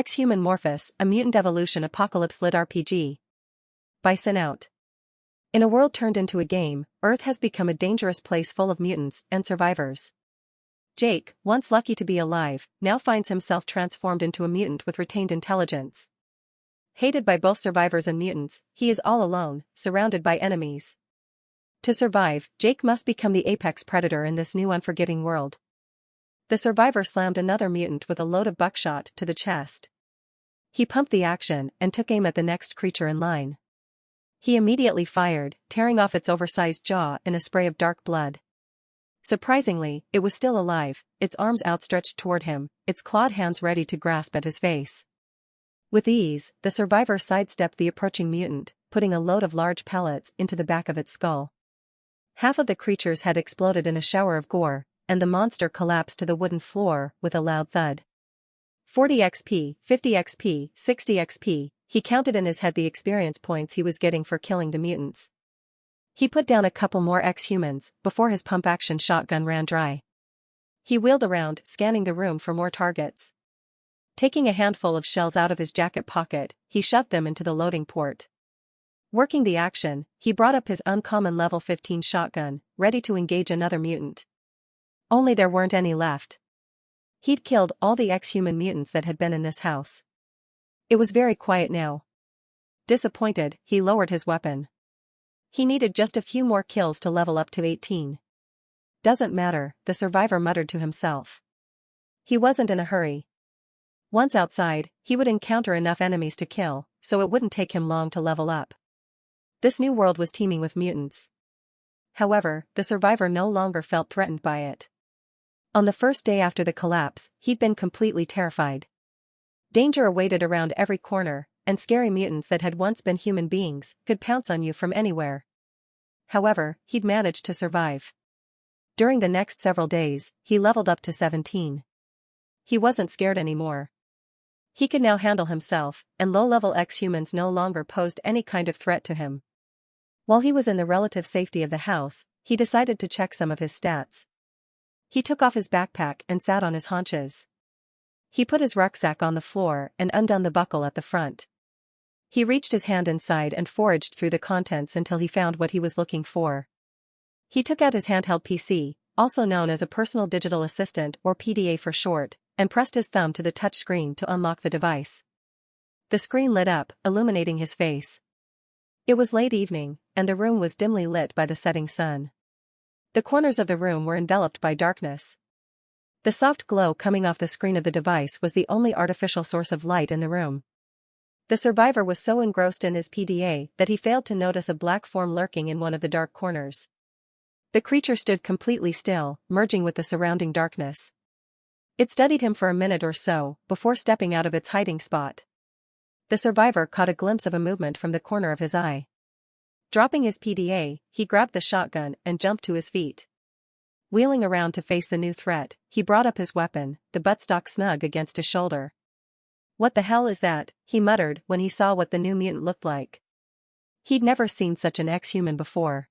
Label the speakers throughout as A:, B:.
A: Human Morphus, a mutant evolution apocalypse-lit RPG. By Sinout. In a world turned into a game, Earth has become a dangerous place full of mutants and survivors. Jake, once lucky to be alive, now finds himself transformed into a mutant with retained intelligence. Hated by both survivors and mutants, he is all alone, surrounded by enemies. To survive, Jake must become the apex predator in this new unforgiving world. The survivor slammed another mutant with a load of buckshot to the chest. He pumped the action and took aim at the next creature in line. He immediately fired, tearing off its oversized jaw in a spray of dark blood. Surprisingly, it was still alive, its arms outstretched toward him, its clawed hands ready to grasp at his face. With ease, the survivor sidestepped the approaching mutant, putting a load of large pellets into the back of its skull. Half of the creatures had exploded in a shower of gore, and the monster collapsed to the wooden floor with a loud thud. 40 XP, 50 XP, 60 XP, he counted in his head the experience points he was getting for killing the mutants. He put down a couple more ex-humans before his pump-action shotgun ran dry. He wheeled around, scanning the room for more targets. Taking a handful of shells out of his jacket pocket, he shoved them into the loading port. Working the action, he brought up his uncommon level 15 shotgun, ready to engage another mutant. Only there weren't any left. He'd killed all the ex-human mutants that had been in this house. It was very quiet now. Disappointed, he lowered his weapon. He needed just a few more kills to level up to 18. Doesn't matter, the survivor muttered to himself. He wasn't in a hurry. Once outside, he would encounter enough enemies to kill, so it wouldn't take him long to level up. This new world was teeming with mutants. However, the survivor no longer felt threatened by it. On the first day after the collapse, he'd been completely terrified. Danger awaited around every corner, and scary mutants that had once been human beings could pounce on you from anywhere. However, he'd managed to survive. During the next several days, he leveled up to 17. He wasn't scared anymore. He could now handle himself, and low-level ex-humans no longer posed any kind of threat to him. While he was in the relative safety of the house, he decided to check some of his stats. He took off his backpack and sat on his haunches. He put his rucksack on the floor and undone the buckle at the front. He reached his hand inside and foraged through the contents until he found what he was looking for. He took out his handheld PC, also known as a personal digital assistant or PDA for short, and pressed his thumb to the touchscreen to unlock the device. The screen lit up, illuminating his face. It was late evening, and the room was dimly lit by the setting sun. The corners of the room were enveloped by darkness. The soft glow coming off the screen of the device was the only artificial source of light in the room. The survivor was so engrossed in his PDA that he failed to notice a black form lurking in one of the dark corners. The creature stood completely still, merging with the surrounding darkness. It studied him for a minute or so, before stepping out of its hiding spot. The survivor caught a glimpse of a movement from the corner of his eye. Dropping his PDA, he grabbed the shotgun and jumped to his feet. Wheeling around to face the new threat, he brought up his weapon, the buttstock snug against his shoulder. "What the hell is that?" he muttered when he saw what the new mutant looked like. He'd never seen such an ex-human before.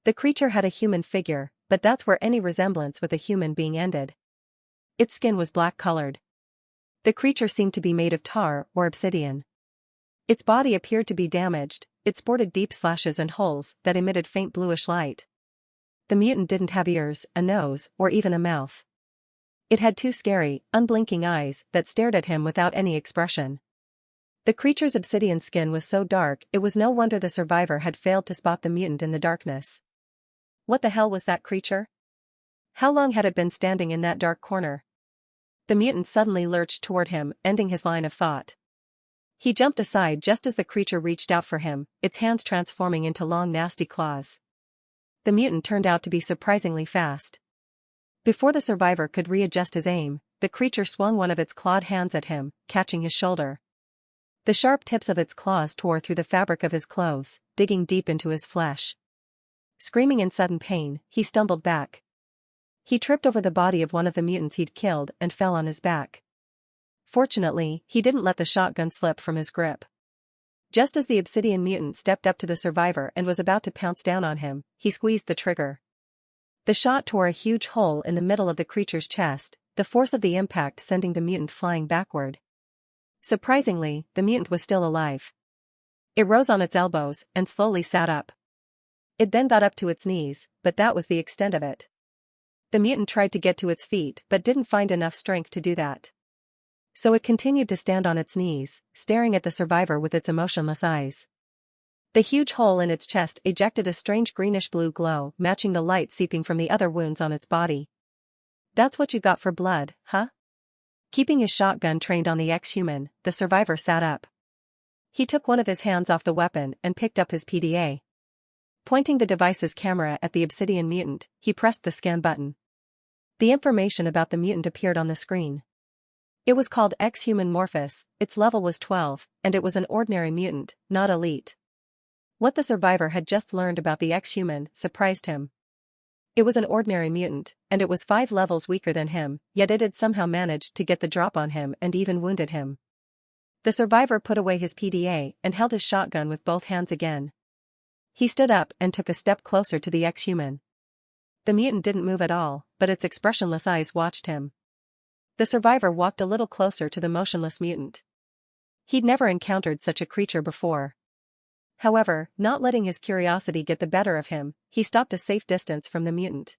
A: The creature had a human figure, but that's where any resemblance with a human being ended. Its skin was black-colored. The creature seemed to be made of tar or obsidian. Its body appeared to be damaged, it sported deep slashes and holes that emitted faint bluish light. The mutant didn't have ears, a nose, or even a mouth. It had two scary, unblinking eyes that stared at him without any expression. The creature's obsidian skin was so dark it was no wonder the survivor had failed to spot the mutant in the darkness. What the hell was that creature? How long had it been standing in that dark corner? The mutant suddenly lurched toward him, ending his line of thought. He jumped aside just as the creature reached out for him, its hands transforming into long nasty claws. The mutant turned out to be surprisingly fast. Before the survivor could readjust his aim, the creature swung one of its clawed hands at him, catching his shoulder. The sharp tips of its claws tore through the fabric of his clothes, digging deep into his flesh. Screaming in sudden pain, he stumbled back. He tripped over the body of one of the mutants he'd killed and fell on his back. Fortunately, he didn't let the shotgun slip from his grip. Just as the obsidian mutant stepped up to the survivor and was about to pounce down on him, he squeezed the trigger. The shot tore a huge hole in the middle of the creature's chest, the force of the impact sending the mutant flying backward. Surprisingly, the mutant was still alive. It rose on its elbows and slowly sat up. It then got up to its knees, but that was the extent of it. The mutant tried to get to its feet but didn't find enough strength to do that. So it continued to stand on its knees, staring at the survivor with its emotionless eyes. The huge hole in its chest ejected a strange greenish-blue glow, matching the light seeping from the other wounds on its body. "That's what you got for blood, huh?" Keeping his shotgun trained on the ex-human, the survivor sat up. He took one of his hands off the weapon and picked up his PDA. Pointing the device's camera at the obsidian mutant, he pressed the scan button. The information about the mutant appeared on the screen. It was called Human Morphus, its level was 12, and it was an ordinary mutant, not elite. What the survivor had just learned about the ex-human surprised him. It was an ordinary mutant, and it was 5 levels weaker than him, yet it had somehow managed to get the drop on him and even wounded him. The survivor put away his PDA and held his shotgun with both hands again. He stood up and took a step closer to the ex-human. The mutant didn't move at all, but its expressionless eyes watched him. The survivor walked a little closer to the motionless mutant. He'd never encountered such a creature before. However, not letting his curiosity get the better of him, he stopped a safe distance from the mutant.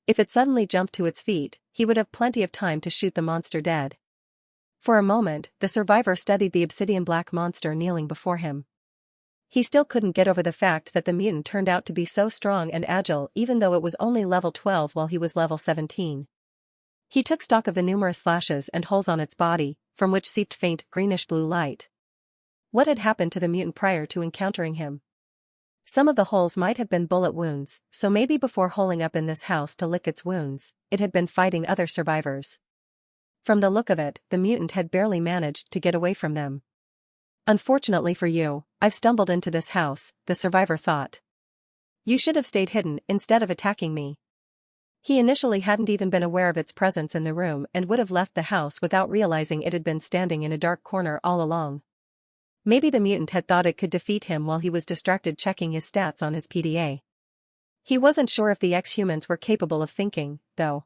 A: If it suddenly jumped to its feet, he would have plenty of time to shoot the monster dead. For a moment, the survivor studied the obsidian black monster kneeling before him. He still couldn't get over the fact that the mutant turned out to be so strong and agile even though it was only level 12 while he was level 17. He took stock of the numerous slashes and holes on its body, from which seeped faint, greenish-blue light. What had happened to the mutant prior to encountering him? Some of the holes might have been bullet wounds, so maybe before holing up in this house to lick its wounds, it had been fighting other survivors. From the look of it, the mutant had barely managed to get away from them. "Unfortunately for you, I've stumbled into this house," the survivor thought. "You should have stayed hidden instead of attacking me." He initially hadn't even been aware of its presence in the room and would have left the house without realizing it had been standing in a dark corner all along. Maybe the mutant had thought it could defeat him while he was distracted checking his stats on his PDA. He wasn't sure if the ex-humans were capable of thinking, though.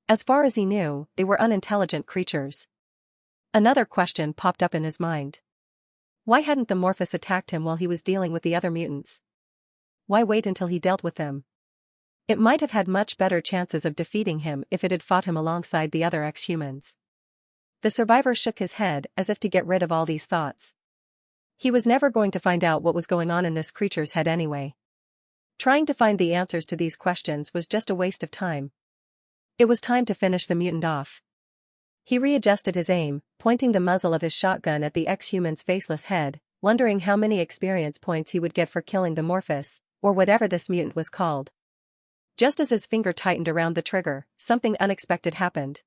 A: As far as he knew, they were unintelligent creatures. Another question popped up in his mind. Why hadn't the Morphus attacked him while he was dealing with the other mutants? Why wait until he dealt with them? It might have had much better chances of defeating him if it had fought him alongside the other ex-humans. The survivor shook his head as if to get rid of all these thoughts. He was never going to find out what was going on in this creature's head anyway. Trying to find the answers to these questions was just a waste of time. It was time to finish the mutant off. He readjusted his aim, pointing the muzzle of his shotgun at the ex-human's faceless head, wondering how many experience points he would get for killing the Morphus, or whatever this mutant was called. Just as his finger tightened around the trigger, something unexpected happened.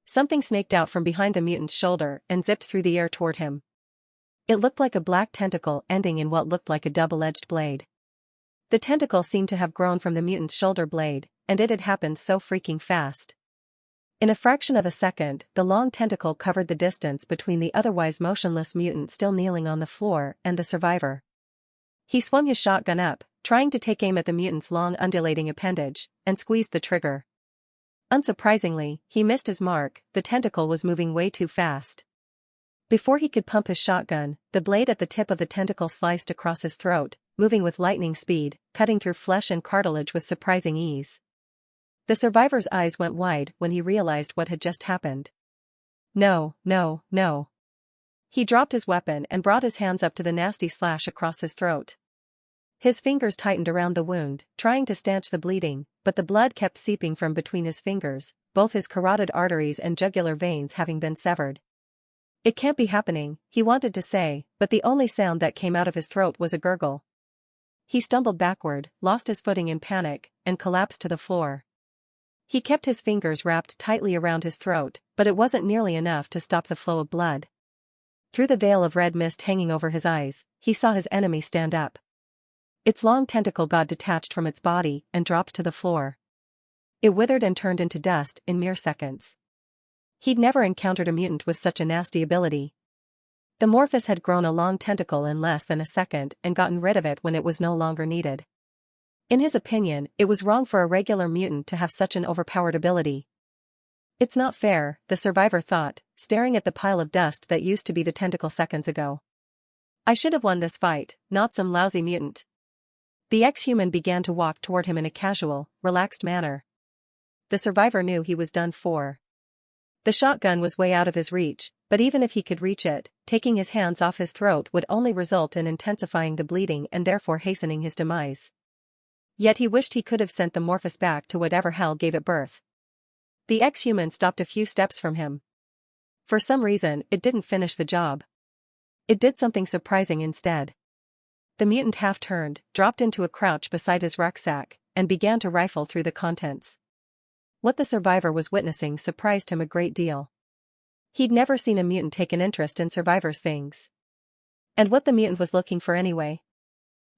A: Something snaked out from behind the mutant's shoulder and zipped through the air toward him. It looked like a black tentacle ending in what looked like a double-edged blade. The tentacle seemed to have grown from the mutant's shoulder blade, and it had happened so freaking fast. In a fraction of a second, the long tentacle covered the distance between the otherwise motionless mutant still kneeling on the floor and the survivor. He swung his shotgun up, trying to take aim at the mutant's long undulating appendage, and squeezed the trigger. Unsurprisingly, he missed his mark. The tentacle was moving way too fast. Before he could pump his shotgun, the blade at the tip of the tentacle sliced across his throat, moving with lightning speed, cutting through flesh and cartilage with surprising ease. The survivor's eyes went wide when he realized what had just happened. No, no, no. He dropped his weapon and brought his hands up to the nasty slash across his throat. His fingers tightened around the wound, trying to stanch the bleeding, but the blood kept seeping from between his fingers, both his carotid arteries and jugular veins having been severed. "It can't be happening," he wanted to say, but the only sound that came out of his throat was a gurgle. He stumbled backward, lost his footing in panic, and collapsed to the floor. He kept his fingers wrapped tightly around his throat, but it wasn't nearly enough to stop the flow of blood. Through the veil of red mist hanging over his eyes, he saw his enemy stand up. Its long tentacle got detached from its body and dropped to the floor. It withered and turned into dust in mere seconds. He'd never encountered a mutant with such a nasty ability. The Morphus had grown a long tentacle in less than a second and gotten rid of it when it was no longer needed. In his opinion, it was wrong for a regular mutant to have such an overpowered ability. It's not fair, the survivor thought, staring at the pile of dust that used to be the tentacle seconds ago. I should have won this fight, not some lousy mutant. The ex-human began to walk toward him in a casual, relaxed manner. The survivor knew he was done for. The shotgun was way out of his reach, but even if he could reach it, taking his hands off his throat would only result in intensifying the bleeding and therefore hastening his demise. Yet he wished he could have sent the Morphus back to whatever hell gave it birth. The ex-human stopped a few steps from him. For some reason, it didn't finish the job. It did something surprising instead. The mutant half-turned, dropped into a crouch beside his rucksack, and began to rifle through the contents. What the survivor was witnessing surprised him a great deal. He'd never seen a mutant take an interest in survivors' things. And what the mutant was looking for anyway?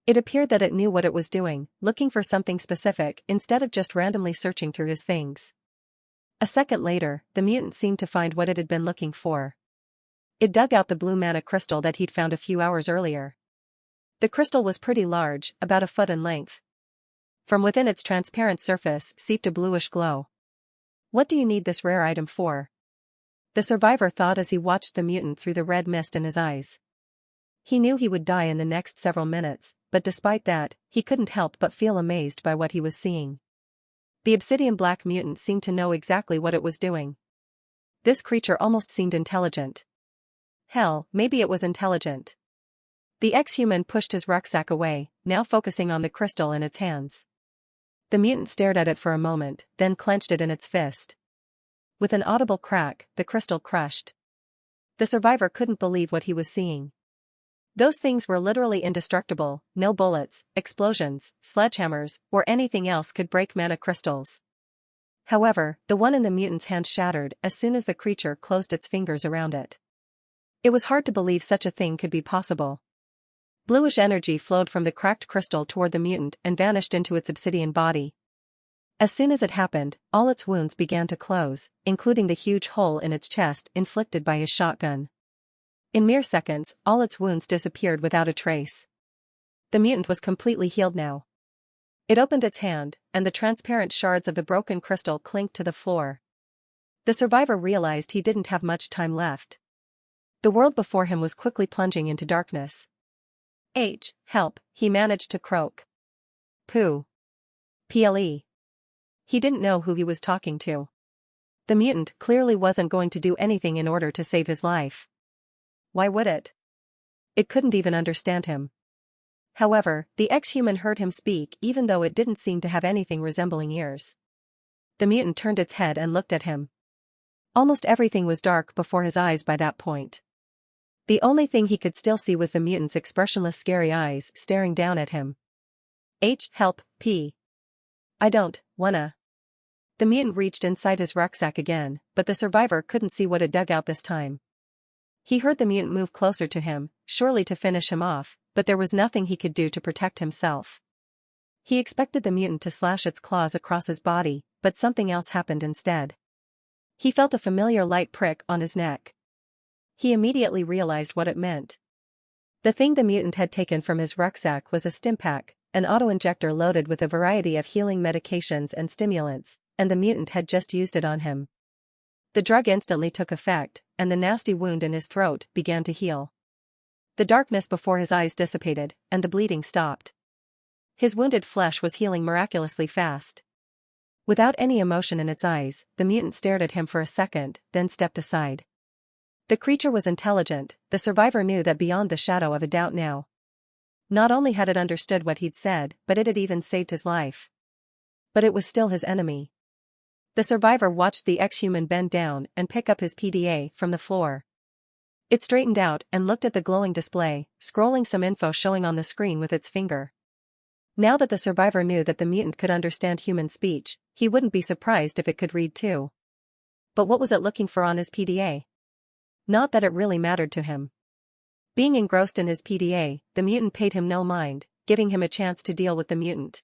A: It appeared that it knew what it was doing, looking for something specific instead of just randomly searching through his things. A second later, the mutant seemed to find what it had been looking for. It dug out the blue mana crystal that he'd found a few hours earlier. The crystal was pretty large, about a foot in length. From within its transparent surface seeped a bluish glow. What do you need this rare item for? The survivor thought as he watched the mutant through the red mist in his eyes. He knew he would die in the next several minutes, but despite that, he couldn't help but feel amazed by what he was seeing. The obsidian black mutant seemed to know exactly what it was doing. This creature almost seemed intelligent. Hell, maybe it was intelligent. The ex-human pushed his rucksack away, now focusing on the crystal in its hands. The mutant stared at it for a moment, then clenched it in its fist. With an audible crack, the crystal crushed. The survivor couldn't believe what he was seeing. Those things were literally indestructible, no bullets, explosions, sledgehammers, or anything else could break mana crystals. However, the one in the mutant's hand shattered as soon as the creature closed its fingers around it. It was hard to believe such a thing could be possible. Bluish energy flowed from the cracked crystal toward the mutant and vanished into its obsidian body. As soon as it happened, all its wounds began to close, including the huge hole in its chest inflicted by his shotgun. In mere seconds, all its wounds disappeared without a trace. The mutant was completely healed now. It opened its hand, and the transparent shards of the broken crystal clinked to the floor. The survivor realized he didn't have much time left. The world before him was quickly plunging into darkness. Help, he managed to croak. Pooh. Ple. He didn't know who he was talking to. The mutant clearly wasn't going to do anything in order to save his life. Why would it? It couldn't even understand him. However, the ex-human heard him speak even though it didn't seem to have anything resembling ears. The mutant turned its head and looked at him. Almost everything was dark before his eyes by that point. The only thing he could still see was the mutant's expressionless scary eyes staring down at him. Help, P. I don't wanna. The mutant reached inside his rucksack again, but the survivor couldn't see what it dug out this time. He heard the mutant move closer to him, surely to finish him off, but there was nothing he could do to protect himself. He expected the mutant to slash its claws across his body, but something else happened instead. He felt a familiar light prick on his neck. He immediately realized what it meant. The thing the mutant had taken from his rucksack was a stimpack, an auto-injector loaded with a variety of healing medications and stimulants, and the mutant had just used it on him. The drug instantly took effect, and the nasty wound in his throat began to heal. The darkness before his eyes dissipated, and the bleeding stopped. His wounded flesh was healing miraculously fast. Without any emotion in its eyes, the mutant stared at him for a second, then stepped aside. The creature was intelligent, the survivor knew that beyond the shadow of a doubt now. Not only had it understood what he'd said, but it had even saved his life. But it was still his enemy. The survivor watched the ex-human bend down and pick up his PDA from the floor. It straightened out and looked at the glowing display, scrolling some info showing on the screen with its finger. Now that the survivor knew that the mutant could understand human speech, he wouldn't be surprised if it could read too. But what was it looking for on his PDA? Not that it really mattered to him. Being engrossed in his PDA, the mutant paid him no mind, giving him a chance to deal with the mutant.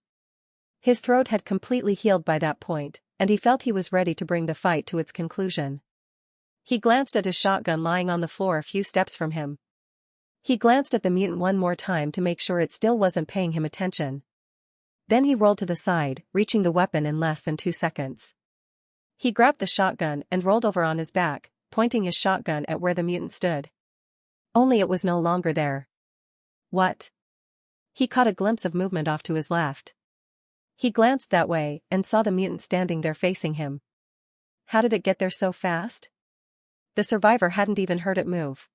A: His throat had completely healed by that point, and he felt he was ready to bring the fight to its conclusion. He glanced at his shotgun lying on the floor a few steps from him. He glanced at the mutant one more time to make sure it still wasn't paying him attention. Then he rolled to the side, reaching the weapon in less than 2 seconds. He grabbed the shotgun and rolled over on his back, pointing his shotgun at where the mutant stood. Only it was no longer there. What? He caught a glimpse of movement off to his left. He glanced that way and saw the mutant standing there facing him. How did it get there so fast? The survivor hadn't even heard it move.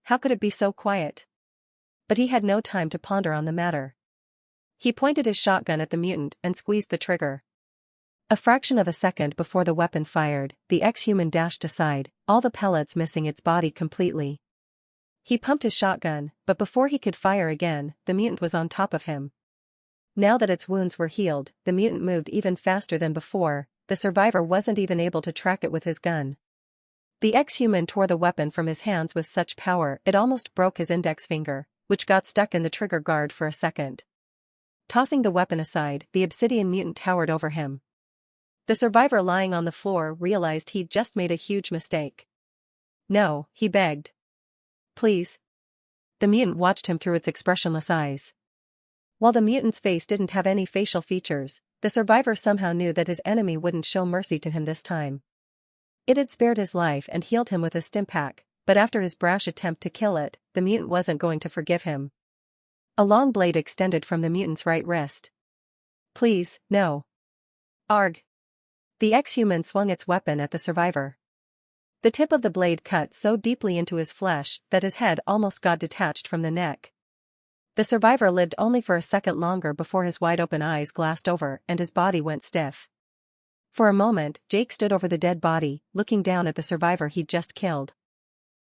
A: How could it be so quiet? But he had no time to ponder on the matter. He pointed his shotgun at the mutant and squeezed the trigger. A fraction of a second before the weapon fired, the ex-human dashed aside, all the pellets missing its body completely. He pumped his shotgun, but before he could fire again, the mutant was on top of him. Now that its wounds were healed, the mutant moved even faster than before. The survivor wasn't even able to track it with his gun. The ex-human tore the weapon from his hands with such power it almost broke his index finger, which got stuck in the trigger guard for a second. Tossing the weapon aside, the obsidian mutant towered over him. The survivor lying on the floor realized he'd just made a huge mistake. No, he begged. Please. The mutant watched him through its expressionless eyes. While the mutant's face didn't have any facial features, the survivor somehow knew that his enemy wouldn't show mercy to him this time. It had spared his life and healed him with a stimpack, but after his brash attempt to kill it, the mutant wasn't going to forgive him. A long blade extended from the mutant's right wrist. Please, no. Arg. The ex-human swung its weapon at the survivor. The tip of the blade cut so deeply into his flesh that his head almost got detached from the neck. The survivor lived only for a second longer before his wide-open eyes glassed over and his body went stiff. For a moment, Jake stood over the dead body, looking down at the survivor he'd just killed.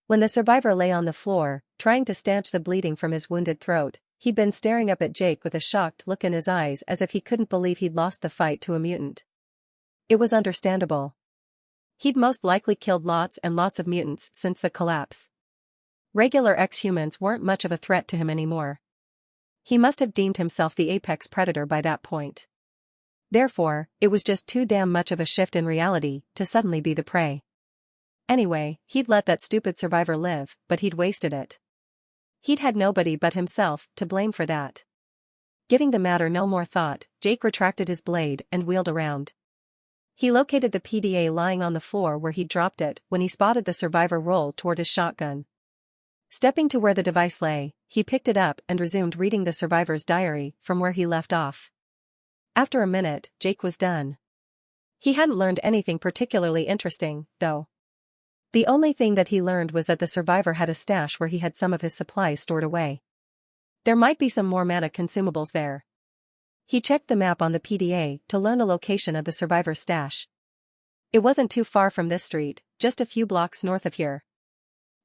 A: When the survivor lay on the floor, trying to stanch the bleeding from his wounded throat, he'd been staring up at Jake with a shocked look in his eyes as if he couldn't believe he'd lost the fight to a mutant. It was understandable. He'd most likely killed lots and lots of mutants since the collapse. Regular ex-humans weren't much of a threat to him anymore. He must have deemed himself the apex predator by that point. Therefore, it was just too damn much of a shift in reality to suddenly be the prey. Anyway, he'd let that stupid survivor live, but he'd wasted it. He'd had nobody but himself to blame for that. Giving the matter no more thought, Jake retracted his blade and wheeled around. He located the PDA lying on the floor where he'd dropped it when he spotted the survivor roll toward his shotgun. Stepping to where the device lay, he picked it up and resumed reading the survivor's diary from where he left off. After a minute, Jake was done. He hadn't learned anything particularly interesting, though. The only thing that he learned was that the survivor had a stash where he had some of his supplies stored away. There might be some more mana consumables there. He checked the map on the PDA to learn the location of the survivor's stash. It wasn't too far from this street, just a few blocks north of here.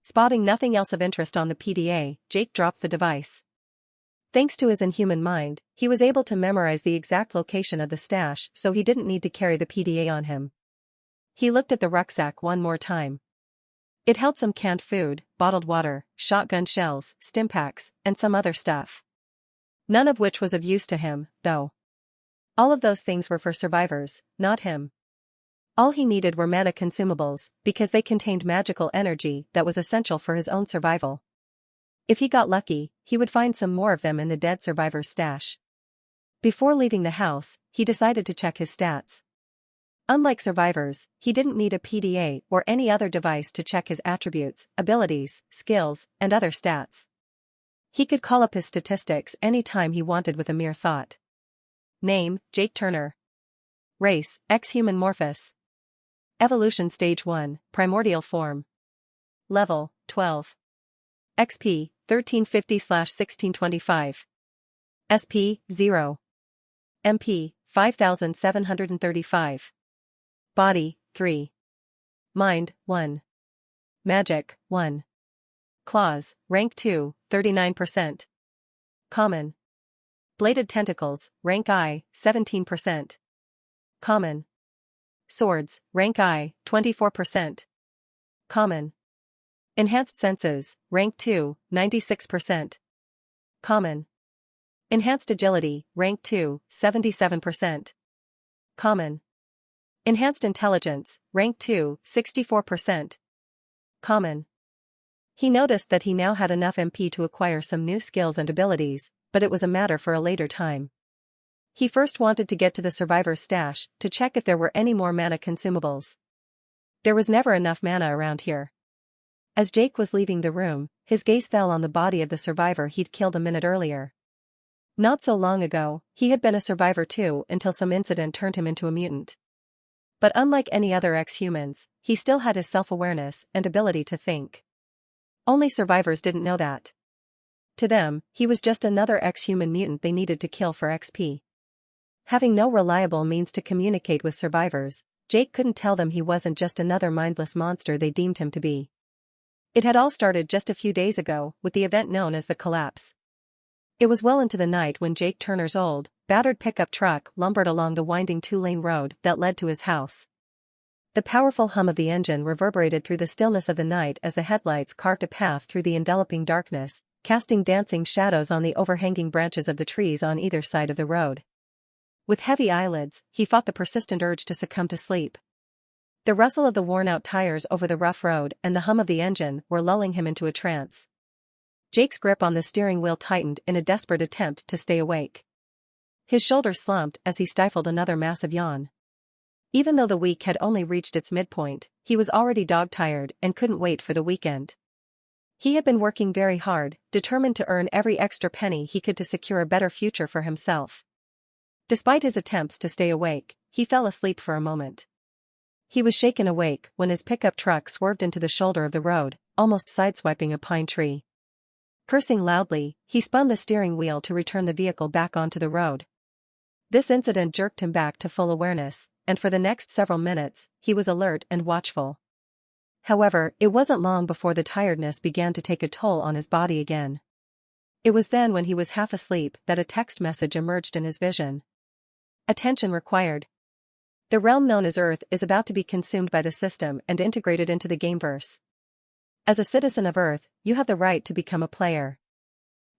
A: Spotting nothing else of interest on the PDA, Jake dropped the device. Thanks to his inhuman mind, he was able to memorize the exact location of the stash so he didn't need to carry the PDA on him. He looked at the rucksack one more time. It held some canned food, bottled water, shotgun shells, stimpaks, and some other stuff. None of which was of use to him, though. All of those things were for survivors, not him. All he needed were mana consumables, because they contained magical energy that was essential for his own survival. If he got lucky, he would find some more of them in the dead survivor's stash. Before leaving the house, he decided to check his stats. Unlike survivors, he didn't need a PDA or any other device to check his attributes, abilities, skills, and other stats. He could call up his statistics any time he wanted with a mere thought. Name, Jake Turner. Race, ex-Human Morphus. Evolution Stage 1, Primordial Form. Level, 12. XP, 1350/1625. SP, 0. MP, 5735. Body, 3. Mind, 1. Magic, 1. Claws, Rank 2, 39%. Common. Bladed Tentacles, Rank I, 17%. Common. Swords, Rank I, 24%. Common. Enhanced Senses, Rank 2, 96%. Common. Enhanced Agility, Rank 2, 77%. Common. Enhanced Intelligence, Rank 2, 64%. Common. He noticed that he now had enough MP to acquire some new skills and abilities, but it was a matter for a later time. He first wanted to get to the survivor's stash to check if there were any more mana consumables. There was never enough mana around here. As Jake was leaving the room, his gaze fell on the body of the survivor he'd killed a minute earlier. Not so long ago, he had been a survivor too until some incident turned him into a mutant. But unlike any other ex-humans, he still had his self-awareness and ability to think. Only survivors didn't know that. To them, he was just another ex-human mutant they needed to kill for XP. Having no reliable means to communicate with survivors, Jake couldn't tell them he wasn't just another mindless monster they deemed him to be. It had all started just a few days ago, with the event known as the Collapse. It was well into the night when Jake Turner's old, battered pickup truck lumbered along the winding two-lane road that led to his house. The powerful hum of the engine reverberated through the stillness of the night as the headlights carved a path through the enveloping darkness, casting dancing shadows on the overhanging branches of the trees on either side of the road. With heavy eyelids, he fought the persistent urge to succumb to sleep. The rustle of the worn-out tires over the rough road and the hum of the engine were lulling him into a trance. Jake's grip on the steering wheel tightened in a desperate attempt to stay awake. His shoulders slumped as he stifled another massive yawn. Even though the week had only reached its midpoint, he was already dog-tired and couldn't wait for the weekend. He had been working very hard, determined to earn every extra penny he could to secure a better future for himself. Despite his attempts to stay awake, he fell asleep for a moment. He was shaken awake when his pickup truck swerved into the shoulder of the road, almost sideswiping a pine tree. Cursing loudly, he spun the steering wheel to return the vehicle back onto the road. This incident jerked him back to full awareness, and for the next several minutes, he was alert and watchful. However, it wasn't long before the tiredness began to take a toll on his body again. It was then when he was half asleep that a text message emerged in his vision. Attention required. The realm known as Earth is about to be consumed by the system and integrated into the gameverse. As a citizen of Earth, you have the right to become a player.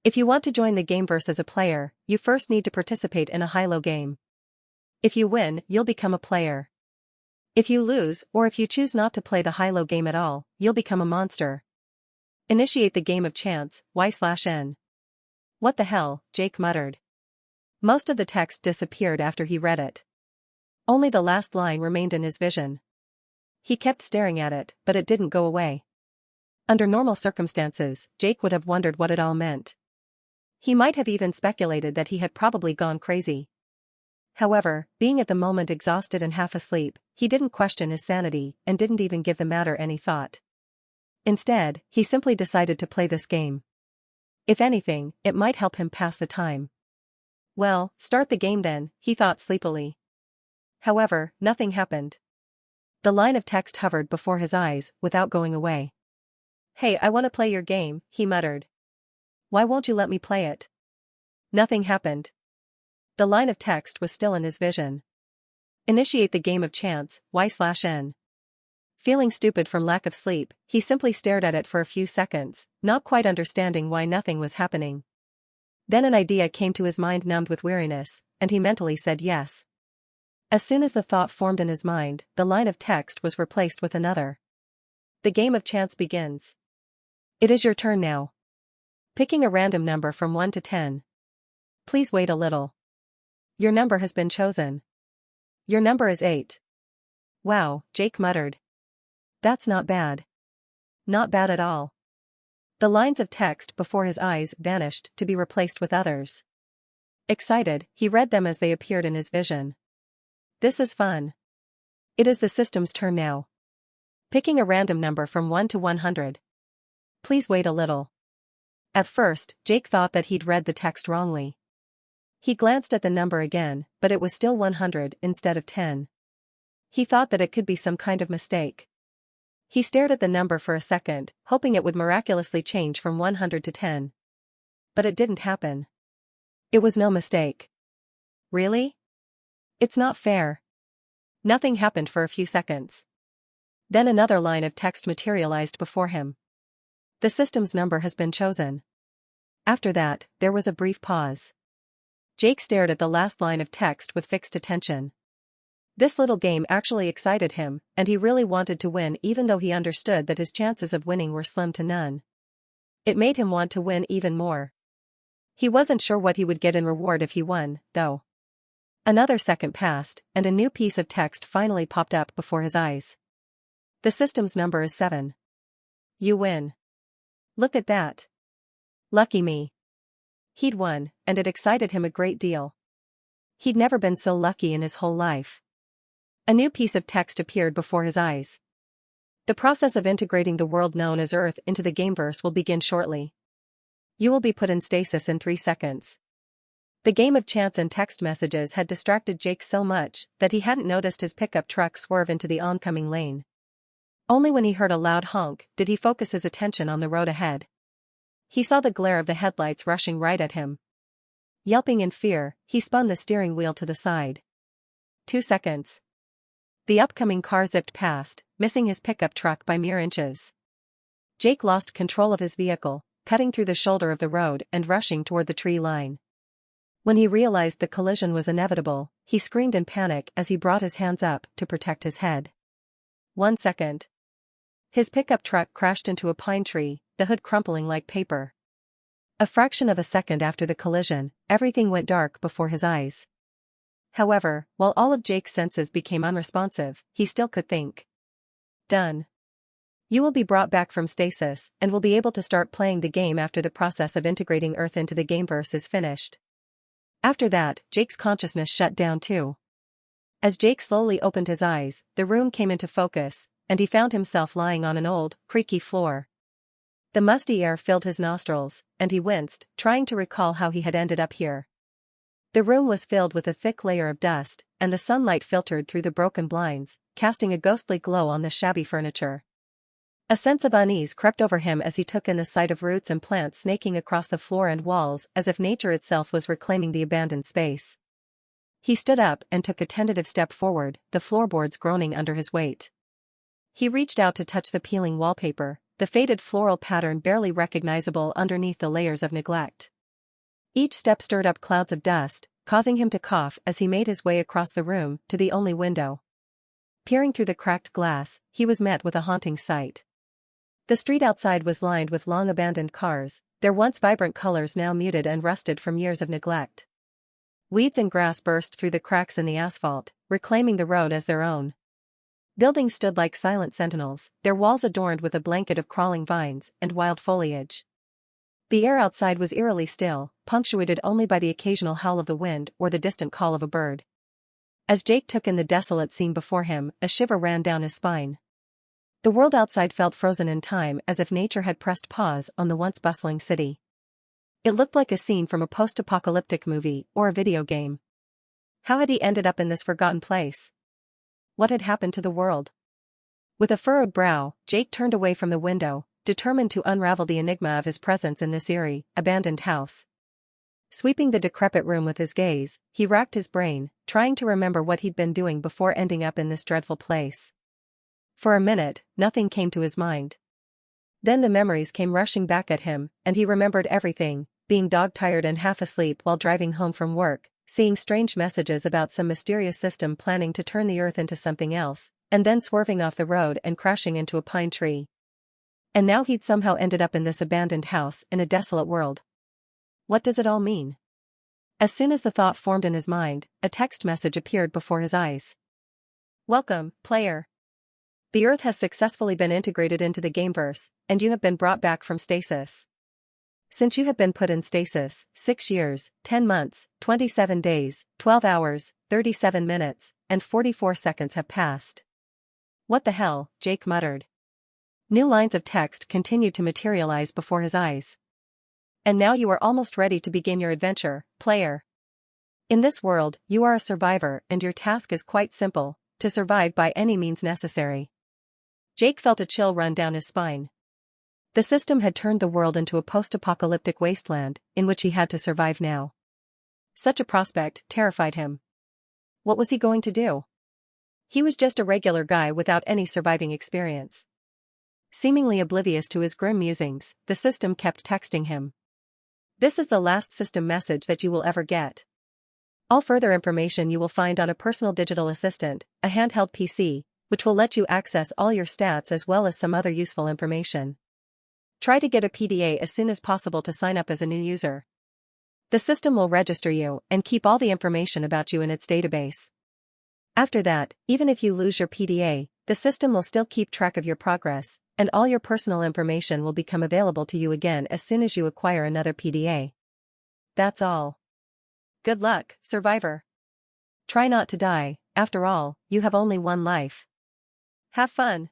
A: If you want to join the gameverse as a player, you first need to participate in a high-low game. If you win, you'll become a player. If you lose, or if you choose not to play the high-low game at all, you'll become a monster. Initiate the game of chance, Y/N. What the hell, Jake muttered. Most of the text disappeared after he read it. Only the last line remained in his vision. He kept staring at it, but it didn't go away. Under normal circumstances, Jake would have wondered what it all meant. He might have even speculated that he had probably gone crazy. However, being at the moment exhausted and half asleep, he didn't question his sanity and didn't even give the matter any thought. Instead, he simply decided to play this game. If anything, it might help him pass the time. Well, start the game then, he thought sleepily. However, nothing happened. The line of text hovered before his eyes without going away. "Hey, I want to play your game," he muttered. "Why won't you let me play it?" Nothing happened. The line of text was still in his vision. Initiate the game of chance, Y/N. Feeling stupid from lack of sleep, he simply stared at it for a few seconds, not quite understanding why nothing was happening. Then an idea came to his mind numbed with weariness, and he mentally said yes. As soon as the thought formed in his mind, the line of text was replaced with another. The game of chance begins. It is your turn now. Picking a random number from 1 to 10. Please wait a little. Your number has been chosen. Your number is 8. Wow, Jake muttered. That's not bad. Not bad at all. The lines of text before his eyes vanished to be replaced with others. Excited, he read them as they appeared in his vision. This is fun. It is the system's turn now. Picking a random number from 1 to 100. Please wait a little. At first, Jake thought that he'd read the text wrongly. He glanced at the number again, but it was still 100 instead of 10. He thought that it could be some kind of mistake. He stared at the number for a second, hoping it would miraculously change from 100 to 10. But it didn't happen. It was no mistake. Really? It's not fair. Nothing happened for a few seconds. Then another line of text materialized before him. The system's number has been chosen. After that, there was a brief pause. Jake stared at the last line of text with fixed attention. This little game actually excited him, and he really wanted to win even though he understood that his chances of winning were slim to none. It made him want to win even more. He wasn't sure what he would get in reward if he won, though. Another second passed, and a new piece of text finally popped up before his eyes. The system's number is 7. You win. Look at that. Lucky me. He'd won, and it excited him a great deal. He'd never been so lucky in his whole life. A new piece of text appeared before his eyes. The process of integrating the world known as Earth into the gameverse will begin shortly. You will be put in stasis in 3 seconds. The game of chance and text messages had distracted Jake so much that he hadn't noticed his pickup truck swerve into the oncoming lane. Only when he heard a loud honk did he focus his attention on the road ahead. He saw the glare of the headlights rushing right at him. Yelping in fear, he spun the steering wheel to the side. 2 seconds. The upcoming car zipped past, missing his pickup truck by mere inches. Jake lost control of his vehicle, cutting through the shoulder of the road and rushing toward the tree line. When he realized the collision was inevitable, he screamed in panic as he brought his hands up to protect his head. 1 second. His pickup truck crashed into a pine tree, the hood crumpling like paper. A fraction of a second after the collision, everything went dark before his eyes. However, while all of Jake's senses became unresponsive, he still could think. Done. You will be brought back from stasis and will be able to start playing the game after the process of integrating Earth into the gameverse is finished. After that, Jake's consciousness shut down too. As Jake slowly opened his eyes, the room came into focus, and he found himself lying on an old, creaky floor. The musty air filled his nostrils, and he winced, trying to recall how he had ended up here. The room was filled with a thick layer of dust, and the sunlight filtered through the broken blinds, casting a ghostly glow on the shabby furniture. A sense of unease crept over him as he took in the sight of roots and plants snaking across the floor and walls as if nature itself was reclaiming the abandoned space. He stood up and took a tentative step forward, the floorboards groaning under his weight. He reached out to touch the peeling wallpaper, the faded floral pattern barely recognizable underneath the layers of neglect. Each step stirred up clouds of dust, causing him to cough as he made his way across the room to the only window. Peering through the cracked glass, he was met with a haunting sight. The street outside was lined with long-abandoned cars, their once vibrant colors now muted and rusted from years of neglect. Weeds and grass burst through the cracks in the asphalt, reclaiming the road as their own. Buildings stood like silent sentinels, their walls adorned with a blanket of crawling vines and wild foliage. The air outside was eerily still, punctuated only by the occasional howl of the wind or the distant call of a bird. As Jake took in the desolate scene before him, a shiver ran down his spine. The world outside felt frozen in time as if nature had pressed pause on the once bustling city. It looked like a scene from a post-apocalyptic movie or a video game. How had he ended up in this forgotten place? What had happened to the world? With a furrowed brow, Jake turned away from the window, determined to unravel the enigma of his presence in this eerie, abandoned house. Sweeping the decrepit room with his gaze, he racked his brain, trying to remember what he'd been doing before ending up in this dreadful place. For a minute, nothing came to his mind. Then the memories came rushing back at him, and he remembered everything, being dog-tired and half asleep while driving home from work, seeing strange messages about some mysterious system planning to turn the Earth into something else, and then swerving off the road and crashing into a pine tree. And now he'd somehow ended up in this abandoned house in a desolate world. What does it all mean? As soon as the thought formed in his mind, a text message appeared before his eyes. Welcome, player. The Earth has successfully been integrated into the gameverse, and you have been brought back from stasis. Since you have been put in stasis, 6 years, 10 months, 27 days, 12 hours, 37 minutes, and 44 seconds have passed. What the hell, Jake muttered. New lines of text continued to materialize before his eyes. And now you are almost ready to begin your adventure, player. In this world, you are a survivor and your task is quite simple, to survive by any means necessary. Jake felt a chill run down his spine. The system had turned the world into a post-apocalyptic wasteland, in which he had to survive now. Such a prospect terrified him. What was he going to do? He was just a regular guy without any surviving experience. Seemingly oblivious to his grim musings, the system kept texting him. This is the last system message that you will ever get. All further information you will find on a personal digital assistant, a handheld PC, which will let you access all your stats as well as some other useful information. Try to get a PDA as soon as possible to sign up as a new user. The system will register you and keep all the information about you in its database. After that, even if you lose your PDA, the system will still keep track of your progress, and all your personal information will become available to you again as soon as you acquire another PDA. That's all. Good luck, survivor. Try not to die, after all, you have only one life. Have fun.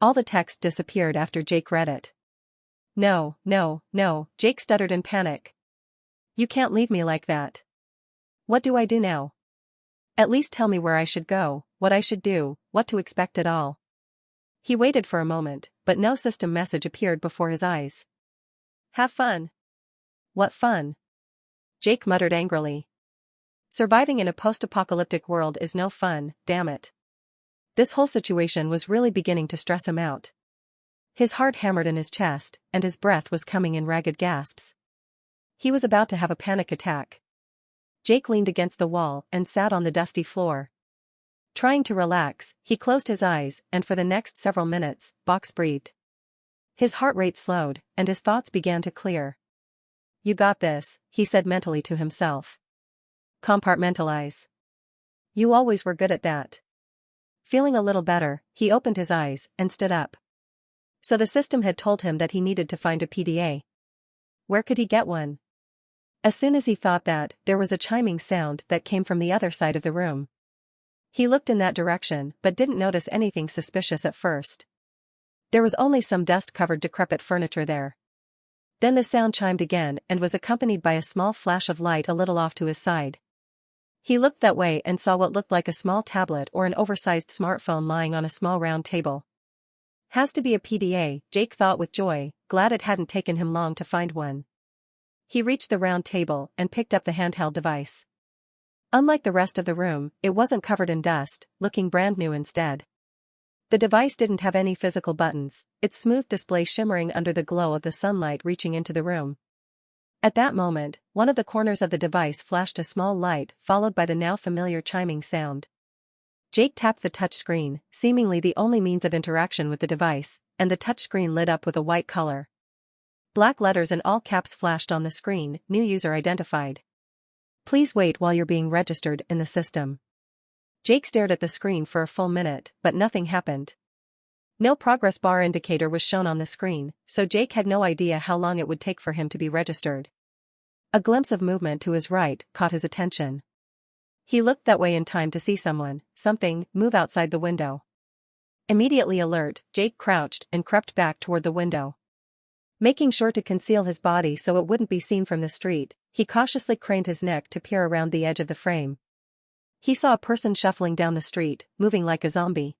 A: All the text disappeared after Jake read it. No, no, no, Jake stuttered in panic. You can't leave me like that. What do I do now? At least tell me where I should go, what I should do, what to expect at all. He waited for a moment, but no system message appeared before his eyes. Have fun. What fun? Jake muttered angrily. Surviving in a post-apocalyptic world is no fun, damn it. This whole situation was really beginning to stress him out. His heart hammered in his chest, and his breath was coming in ragged gasps. He was about to have a panic attack. Jake leaned against the wall and sat on the dusty floor. Trying to relax, he closed his eyes and for the next several minutes, box breathed. His heart rate slowed, and his thoughts began to clear. You got this, he said mentally to himself. Compartmentalize. You always were good at that. Feeling a little better, he opened his eyes and stood up. So the system had told him that he needed to find a PDA. Where could he get one? As soon as he thought that, there was a chiming sound that came from the other side of the room. He looked in that direction but didn't notice anything suspicious at first. There was only some dust-covered decrepit furniture there. Then the sound chimed again and was accompanied by a small flash of light a little off to his side. He looked that way and saw what looked like a small tablet or an oversized smartphone lying on a small round table. Has to be a PDA, Jake thought with joy, glad it hadn't taken him long to find one. He reached the round table and picked up the handheld device. Unlike the rest of the room, it wasn't covered in dust, looking brand new instead. The device didn't have any physical buttons, its smooth display shimmering under the glow of the sunlight reaching into the room. At that moment, one of the corners of the device flashed a small light followed by the now familiar chiming sound. Jake tapped the touchscreen, seemingly the only means of interaction with the device, and the touchscreen lit up with a white color. Black letters in all caps flashed on the screen, new user identified. Please wait while you're being registered in the system. Jake stared at the screen for a full minute, but nothing happened. No progress bar indicator was shown on the screen, so Jake had no idea how long it would take for him to be registered. A glimpse of movement to his right caught his attention. He looked that way in time to see something, move outside the window. Immediately alert, Jake crouched and crept back toward the window. Making sure to conceal his body so it wouldn't be seen from the street, he cautiously craned his neck to peer around the edge of the frame. He saw a person shuffling down the street, moving like a zombie.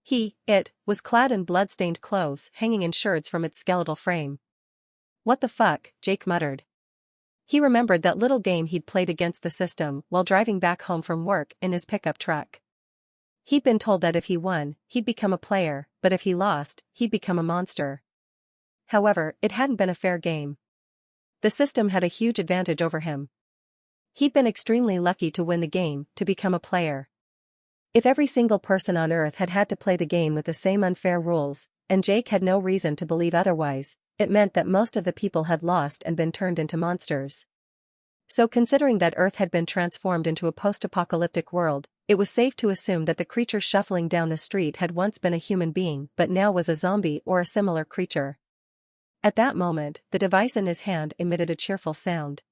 A: It was clad in blood-stained clothes hanging in sherds from its skeletal frame. What the fuck, Jake muttered. He remembered that little game he'd played against the system while driving back home from work in his pickup truck. He'd been told that if he won, he'd become a player, but if he lost, he'd become a monster. However, it hadn't been a fair game. The system had a huge advantage over him. He'd been extremely lucky to win the game, to become a player. If every single person on Earth had had to play the game with the same unfair rules, and Jake had no reason to believe otherwise, it meant that most of the people had lost and been turned into monsters. So considering that Earth had been transformed into a post-apocalyptic world, it was safe to assume that the creature shuffling down the street had once been a human being but now was a zombie or a similar creature. At that moment, the device in his hand emitted a cheerful sound.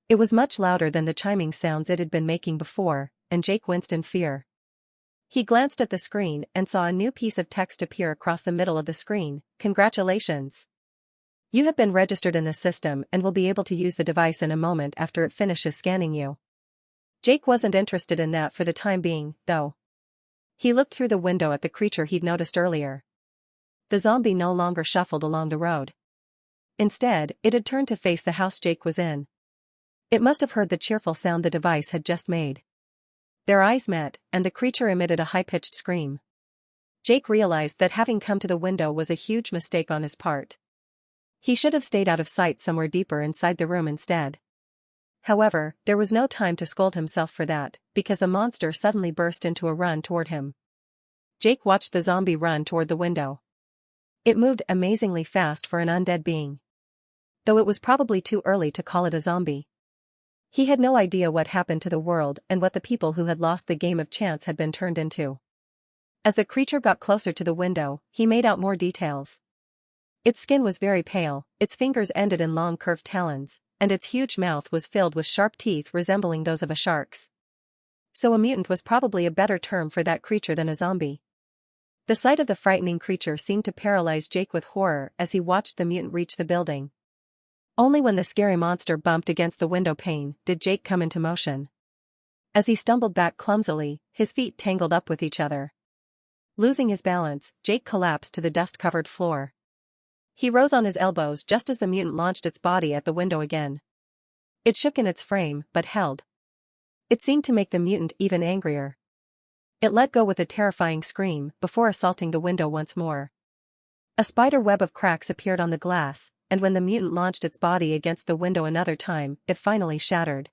A: It was much louder than the chiming sounds it had been making before, and Jake winced in fear. He glanced at the screen and saw a new piece of text appear across the middle of the screen. Congratulations! You have been registered in the system and will be able to use the device in a moment after it finishes scanning you. Jake wasn't interested in that for the time being, though. He looked through the window at the creature he'd noticed earlier. The zombie no longer shuffled along the road. Instead, it had turned to face the house Jake was in. It must have heard the cheerful sound the device had just made. Their eyes met, and the creature emitted a high-pitched scream. Jake realized that having come to the window was a huge mistake on his part. He should have stayed out of sight somewhere deeper inside the room instead. However, there was no time to scold himself for that, because the monster suddenly burst into a run toward him. Jake watched the zombie run toward the window. It moved amazingly fast for an undead being. though it was probably too early to call it a zombie. He had no idea what happened to the world and what the people who had lost the game of chance had been turned into. As the creature got closer to the window, he made out more details. Its skin was very pale, its fingers ended in long curved talons, and its huge mouth was filled with sharp teeth resembling those of a shark's. So a mutant was probably a better term for that creature than a zombie. The sight of the frightening creature seemed to paralyze Jake with horror as he watched the mutant reach the building. Only when the scary monster bumped against the window pane did Jake come into motion. As he stumbled back clumsily, his feet tangled up with each other. Losing his balance, Jake collapsed to the dust-covered floor. He rose on his elbows just as the mutant launched its body at the window again. It shook in its frame, but held. It seemed to make the mutant even angrier. It let go with a terrifying scream before assaulting the window once more. A spider web of cracks appeared on the glass, and when the mutant launched its body against the window another time, it finally shattered.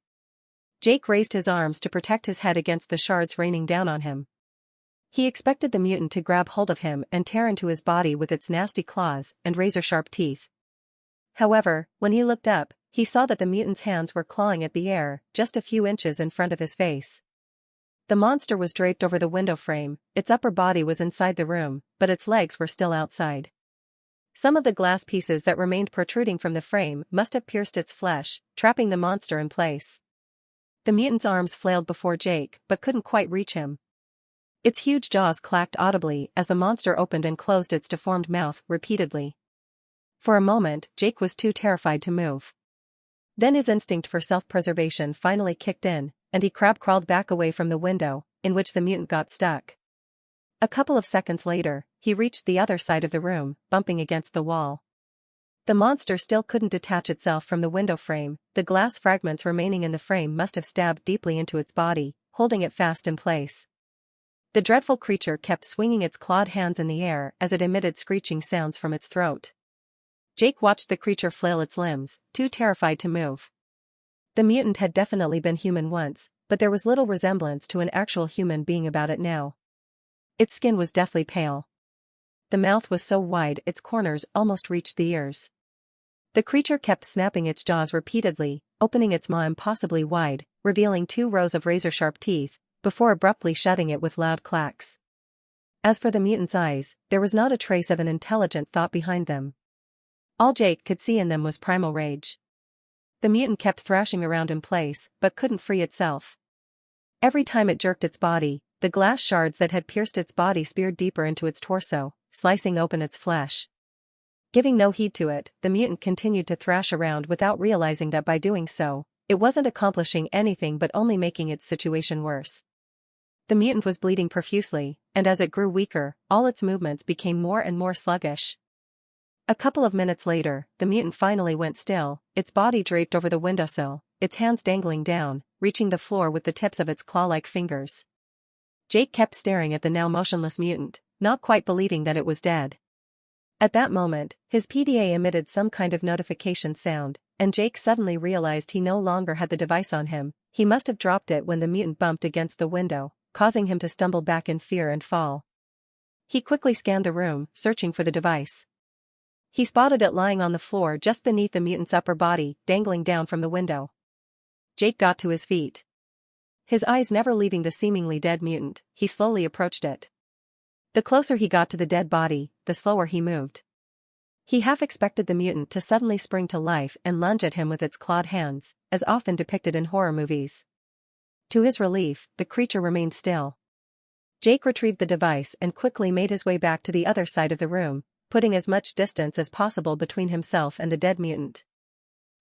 A: Jake raised his arms to protect his head against the shards raining down on him. He expected the mutant to grab hold of him and tear into his body with its nasty claws and razor-sharp teeth. However, when he looked up, he saw that the mutant's hands were clawing at the air, just a few inches in front of his face. The monster was draped over the window frame, its upper body was inside the room, but its legs were still outside. Some of the glass pieces that remained protruding from the frame must have pierced its flesh, trapping the monster in place. The mutant's arms flailed before Jake, but couldn't quite reach him. Its huge jaws clacked audibly as the monster opened and closed its deformed mouth repeatedly. For a moment, Jake was too terrified to move. Then his instinct for self-preservation finally kicked in, and he crab-crawled back away from the window, in which the mutant got stuck. A couple of seconds later, he reached the other side of the room, bumping against the wall. The monster still couldn't detach itself from the window frame, the glass fragments remaining in the frame must have stabbed deeply into its body, holding it fast in place. The dreadful creature kept swinging its clawed hands in the air as it emitted screeching sounds from its throat. Jake watched the creature flail its limbs, too terrified to move. The mutant had definitely been human once, but there was little resemblance to an actual human being about it now. Its skin was deathly pale. The mouth was so wide its corners almost reached the ears. The creature kept snapping its jaws repeatedly, opening its maw impossibly wide, revealing 2 rows of razor-sharp teeth, before abruptly shutting it with loud clacks. As for the mutant's eyes, there was not a trace of an intelligent thought behind them. All Jake could see in them was primal rage. The mutant kept thrashing around in place, but couldn't free itself. Every time it jerked its body, the glass shards that had pierced its body speared deeper into its torso, slicing open its flesh. Giving no heed to it, the mutant continued to thrash around without realizing that by doing so, it wasn't accomplishing anything but only making its situation worse. The mutant was bleeding profusely, and as it grew weaker, all its movements became more and more sluggish. A couple of minutes later, the mutant finally went still, its body draped over the windowsill, its hands dangling down, reaching the floor with the tips of its claw-like fingers. Jake kept staring at the now motionless mutant, not quite believing that it was dead. At that moment, his PDA emitted some kind of notification sound, and Jake suddenly realized he no longer had the device on him. He must have dropped it when the mutant bumped against the window, causing him to stumble back in fear and fall. He quickly scanned the room, searching for the device. He spotted it lying on the floor just beneath the mutant's upper body, dangling down from the window. Jake got to his feet. His eyes never leaving the seemingly dead mutant, he slowly approached it. The closer he got to the dead body, the slower he moved. He half expected the mutant to suddenly spring to life and lunge at him with its clawed hands, as often depicted in horror movies. To his relief, the creature remained still. Jake retrieved the device and quickly made his way back to the other side of the room, putting as much distance as possible between himself and the dead mutant.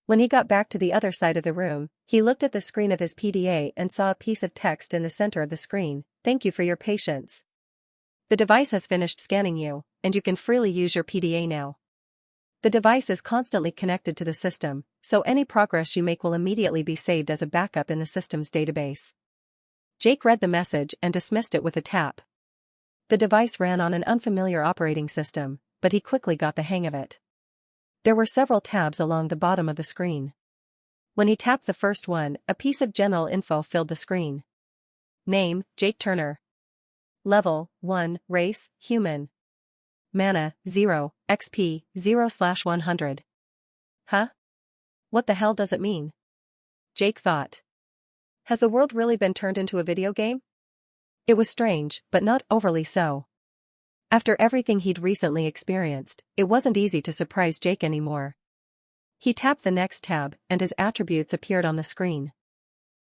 A: When he got back to the other side of the room, he looked at the screen of his PDA and saw a piece of text in the center of the screen. "Thank you for your patience. The device has finished scanning you, and you can freely use your PDA now. The device is constantly connected to the system, so any progress you make will immediately be saved as a backup in the system's database." Jake read the message and dismissed it with a tap. The device ran on an unfamiliar operating system, but he quickly got the hang of it. There were several tabs along the bottom of the screen. When he tapped the first one, a piece of general info filled the screen. Name, Jake Turner. Level, 1, Race, Human. Mana, 0, XP, 0/100. Huh? What the hell does it mean? Jake thought. Has the world really been turned into a video game? It was strange, but not overly so. After everything he'd recently experienced, it wasn't easy to surprise Jake anymore. He tapped the next tab, and his attributes appeared on the screen.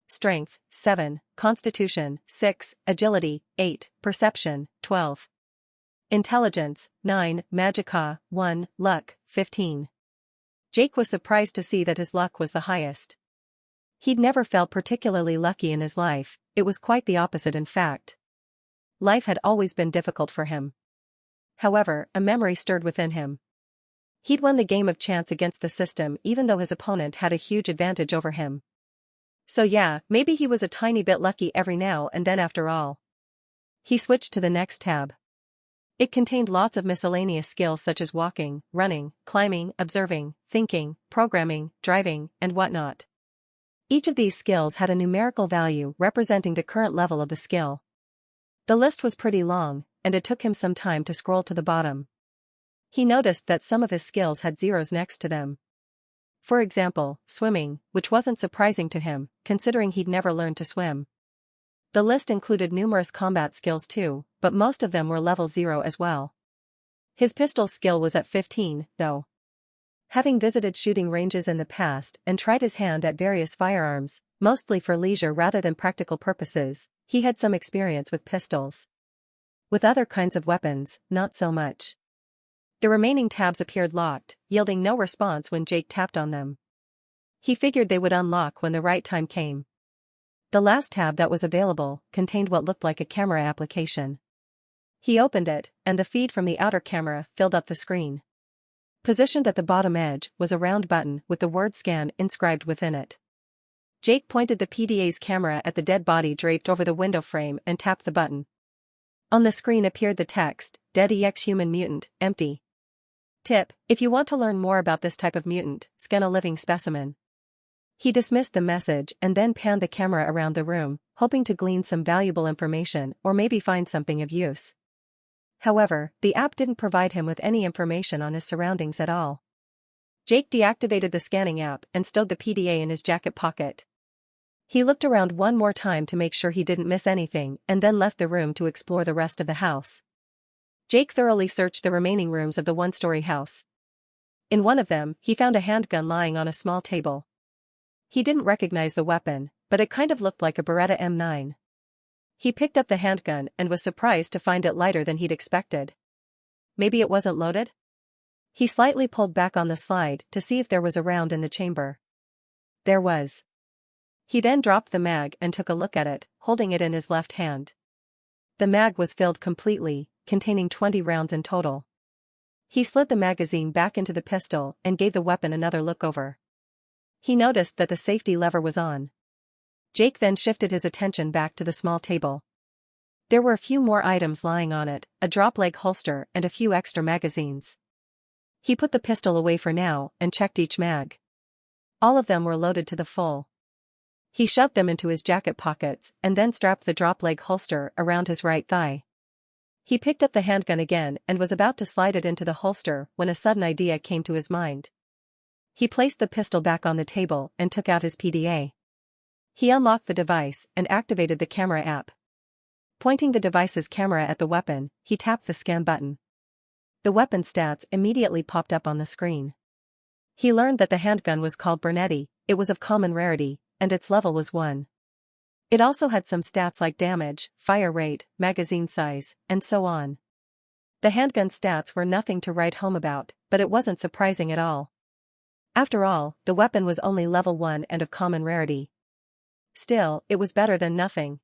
A: Strength, 7, Constitution, 6, Agility, 8, Perception, 12. Intelligence, 9, Magicka, 1, Luck, 15. Jake was surprised to see that his luck was the highest. He'd never felt particularly lucky in his life, it was quite the opposite in fact. Life had always been difficult for him. However, a memory stirred within him. He'd won the game of chance against the system even though his opponent had a huge advantage over him. So yeah, maybe he was a tiny bit lucky every now and then after all. He switched to the next tab. It contained lots of miscellaneous skills such as walking, running, climbing, observing, thinking, programming, driving, and whatnot. Each of these skills had a numerical value representing the current level of the skill. The list was pretty long, and it took him some time to scroll to the bottom. He noticed that some of his skills had zeros next to them. For example, swimming, which wasn't surprising to him, considering he'd never learned to swim. The list included numerous combat skills too, but most of them were level 0 as well. His pistol skill was at 15, though. Having visited shooting ranges in the past and tried his hand at various firearms, mostly for leisure rather than practical purposes, he had some experience with pistols. With other kinds of weapons, not so much. The remaining tabs appeared locked, yielding no response when Jake tapped on them. He figured they would unlock when the right time came. The last tab that was available contained what looked like a camera application. He opened it, and the feed from the outer camera filled up the screen. Positioned at the bottom edge was a round button with the word scan inscribed within it. Jake pointed the PDA's camera at the dead body draped over the window frame and tapped the button. On the screen appeared the text, Dead EX Human Mutant, Empty. Tip: if you want to learn more about this type of mutant, scan a living specimen. He dismissed the message and then panned the camera around the room, hoping to glean some valuable information or maybe find something of use. However, the app didn't provide him with any information on his surroundings at all. Jake deactivated the scanning app and stowed the PDA in his jacket pocket. He looked around one more time to make sure he didn't miss anything and then left the room to explore the rest of the house. Jake thoroughly searched the remaining rooms of the one-story house. In one of them, he found a handgun lying on a small table. He didn't recognize the weapon, but it kind of looked like a Beretta M9. He picked up the handgun and was surprised to find it lighter than he'd expected. Maybe it wasn't loaded? He slightly pulled back on the slide to see if there was a round in the chamber. There was. He then dropped the mag and took a look at it, holding it in his left hand. The mag was filled completely, containing 20 rounds in total. He slid the magazine back into the pistol and gave the weapon another look over. He noticed that the safety lever was on. Jake then shifted his attention back to the small table. There were a few more items lying on it, a drop-leg holster and a few extra magazines. He put the pistol away for now and checked each mag. All of them were loaded to the full. He shoved them into his jacket pockets and then strapped the drop-leg holster around his right thigh. He picked up the handgun again and was about to slide it into the holster when a sudden idea came to his mind. He placed the pistol back on the table and took out his PDA. He unlocked the device and activated the camera app. Pointing the device's camera at the weapon, he tapped the scan button. The weapon stats immediately popped up on the screen. He learned that the handgun was called Bernetti, it was of common rarity, and its level was 1. It also had some stats like damage, fire rate, magazine size, and so on. The handgun stats were nothing to write home about, but it wasn't surprising at all. After all, the weapon was only level 1 and of common rarity. Still, it was better than nothing.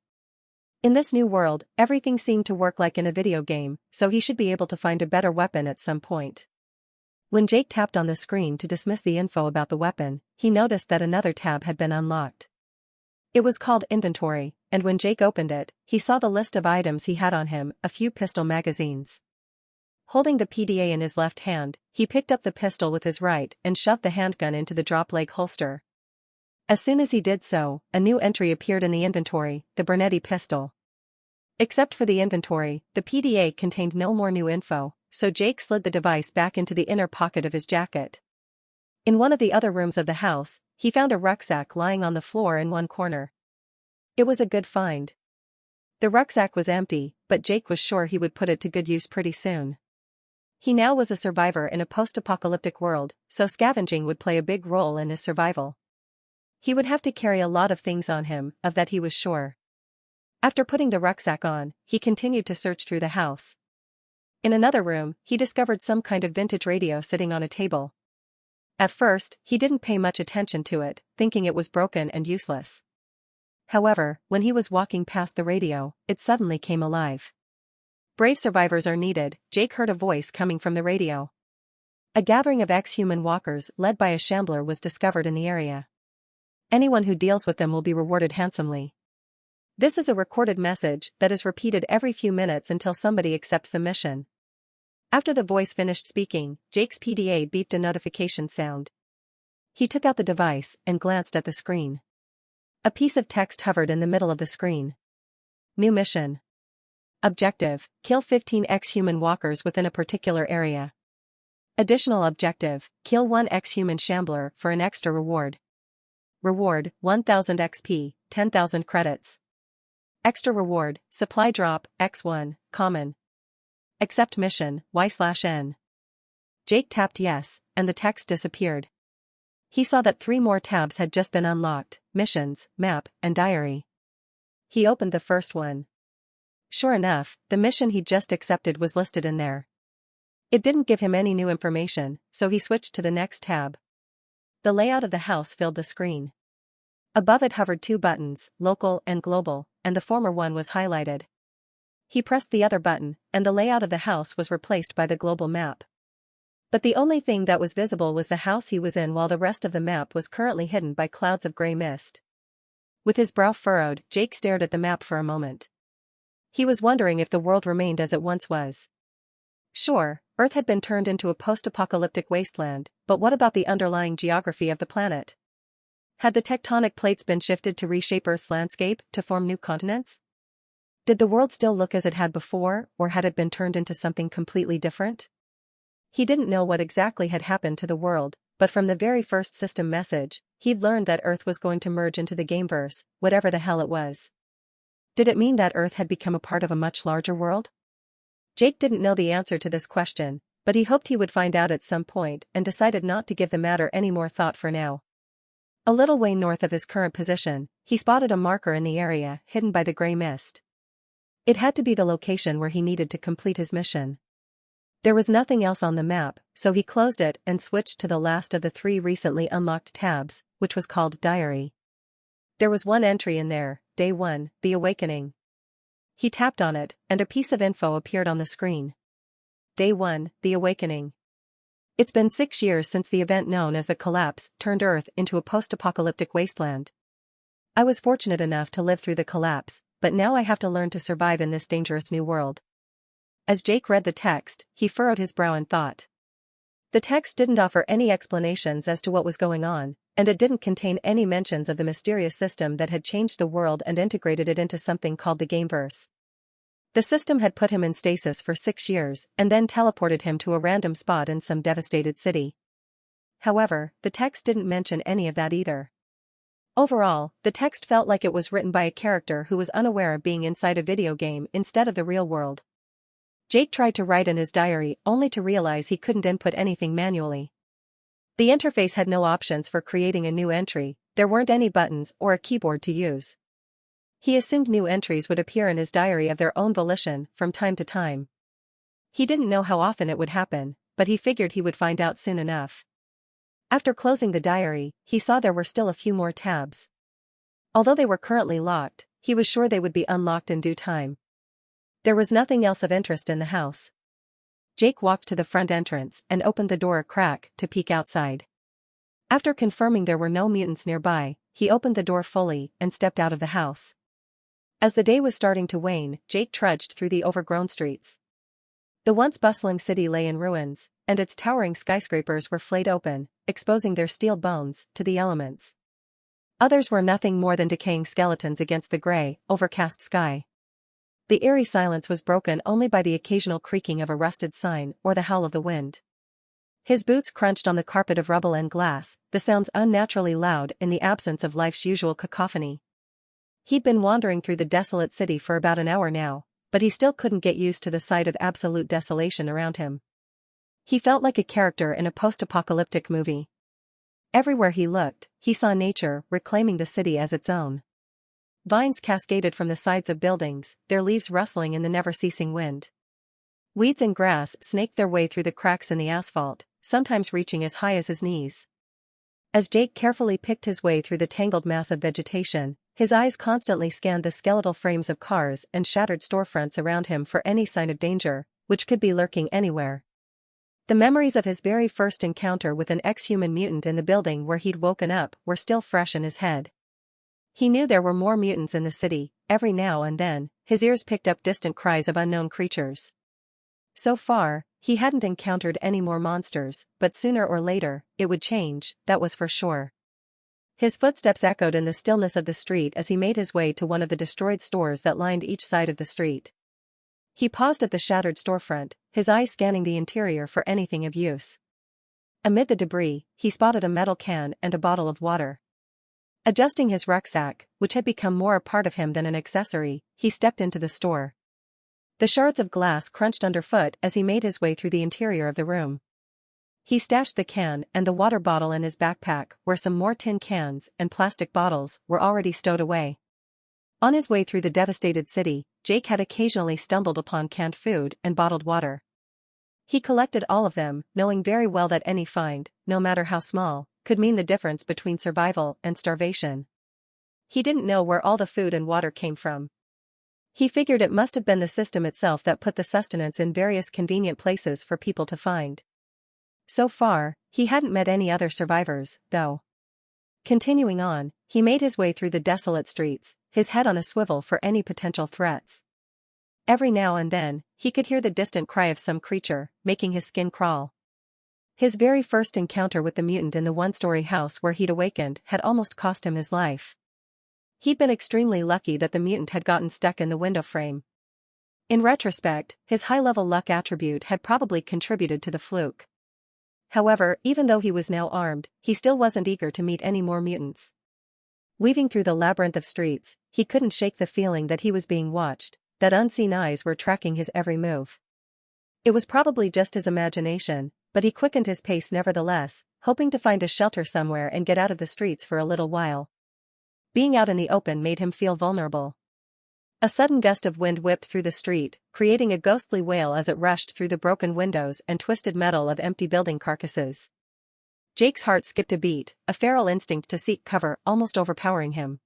A: In this new world, everything seemed to work like in a video game, so he should be able to find a better weapon at some point. When Jake tapped on the screen to dismiss the info about the weapon, he noticed that another tab had been unlocked. It was called Inventory, and when Jake opened it, he saw the list of items he had on him, a few pistol magazines. Holding the PDA in his left hand, he picked up the pistol with his right and shoved the handgun into the drop-leg holster. As soon as he did so, a new entry appeared in the inventory, the Bernetti pistol. Except for the inventory, the PDA contained no more new info, so Jake slid the device back into the inner pocket of his jacket. In one of the other rooms of the house, he found a rucksack lying on the floor in one corner. It was a good find. The rucksack was empty, but Jake was sure he would put it to good use pretty soon. He now was a survivor in a post-apocalyptic world, so scavenging would play a big role in his survival. He would have to carry a lot of things on him, of that he was sure. After putting the rucksack on, he continued to search through the house. In another room, he discovered some kind of vintage radio sitting on a table. At first, he didn't pay much attention to it, thinking it was broken and useless. However, when he was walking past the radio, it suddenly came alive. "Brave survivors are needed," Jake heard a voice coming from the radio. A gathering of ex-human walkers led by a shambler was discovered in the area. Anyone who deals with them will be rewarded handsomely. This is a recorded message that is repeated every few minutes until somebody accepts the mission. After the voice finished speaking, Jake's PDA beeped a notification sound. He took out the device and glanced at the screen. A piece of text hovered in the middle of the screen. New mission. Objective: kill 15 ex-human walkers within a particular area. Additional objective: kill 1 ex-human shambler for an extra reward. Reward: 1000 XP, 10,000 credits. Extra reward: supply drop, X1, common. Accept mission, Y/N. Jake tapped yes, and the text disappeared. He saw that 3 more tabs had just been unlocked: missions, map, and diary. He opened the first one. Sure enough, the mission he just accepted was listed in there. It didn't give him any new information, so he switched to the next tab. The layout of the house filled the screen. Above it hovered 2 buttons, local and global, and the former one was highlighted. He pressed the other button, and the layout of the house was replaced by the global map. But the only thing that was visible was the house he was in, while the rest of the map was currently hidden by clouds of gray mist. With his brow furrowed, Jake stared at the map for a moment. He was wondering if the world remained as it once was. Sure, Earth had been turned into a post-apocalyptic wasteland, but what about the underlying geography of the planet? Had the tectonic plates been shifted to reshape Earth's landscape, to form new continents? Did the world still look as it had before, or had it been turned into something completely different? He didn't know what exactly had happened to the world, but from the very first system message, he'd learned that Earth was going to merge into the gameverse, whatever the hell it was. Did it mean that Earth had become a part of a much larger world? Jake didn't know the answer to this question, but he hoped he would find out at some point and decided not to give the matter any more thought for now. A little way north of his current position, he spotted a marker in the area hidden by the gray mist. It had to be the location where he needed to complete his mission. There was nothing else on the map, so he closed it and switched to the last of the 3 recently unlocked tabs, which was called Diary. There was one entry in there, Day 1, The Awakening. He tapped on it, and a piece of info appeared on the screen. Day 1, The Awakening. It's been 6 years since the event known as the collapse turned Earth into a post-apocalyptic wasteland. I was fortunate enough to live through the collapse, but now I have to learn to survive in this dangerous new world. As Jake read the text, he furrowed his brow in thought. The text didn't offer any explanations as to what was going on, and it didn't contain any mentions of the mysterious system that had changed the world and integrated it into something called the Gameverse. The system had put him in stasis for 6 years and then teleported him to a random spot in some devastated city. However, the text didn't mention any of that either. Overall, the text felt like it was written by a character who was unaware of being inside a video game instead of the real world. Jake tried to write in his diary only to realize he couldn't input anything manually. The interface had no options for creating a new entry, there weren't any buttons or a keyboard to use. He assumed new entries would appear in his diary of their own volition from time to time. He didn't know how often it would happen, but he figured he would find out soon enough. After closing the diary, he saw there were still a few more tabs. Although they were currently locked, he was sure they would be unlocked in due time. There was nothing else of interest in the house. Jake walked to the front entrance and opened the door a crack to peek outside. After confirming there were no mutants nearby, he opened the door fully and stepped out of the house. As the day was starting to wane, Jake trudged through the overgrown streets. The once bustling city lay in ruins, and its towering skyscrapers were flayed open, exposing their steel bones to the elements. Others were nothing more than decaying skeletons against the gray, overcast sky. The eerie silence was broken only by the occasional creaking of a rusted sign or the howl of the wind. His boots crunched on the carpet of rubble and glass, the sounds unnaturally loud in the absence of life's usual cacophony. He'd been wandering through the desolate city for about an hour now, but he still couldn't get used to the sight of absolute desolation around him. He felt like a character in a post-apocalyptic movie. Everywhere he looked, he saw nature reclaiming the city as its own. Vines cascaded from the sides of buildings, their leaves rustling in the never-ceasing wind. Weeds and grass snaked their way through the cracks in the asphalt, sometimes reaching as high as his knees. As Jake carefully picked his way through the tangled mass of vegetation, his eyes constantly scanned the skeletal frames of cars and shattered storefronts around him for any sign of danger, which could be lurking anywhere. The memories of his very first encounter with an ex-human mutant in the building where he'd woken up were still fresh in his head. He knew there were more mutants in the city. Every now and then, his ears picked up distant cries of unknown creatures. So far, he hadn't encountered any more monsters, but sooner or later, it would change, that was for sure. His footsteps echoed in the stillness of the street as he made his way to one of the destroyed stores that lined each side of the street. He paused at the shattered storefront, his eyes scanning the interior for anything of use. Amid the debris, he spotted a metal can and a bottle of water. Adjusting his rucksack, which had become more a part of him than an accessory, he stepped into the store. The shards of glass crunched underfoot as he made his way through the interior of the room. He stashed the can and the water bottle in his backpack, where some more tin cans and plastic bottles were already stowed away. On his way through the devastated city, Jake had occasionally stumbled upon canned food and bottled water. He collected all of them, knowing very well that any find, no matter how small, could mean the difference between survival and starvation. He didn't know where all the food and water came from. He figured it must have been the system itself that put the sustenance in various convenient places for people to find. So far, he hadn't met any other survivors, though. Continuing on, he made his way through the desolate streets, his head on a swivel for any potential threats. Every now and then, he could hear the distant cry of some creature, making his skin crawl. His very first encounter with the mutant in the one-story house where he'd awakened had almost cost him his life. He'd been extremely lucky that the mutant had gotten stuck in the window frame. In retrospect, his high-level luck attribute had probably contributed to the fluke. However, even though he was now armed, he still wasn't eager to meet any more mutants. Weaving through the labyrinth of streets, he couldn't shake the feeling that he was being watched, that unseen eyes were tracking his every move. It was probably just his imagination, but he quickened his pace nevertheless, hoping to find a shelter somewhere and get out of the streets for a little while. Being out in the open made him feel vulnerable. A sudden gust of wind whipped through the street, creating a ghostly wail as it rushed through the broken windows and twisted metal of empty building carcasses. Jake's heart skipped a beat, a feral instinct to seek cover almost overpowering him.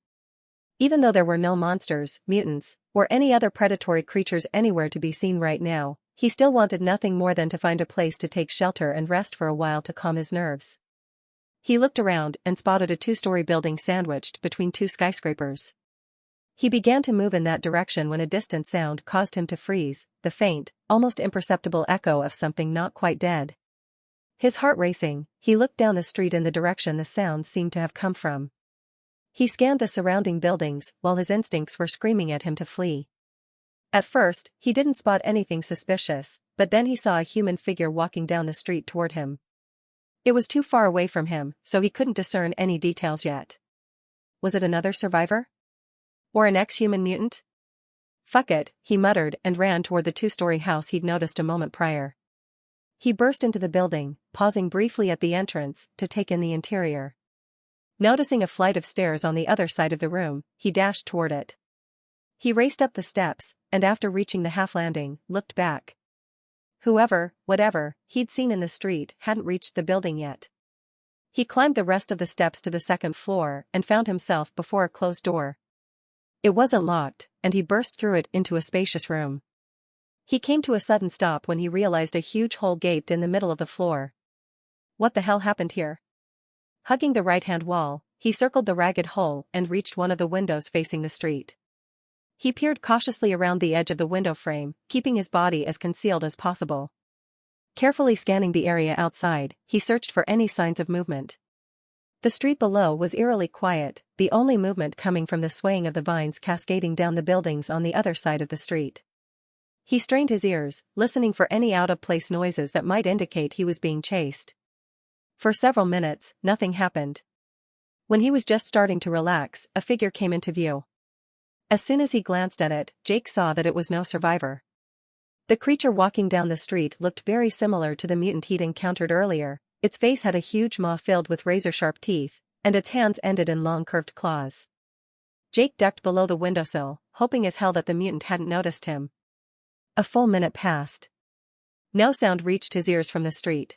A: Even though there were no monsters, mutants, or any other predatory creatures anywhere to be seen right now, he still wanted nothing more than to find a place to take shelter and rest for a while to calm his nerves. He looked around and spotted a two-story building sandwiched between two skyscrapers. He began to move in that direction when a distant sound caused him to freeze, the faint, almost imperceptible echo of something not quite dead. His heart racing, he looked down the street in the direction the sound seemed to have come from. He scanned the surrounding buildings while his instincts were screaming at him to flee. At first, he didn't spot anything suspicious, but then he saw a human figure walking down the street toward him. It was too far away from him, so he couldn't discern any details yet. Was it another survivor? Or an ex-human mutant? Fuck it, he muttered and ran toward the two-story house he'd noticed a moment prior. He burst into the building, pausing briefly at the entrance to take in the interior. Noticing a flight of stairs on the other side of the room, he dashed toward it. He raced up the steps, and after reaching the half-landing, looked back. Whoever, whatever, he'd seen in the street hadn't reached the building yet. He climbed the rest of the steps to the second floor and found himself before a closed door. It wasn't locked, and he burst through it into a spacious room. He came to a sudden stop when he realized a huge hole gaped in the middle of the floor. What the hell happened here? Hugging the right-hand wall, he circled the ragged hole and reached one of the windows facing the street. He peered cautiously around the edge of the window frame, keeping his body as concealed as possible. Carefully scanning the area outside, he searched for any signs of movement. The street below was eerily quiet, the only movement coming from the swaying of the vines cascading down the buildings on the other side of the street. He strained his ears, listening for any out-of-place noises that might indicate he was being chased. For several minutes, nothing happened. When he was just starting to relax, a figure came into view. As soon as he glanced at it, Jake saw that it was no survivor. The creature walking down the street looked very similar to the mutant he'd encountered earlier. Its face had a huge maw filled with razor-sharp teeth, and its hands ended in long curved claws. Jake ducked below the windowsill, hoping as hell that the mutant hadn't noticed him. A full minute passed. No sound reached his ears from the street.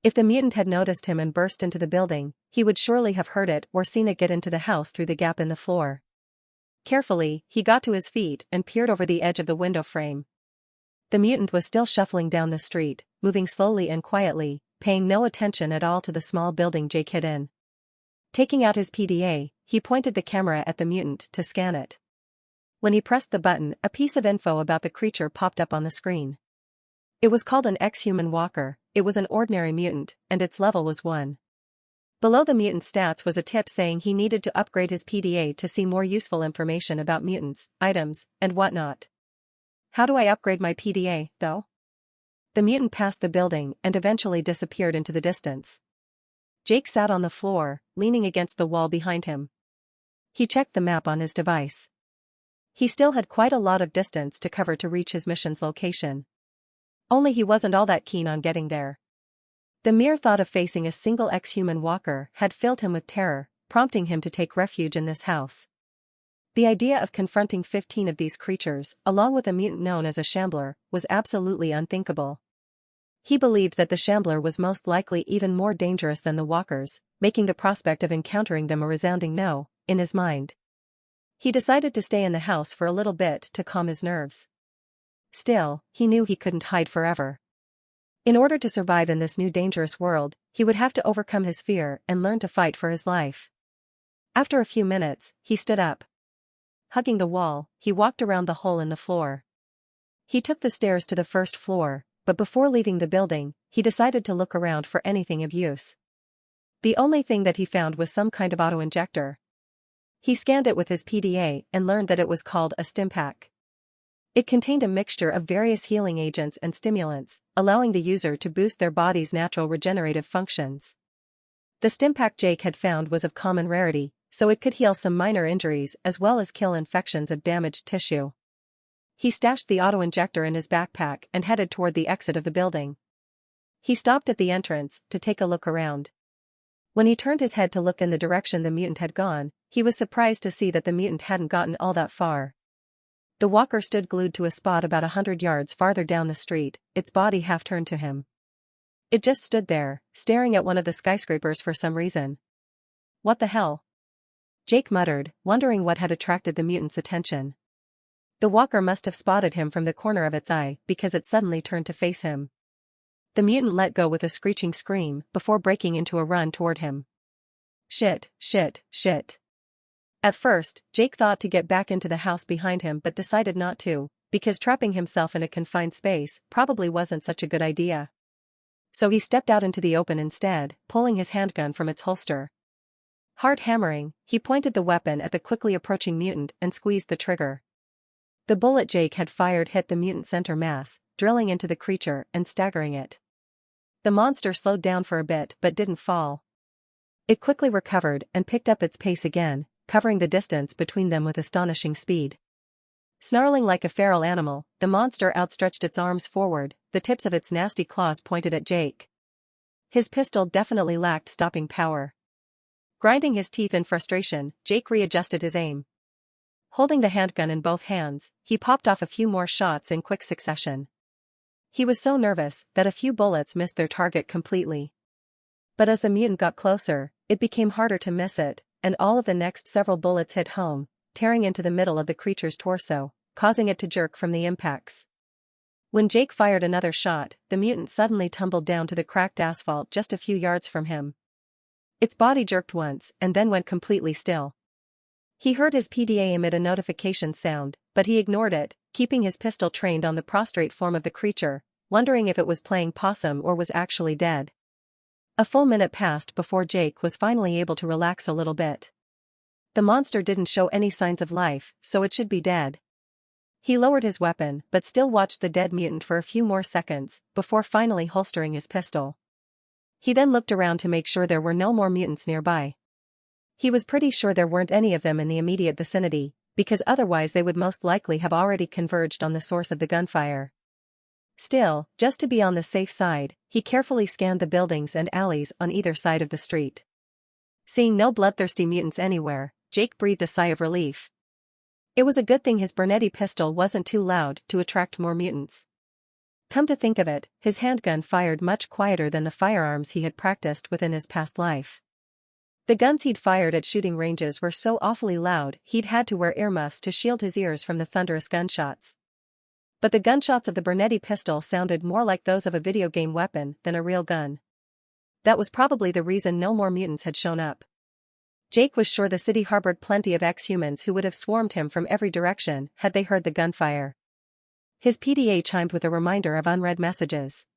A: If the mutant had noticed him and burst into the building, he would surely have heard it or seen it get into the house through the gap in the floor. Carefully, he got to his feet and peered over the edge of the window frame. The mutant was still shuffling down the street, moving slowly and quietly, paying no attention at all to the small building Jake hid in. Taking out his PDA, he pointed the camera at the mutant to scan it. When he pressed the button, a piece of info about the creature popped up on the screen. It was called an ex-human walker, it was an ordinary mutant, and its level was 1. Below the mutant's stats was a tip saying he needed to upgrade his PDA to see more useful information about mutants, items, and whatnot. How do I upgrade my PDA, though? The mutant passed the building and eventually disappeared into the distance. Jake sat on the floor, leaning against the wall behind him. He checked the map on his device. He still had quite a lot of distance to cover to reach his mission's location. Only he wasn't all that keen on getting there. The mere thought of facing a single ex-human walker had filled him with terror, prompting him to take refuge in this house. The idea of confronting 15 of these creatures, along with a mutant known as a shambler, was absolutely unthinkable. He believed that the shambler was most likely even more dangerous than the walkers, making the prospect of encountering them a resounding no, in his mind. He decided to stay in the house for a little bit to calm his nerves. Still, he knew he couldn't hide forever. In order to survive in this new dangerous world, he would have to overcome his fear and learn to fight for his life. After a few minutes, he stood up. Hugging the wall, he walked around the hole in the floor. He took the stairs to the first floor, but before leaving the building, he decided to look around for anything of use. The only thing that he found was some kind of auto-injector. He scanned it with his PDA and learned that it was called a stimpack. It contained a mixture of various healing agents and stimulants, allowing the user to boost their body's natural regenerative functions. The stimpack Jake had found was of common rarity, so it could heal some minor injuries as well as kill infections of damaged tissue. He stashed the auto-injector in his backpack and headed toward the exit of the building. He stopped at the entrance to take a look around. When he turned his head to look in the direction the mutant had gone, he was surprised to see that the mutant hadn't gotten all that far. The walker stood glued to a spot about 100 yards farther down the street, its body half turned to him. It just stood there, staring at one of the skyscrapers for some reason. What the hell? Jake muttered, wondering what had attracted the mutant's attention. The walker must have spotted him from the corner of its eye because it suddenly turned to face him. The mutant let go with a screeching scream before breaking into a run toward him. Shit, shit, shit. At first, Jake thought to get back into the house behind him but decided not to, because trapping himself in a confined space probably wasn't such a good idea. So he stepped out into the open instead, pulling his handgun from its holster. Hard hammering, he pointed the weapon at the quickly approaching mutant and squeezed the trigger. The bullet Jake had fired hit the mutant's center mass, drilling into the creature and staggering it. The monster slowed down for a bit but didn't fall. It quickly recovered and picked up its pace again, covering the distance between them with astonishing speed. Snarling like a feral animal, the monster outstretched its arms forward, the tips of its nasty claws pointed at Jake. His pistol definitely lacked stopping power. Grinding his teeth in frustration, Jake readjusted his aim. Holding the handgun in both hands, he popped off a few more shots in quick succession. He was so nervous that a few bullets missed their target completely. But as the mutant got closer, it became harder to miss it, and all of the next several bullets hit home, tearing into the middle of the creature's torso, causing it to jerk from the impacts. When Jake fired another shot, the mutant suddenly tumbled down to the cracked asphalt just a few yards from him. Its body jerked once and then went completely still. He heard his PDA emit a notification sound, but he ignored it, keeping his pistol trained on the prostrate form of the creature, wondering if it was playing possum or was actually dead. A full minute passed before Jake was finally able to relax a little bit. The monster didn't show any signs of life, so it should be dead. He lowered his weapon but still watched the dead mutant for a few more seconds before finally holstering his pistol. He then looked around to make sure there were no more mutants nearby. He was pretty sure there weren't any of them in the immediate vicinity, because otherwise they would most likely have already converged on the source of the gunfire. Still, just to be on the safe side, he carefully scanned the buildings and alleys on either side of the street. Seeing no bloodthirsty mutants anywhere, Jake breathed a sigh of relief. It was a good thing his Bernetti pistol wasn't too loud to attract more mutants. Come to think of it, his handgun fired much quieter than the firearms he had practiced with in his past life. The guns he'd fired at shooting ranges were so awfully loud he'd had to wear earmuffs to shield his ears from the thunderous gunshots. But the gunshots of the Bernetti pistol sounded more like those of a video game weapon than a real gun. That was probably the reason no more mutants had shown up. Jake was sure the city harbored plenty of ex-humans who would have swarmed him from every direction had they heard the gunfire. His PDA chimed with a reminder of unread messages.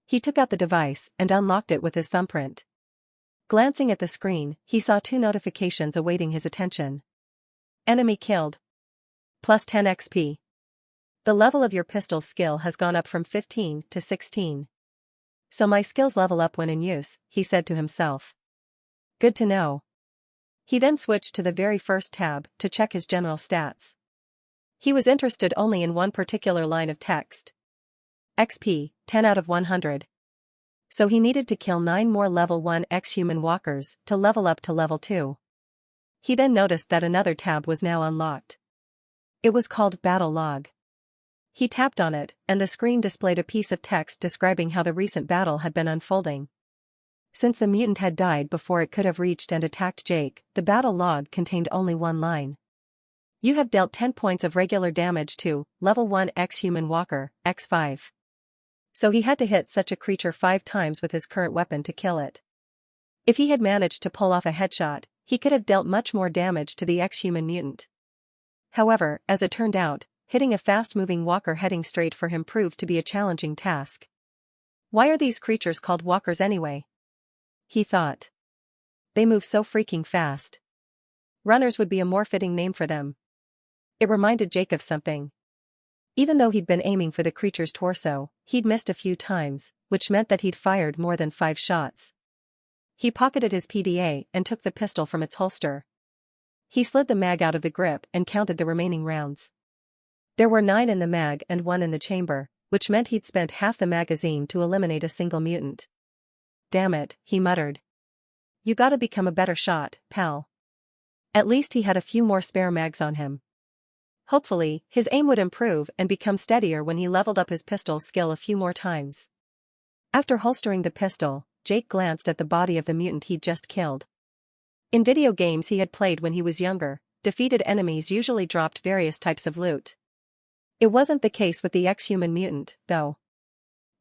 A: He took out the device and unlocked it with his thumbprint. Glancing at the screen, he saw 2 notifications awaiting his attention. Enemy killed. Plus 10 XP. The level of your pistol skill has gone up from 15 to 16. So my skills level up when in use, he said to himself. Good to know. He then switched to the very first tab to check his general stats. He was interested only in one particular line of text. XP, 10 out of 100. So he needed to kill 9 more level 1 ex-human walkers to level up to level 2. He then noticed that another tab was now unlocked. It was called Battle Log. He tapped on it, and the screen displayed a piece of text describing how the recent battle had been unfolding. Since the mutant had died before it could have reached and attacked Jake, the battle log contained only one line. You have dealt 10 points of regular damage to level 1 ex-human walker, X5. So he had to hit such a creature 5 times with his current weapon to kill it. If he had managed to pull off a headshot, he could have dealt much more damage to the ex-human mutant. However, as it turned out, hitting a fast-moving walker heading straight for him proved to be a challenging task. Why are these creatures called walkers anyway? He thought. They move so freaking fast. Runners would be a more fitting name for them. It reminded Jake of something. Even though he'd been aiming for the creature's torso, he'd missed a few times, which meant that he'd fired more than 5 shots. He pocketed his PDA and took the pistol from its holster. He slid the mag out of the grip and counted the remaining rounds. There were 9 in the mag and 1 in the chamber, which meant he'd spent half the magazine to eliminate a single mutant. Damn it, he muttered. You gotta become a better shot, pal. At least he had a few more spare mags on him. Hopefully, his aim would improve and become steadier when he leveled up his pistol skill a few more times. After holstering the pistol, Jake glanced at the body of the mutant he'd just killed. In video games he had played when he was younger, defeated enemies usually dropped various types of loot. It wasn't the case with the ex-human mutant, though.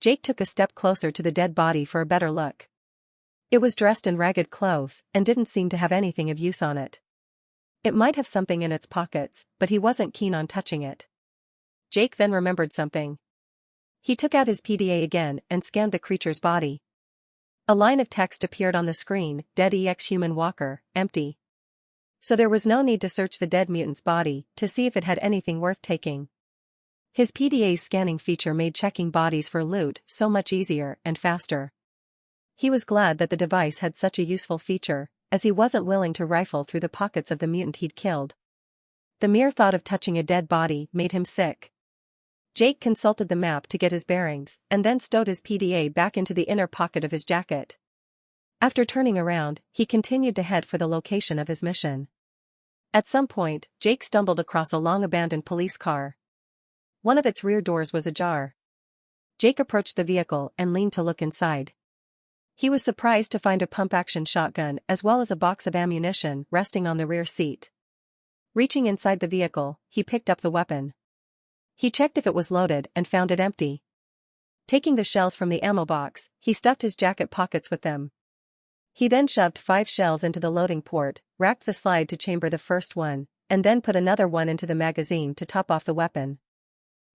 A: Jake took a step closer to the dead body for a better look. It was dressed in ragged clothes and didn't seem to have anything of use on it. It might have something in its pockets, but he wasn't keen on touching it. Jake then remembered something. He took out his PDA again and scanned the creature's body. A line of text appeared on the screen, dead ex-human walker, empty. So there was no need to search the dead mutant's body to see if it had anything worth taking. His PDA's scanning feature made checking bodies for loot so much easier and faster. He was glad that the device had such a useful feature, as he wasn't willing to rifle through the pockets of the mutant he'd killed. The mere thought of touching a dead body made him sick. Jake consulted the map to get his bearings, and then stowed his PDA back into the inner pocket of his jacket. After turning around, he continued to head for the location of his mission. At some point, Jake stumbled across a long-abandoned police car. One of its rear doors was ajar. Jake approached the vehicle and leaned to look inside. He was surprised to find a pump-action shotgun as well as a box of ammunition resting on the rear seat. Reaching inside the vehicle, he picked up the weapon. He checked if it was loaded and found it empty. Taking the shells from the ammo box, he stuffed his jacket pockets with them. He then shoved 5 shells into the loading port, racked the slide to chamber the first one, and then put another one into the magazine to top off the weapon.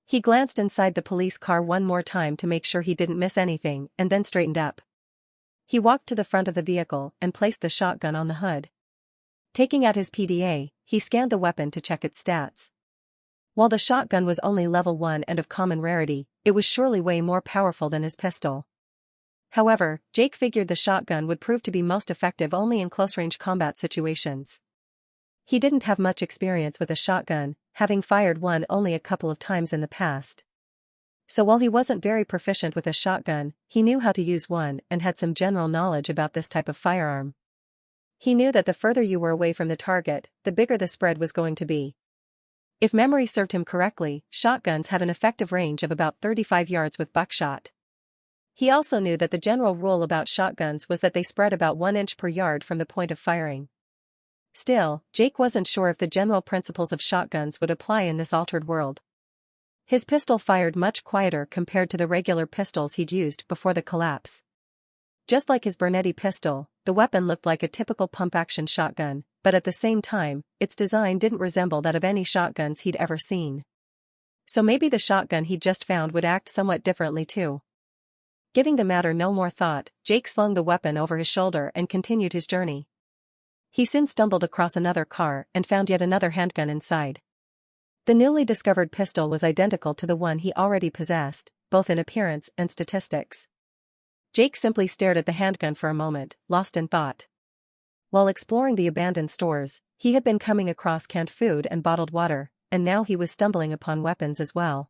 A: He glanced inside the police car one more time to make sure he didn't miss anything and then straightened up. He walked to the front of the vehicle and placed the shotgun on the hood. Taking out his PDA, he scanned the weapon to check its stats. While the shotgun was only level 1 and of common rarity, it was surely way more powerful than his pistol. However, Jake figured the shotgun would prove to be most effective only in close-range combat situations. He didn't have much experience with a shotgun, having fired one only a couple of times in the past. So while he wasn't very proficient with a shotgun, he knew how to use one and had some general knowledge about this type of firearm. He knew that the further you were away from the target, the bigger the spread was going to be. If memory served him correctly, shotguns had an effective range of about 35 yards with buckshot. He also knew that the general rule about shotguns was that they spread about 1 inch per yard from the point of firing. Still, Jake wasn't sure if the general principles of shotguns would apply in this altered world. His pistol fired much quieter compared to the regular pistols he'd used before the collapse. Just like his Bernetti pistol, the weapon looked like a typical pump-action shotgun, but at the same time, its design didn't resemble that of any shotguns he'd ever seen. So maybe the shotgun he'd just found would act somewhat differently too. Giving the matter no more thought, Jake slung the weapon over his shoulder and continued his journey. He soon stumbled across another car and found yet another handgun inside. The newly discovered pistol was identical to the one he already possessed, both in appearance and statistics. Jake simply stared at the handgun for a moment, lost in thought. While exploring the abandoned stores, he had been coming across canned food and bottled water, and now he was stumbling upon weapons as well.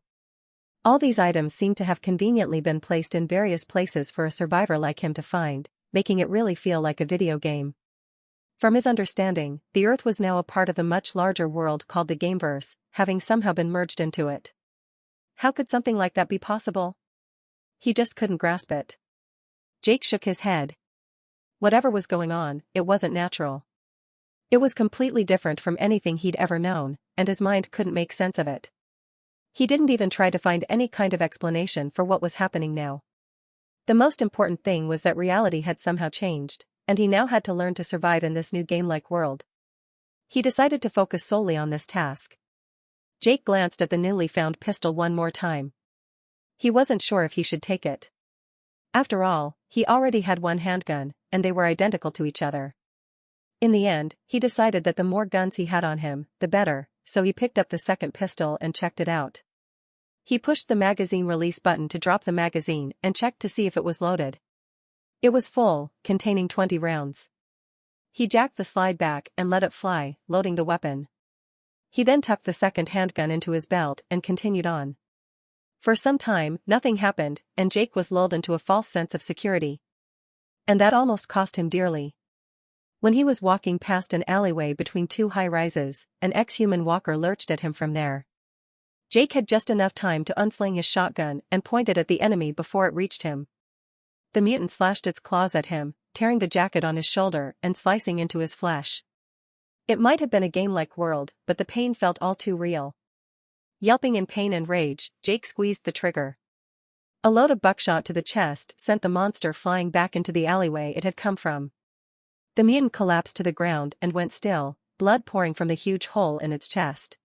A: All these items seemed to have conveniently been placed in various places for a survivor like him to find, making it really feel like a video game. From his understanding, the Earth was now a part of the much larger world called the Gameverse, having somehow been merged into it. How could something like that be possible? He just couldn't grasp it. Jake shook his head. Whatever was going on, it wasn't natural. It was completely different from anything he'd ever known, and his mind couldn't make sense of it. He didn't even try to find any kind of explanation for what was happening now. The most important thing was that reality had somehow changed, and he now had to learn to survive in this new game-like world. He decided to focus solely on this task. Jake glanced at the newly found pistol one more time. He wasn't sure if he should take it. After all, he already had one handgun, and they were identical to each other. In the end, he decided that the more guns he had on him, the better, so he picked up the second pistol and checked it out. He pushed the magazine release button to drop the magazine and checked to see if it was loaded. It was full, containing 20 rounds. He jacked the slide back and let it fly, loading the weapon. He then tucked the second handgun into his belt and continued on. For some time, nothing happened, and Jake was lulled into a false sense of security. And that almost cost him dearly. When he was walking past an alleyway between two high-rises, an ex-human walker lurched at him from there. Jake had just enough time to unsling his shotgun and point it at the enemy before it reached him. The mutant slashed its claws at him, tearing the jacket on his shoulder and slicing into his flesh. It might have been a game-like world, but the pain felt all too real. Yelping in pain and rage, Jake squeezed the trigger. A load of buckshot to the chest sent the monster flying back into the alleyway it had come from. The mutant collapsed to the ground and went still, blood pouring from the huge hole in its chest.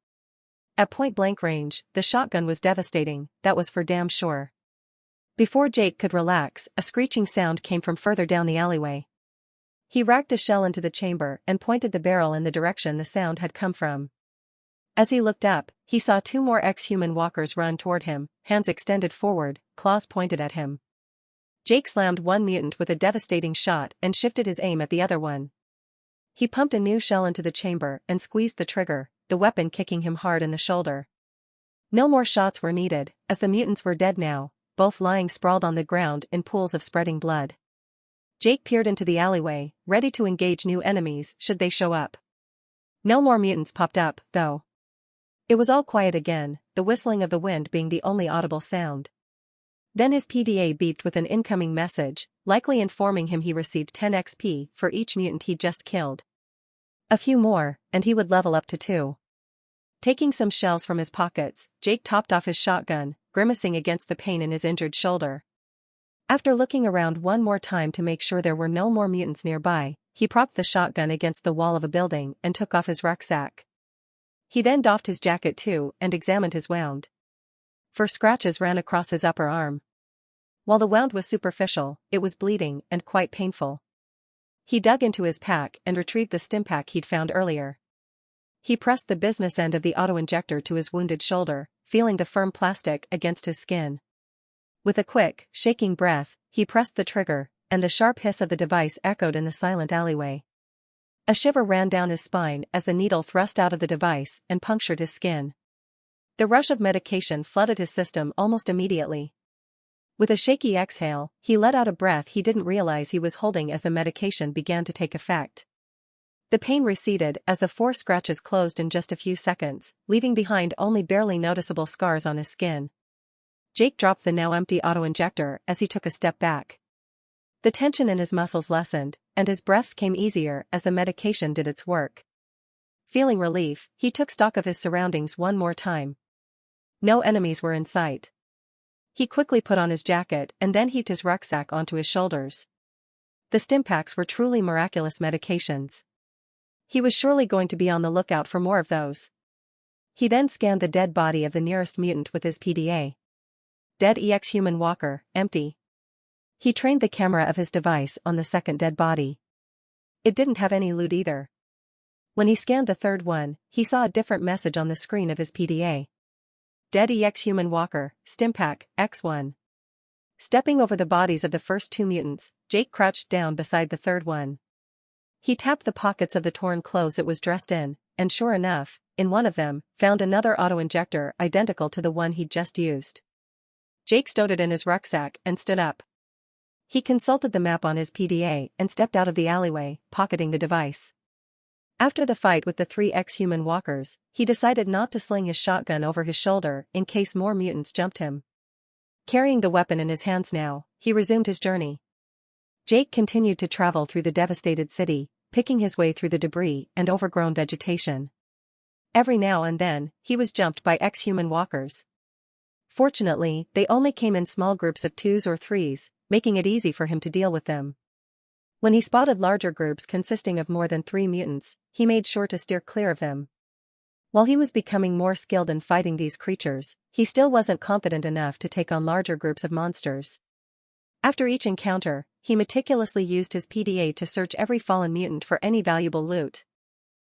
A: At point-blank range, the shotgun was devastating, that was for damn sure. Before Jake could relax, a screeching sound came from further down the alleyway. He racked a shell into the chamber and pointed the barrel in the direction the sound had come from. As he looked up, he saw two more ex-human walkers run toward him, hands extended forward, claws pointed at him. Jake slammed one mutant with a devastating shot and shifted his aim at the other one. He pumped a new shell into the chamber and squeezed the trigger, the weapon kicking him hard in the shoulder. No more shots were needed, as the mutants were dead now, both lying sprawled on the ground in pools of spreading blood. Jake peered into the alleyway, ready to engage new enemies should they show up. No more mutants popped up, though. It was all quiet again, the whistling of the wind being the only audible sound. Then his PDA beeped with an incoming message, likely informing him he received 10 XP for each mutant he'd just killed. A few more, and he would level up to 2. Taking some shells from his pockets, Jake topped off his shotgun, grimacing against the pain in his injured shoulder. After looking around one more time to make sure there were no more mutants nearby, he propped the shotgun against the wall of a building and took off his rucksack. He then doffed his jacket too and examined his wound. 4 scratches ran across his upper arm. While the wound was superficial, it was bleeding and quite painful. He dug into his pack and retrieved the stimpack he'd found earlier. He pressed the business end of the autoinjector to his wounded shoulder, feeling the firm plastic against his skin. With a quick, shaking breath, he pressed the trigger, and the sharp hiss of the device echoed in the silent alleyway. A shiver ran down his spine as the needle thrust out of the device and punctured his skin. The rush of medication flooded his system almost immediately. With a shaky exhale, he let out a breath he didn't realize he was holding as the medication began to take effect. The pain receded as the 4 scratches closed in just a few seconds, leaving behind only barely noticeable scars on his skin. Jake dropped the now empty autoinjector as he took a step back. The tension in his muscles lessened, and his breaths came easier as the medication did its work. Feeling relief, he took stock of his surroundings one more time. No enemies were in sight. He quickly put on his jacket and then heaped his rucksack onto his shoulders. The stimpaks were truly miraculous medications. He was surely going to be on the lookout for more of those. He then scanned the dead body of the nearest mutant with his PDA. Dead Human Walker, empty. He trained the camera of his device on the second dead body. It didn't have any loot either. When he scanned the third one, he saw a different message on the screen of his PDA. Dead Human Walker, Stimpak, X1. Stepping over the bodies of the first 2 mutants, Jake crouched down beside the third one. He tapped the pockets of the torn clothes it was dressed in, and sure enough, in one of them, found another autoinjector identical to the one he'd just used. Jake stowed it in his rucksack and stood up. He consulted the map on his PDA and stepped out of the alleyway, pocketing the device. After the fight with the 3 ex-human walkers, he decided not to sling his shotgun over his shoulder in case more mutants jumped him. Carrying the weapon in his hands now, he resumed his journey. Jake continued to travel through the devastated city, picking his way through the debris and overgrown vegetation. Every now and then, he was jumped by ex-human walkers. Fortunately, they only came in small groups of 2s or 3s, making it easy for him to deal with them. When he spotted larger groups consisting of more than 3 mutants, he made sure to steer clear of them. While he was becoming more skilled in fighting these creatures, he still wasn't confident enough to take on larger groups of monsters. After each encounter, he meticulously used his PDA to search every fallen mutant for any valuable loot.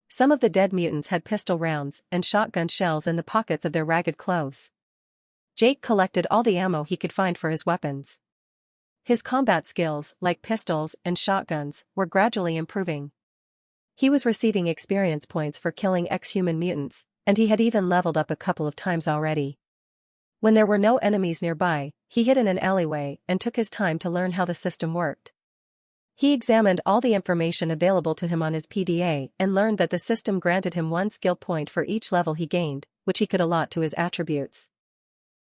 A: Some of the dead mutants had pistol rounds and shotgun shells in the pockets of their ragged clothes. Jake collected all the ammo he could find for his weapons. His combat skills, like pistols and shotguns, were gradually improving. He was receiving experience points for killing ex-human mutants, and he had even leveled up a couple of times already. When there were no enemies nearby, he hid in an alleyway and took his time to learn how the system worked. He examined all the information available to him on his PDA and learned that the system granted him 1 skill point for each level he gained, which he could allot to his attributes.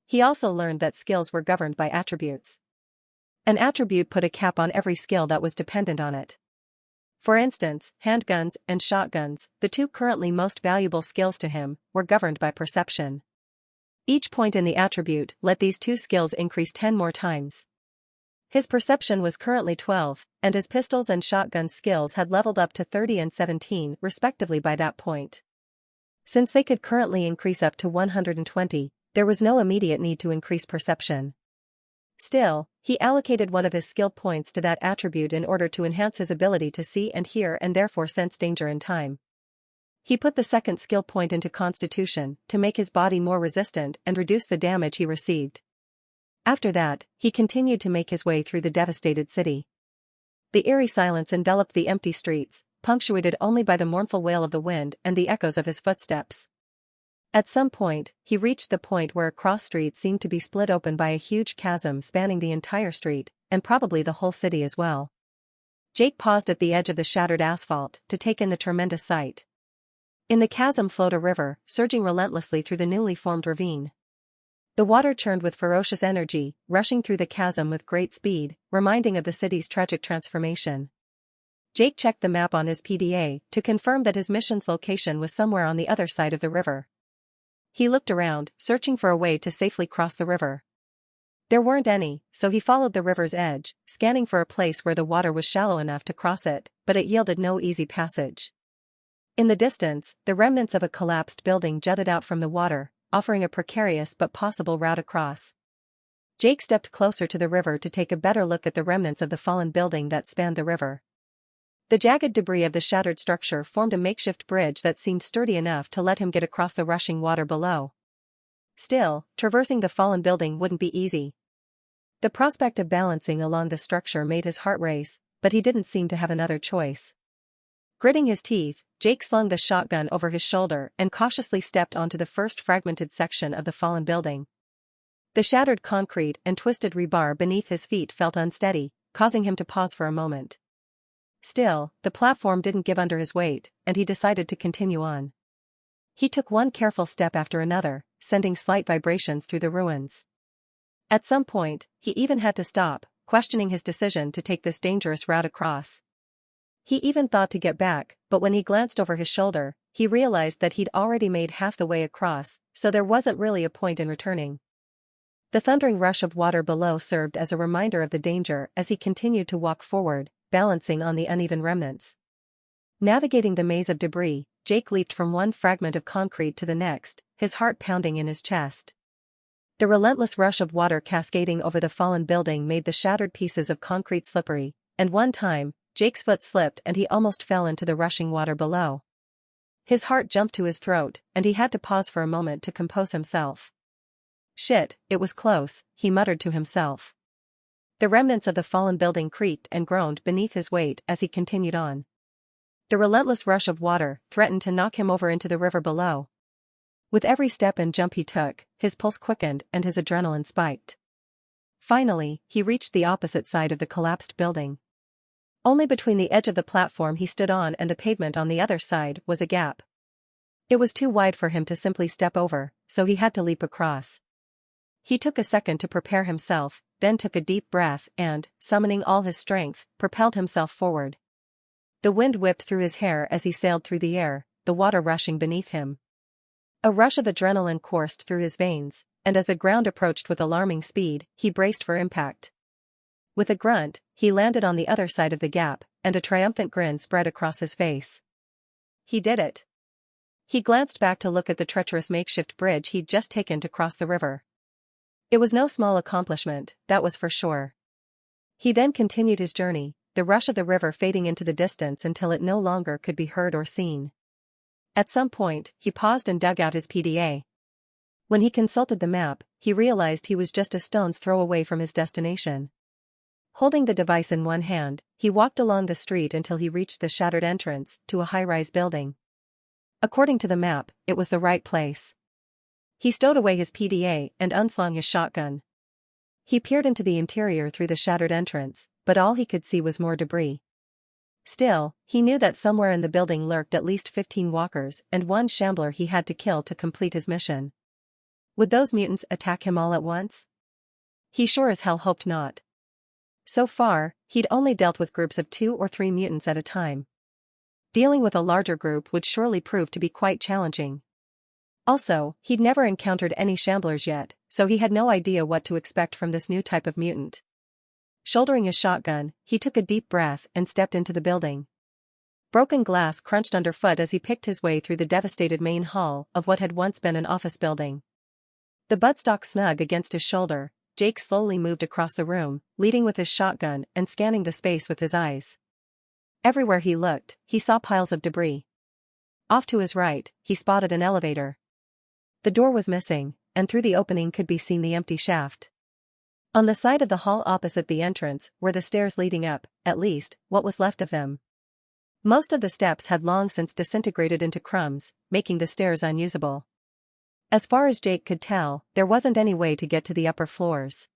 A: He also learned that skills were governed by attributes. An attribute put a cap on every skill that was dependent on it. For instance, handguns and shotguns, the 2 currently most valuable skills to him, were governed by perception. Each point in the attribute let these 2 skills increase 10 more times. His perception was currently 12, and his pistols and shotgun skills had leveled up to 30 and 17 respectively by that point. Since they could currently increase up to 120, there was no immediate need to increase perception. Still, he allocated one of his skill points to that attribute in order to enhance his ability to see and hear and therefore sense danger in time. He put the second skill point into Constitution to make his body more resistant and reduce the damage he received. After that, he continued to make his way through the devastated city. The eerie silence enveloped the empty streets, punctuated only by the mournful wail of the wind and the echoes of his footsteps. At some point, he reached the point where a cross street seemed to be split open by a huge chasm spanning the entire street, and probably the whole city as well. Jake paused at the edge of the shattered asphalt to take in the tremendous sight. In the chasm flowed a river, surging relentlessly through the newly formed ravine. The water churned with ferocious energy, rushing through the chasm with great speed, reminding of the city's tragic transformation. Jake checked the map on his PDA to confirm that his mission's location was somewhere on the other side of the river. He looked around, searching for a way to safely cross the river. There weren't any, so he followed the river's edge, scanning for a place where the water was shallow enough to cross it, but it yielded no easy passage. In the distance, the remnants of a collapsed building jutted out from the water, offering a precarious but possible route across. Jake stepped closer to the river to take a better look at the remnants of the fallen building that spanned the river. The jagged debris of the shattered structure formed a makeshift bridge that seemed sturdy enough to let him get across the rushing water below. Still, traversing the fallen building wouldn't be easy. The prospect of balancing along the structure made his heart race, but he didn't seem to have another choice. Gritting his teeth, Jake slung the shotgun over his shoulder and cautiously stepped onto the first fragmented section of the fallen building. The shattered concrete and twisted rebar beneath his feet felt unsteady, causing him to pause for a moment. Still, the platform didn't give under his weight, and he decided to continue on. He took one careful step after another, sending slight vibrations through the ruins. At some point, he even had to stop, questioning his decision to take this dangerous route across. He even thought to get back, but when he glanced over his shoulder, he realized that he'd already made half the way across, so there wasn't really a point in returning. The thundering rush of water below served as a reminder of the danger as he continued to walk forward, balancing on the uneven remnants. Navigating the maze of debris, Jake leaped from one fragment of concrete to the next, his heart pounding in his chest. The relentless rush of water cascading over the fallen building made the shattered pieces of concrete slippery, and one time, Jake's foot slipped and he almost fell into the rushing water below. His heart jumped to his throat, and he had to pause for a moment to compose himself. "Shit, it was close," he muttered to himself. The remnants of the fallen building creaked and groaned beneath his weight as he continued on. The relentless rush of water threatened to knock him over into the river below. With every step and jump he took, his pulse quickened and his adrenaline spiked. Finally, he reached the opposite side of the collapsed building. Only between the edge of the platform he stood on and the pavement on the other side was a gap. It was too wide for him to simply step over, so he had to leap across. He took a second to prepare himself, then took a deep breath and, summoning all his strength, propelled himself forward. The wind whipped through his hair as he sailed through the air, the water rushing beneath him. A rush of adrenaline coursed through his veins, and as the ground approached with alarming speed, he braced for impact. With a grunt, he landed on the other side of the gap, and a triumphant grin spread across his face. He did it. He glanced back to look at the treacherous makeshift bridge he'd just taken to cross the river. It was no small accomplishment, that was for sure. He then continued his journey, the rush of the river fading into the distance until it no longer could be heard or seen. At some point, he paused and dug out his PDA. When he consulted the map, he realized he was just a stone's throw away from his destination. Holding the device in one hand, he walked along the street until he reached the shattered entrance to a high-rise building. According to the map, it was the right place. He stowed away his PDA and unslung his shotgun. He peered into the interior through the shattered entrance, but all he could see was more debris. Still, he knew that somewhere in the building lurked at least 15 walkers and one shambler he had to kill to complete his mission. Would those mutants attack him all at once? He sure as hell hoped not. So far, he'd only dealt with groups of 2 or 3 mutants at a time. Dealing with a larger group would surely prove to be quite challenging. Also, he'd never encountered any shamblers yet, so he had no idea what to expect from this new type of mutant. Shouldering his shotgun, he took a deep breath and stepped into the building. Broken glass crunched underfoot as he picked his way through the devastated main hall of what had once been an office building. The buttstock snug against his shoulder, Jake slowly moved across the room, leading with his shotgun and scanning the space with his eyes. Everywhere he looked, he saw piles of debris. Off to his right, he spotted an elevator. The door was missing, and through the opening could be seen the empty shaft. On the side of the hall opposite the entrance were the stairs leading up, at least, what was left of them. Most of the steps had long since disintegrated into crumbs, making the stairs unusable. As far as Jake could tell, there wasn't any way to get to the upper floors.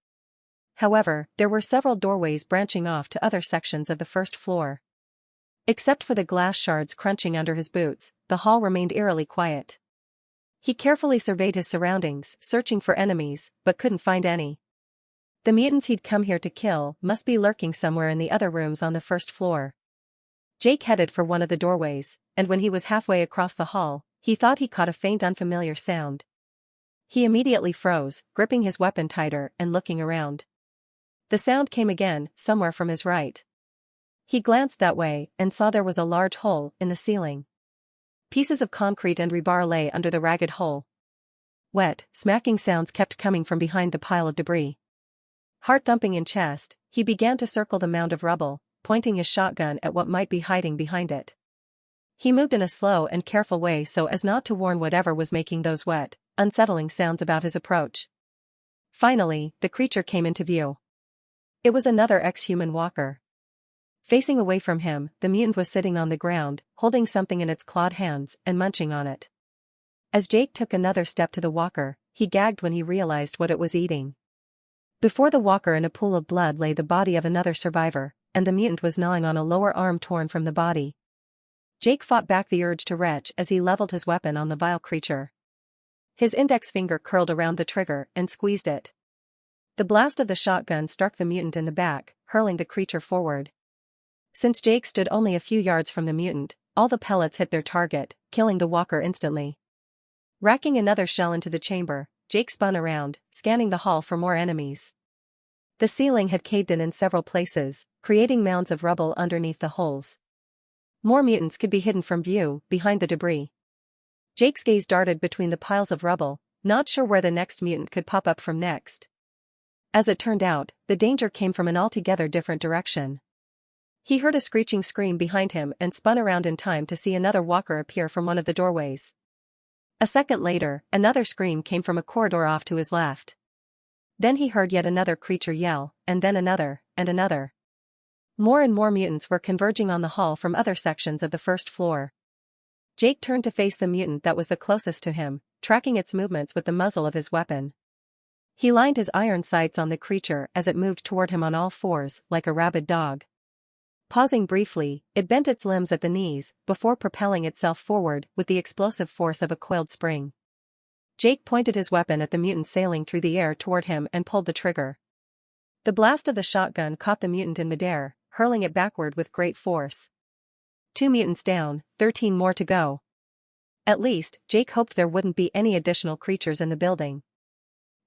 A: However, there were several doorways branching off to other sections of the first floor. Except for the glass shards crunching under his boots, the hall remained eerily quiet. He carefully surveyed his surroundings, searching for enemies, but couldn't find any. The mutants he'd come here to kill must be lurking somewhere in the other rooms on the first floor. Jake headed for one of the doorways, and when he was halfway across the hall, he thought he caught a faint unfamiliar sound. He immediately froze, gripping his weapon tighter and looking around. The sound came again, somewhere from his right. He glanced that way and saw there was a large hole in the ceiling. Pieces of concrete and rebar lay under the ragged hole. Wet, smacking sounds kept coming from behind the pile of debris. Heart thumping in chest, he began to circle the mound of rubble, pointing his shotgun at what might be hiding behind it. He moved in a slow and careful way so as not to warn whatever was making those wet, unsettling sounds about his approach. Finally, the creature came into view. It was another ex-human walker. Facing away from him, the mutant was sitting on the ground, holding something in its clawed hands and munching on it. As Jake took another step to the walker, he gagged when he realized what it was eating. Before the walker in a pool of blood lay the body of another survivor, and the mutant was gnawing on a lower arm torn from the body. Jake fought back the urge to retch as he leveled his weapon on the vile creature. His index finger curled around the trigger and squeezed it. The blast of the shotgun struck the mutant in the back, hurling the creature forward. Since Jake stood only a few yards from the mutant, all the pellets hit their target, killing the walker instantly. Racking another shell into the chamber, Jake spun around, scanning the hall for more enemies. The ceiling had caved in several places, creating mounds of rubble underneath the holes. More mutants could be hidden from view, behind the debris. Jake's gaze darted between the piles of rubble, not sure where the next mutant could pop up from next. As it turned out, the danger came from an altogether different direction. He heard a screeching scream behind him and spun around in time to see another walker appear from one of the doorways. A second later, another scream came from a corridor off to his left. Then he heard yet another creature yell, and then another, and another. More and more mutants were converging on the hall from other sections of the first floor. Jake turned to face the mutant that was the closest to him, tracking its movements with the muzzle of his weapon. He lined his iron sights on the creature as it moved toward him on all fours, like a rabid dog. Pausing briefly, it bent its limbs at the knees, before propelling itself forward with the explosive force of a coiled spring. Jake pointed his weapon at the mutant sailing through the air toward him and pulled the trigger. The blast of the shotgun caught the mutant in midair, hurling it backward with great force. 2 mutants down, 13 more to go. At least, Jake hoped there wouldn't be any additional creatures in the building.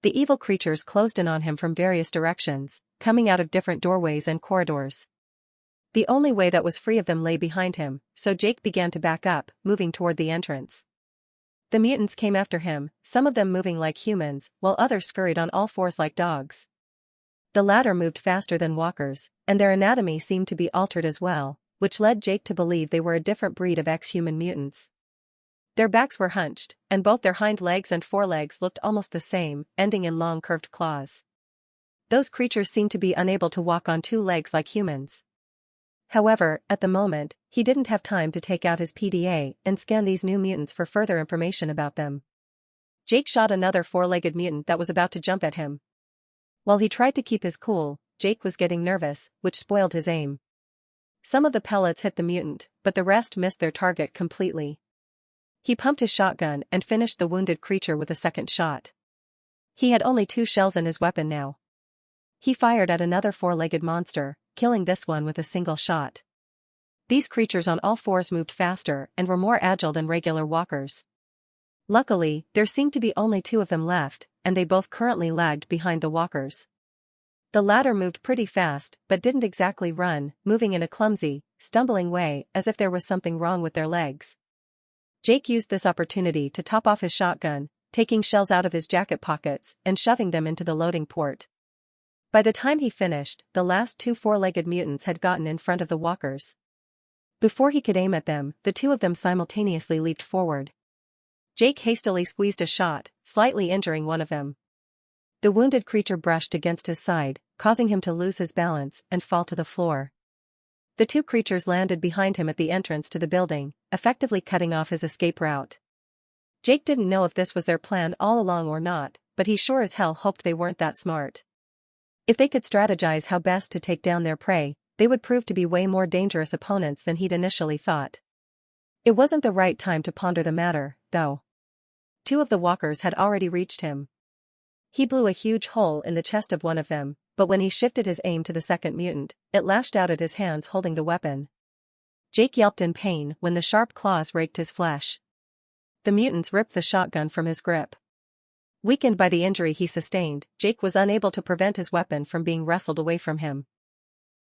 A: The evil creatures closed in on him from various directions, coming out of different doorways and corridors. The only way that was free of them lay behind him, so Jake began to back up, moving toward the entrance. The mutants came after him, some of them moving like humans, while others scurried on all fours like dogs. The latter moved faster than walkers, and their anatomy seemed to be altered as well, which led Jake to believe they were a different breed of ex-human mutants. Their backs were hunched, and both their hind legs and forelegs looked almost the same, ending in long curved claws. Those creatures seemed to be unable to walk on 2 legs like humans. However, at the moment, he didn't have time to take out his PDA and scan these new mutants for further information about them. Jake shot another 4-legged mutant that was about to jump at him. While he tried to keep his cool, Jake was getting nervous, which spoiled his aim. Some of the pellets hit the mutant, but the rest missed their target completely. He pumped his shotgun and finished the wounded creature with a second shot. He had only 2 shells in his weapon now. He fired at another 4-legged monster, killing this one with a single shot. These creatures on all fours moved faster and were more agile than regular walkers. Luckily, there seemed to be only 2 of them left, and they both currently lagged behind the walkers. The latter moved pretty fast, but didn't exactly run, moving in a clumsy, stumbling way as if there was something wrong with their legs. Jake used this opportunity to top off his shotgun, taking shells out of his jacket pockets and shoving them into the loading port. By the time he finished, the last 2 4-legged mutants had gotten in front of the walkers. Before he could aim at them, the 2 of them simultaneously leaped forward. Jake hastily squeezed a shot, slightly injuring one of them. The wounded creature brushed against his side, causing him to lose his balance and fall to the floor. The 2 creatures landed behind him at the entrance to the building, effectively cutting off his escape route. Jake didn't know if this was their plan all along or not, but he sure as hell hoped they weren't that smart. If they could strategize how best to take down their prey, they would prove to be way more dangerous opponents than he'd initially thought. It wasn't the right time to ponder the matter, though. 2 of the walkers had already reached him. He blew a huge hole in the chest of one of them, but when he shifted his aim to the second mutant, it lashed out at his hands holding the weapon. Jake yelped in pain when the sharp claws raked his flesh. The mutants ripped the shotgun from his grip. Weakened by the injury he sustained, Jake was unable to prevent his weapon from being wrestled away from him.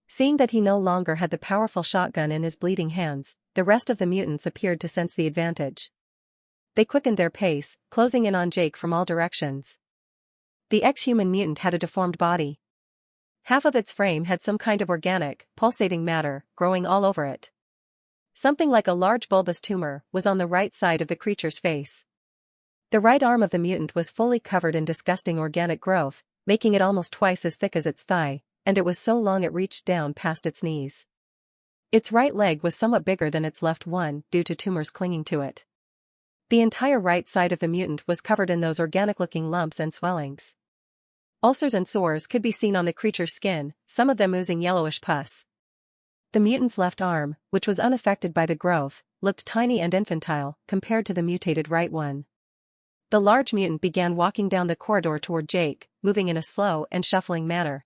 A: Seeing that he no longer had the powerful shotgun in his bleeding hands, the rest of the mutants appeared to sense the advantage. They quickened their pace, closing in on Jake from all directions. The ex-human mutant had a deformed body. Half of its frame had some kind of organic, pulsating matter growing all over it. Something like a large bulbous tumor was on the right side of the creature's face. The right arm of the mutant was fully covered in disgusting organic growth, making it almost twice as thick as its thigh, and it was so long it reached down past its knees. Its right leg was somewhat bigger than its left one due to tumors clinging to it. The entire right side of the mutant was covered in those organic-looking lumps and swellings. Ulcers and sores could be seen on the creature's skin, some of them oozing yellowish pus. The mutant's left arm, which was unaffected by the growth, looked tiny and infantile compared to the mutated right one. The large mutant began walking down the corridor toward Jake, moving in a slow and shuffling manner.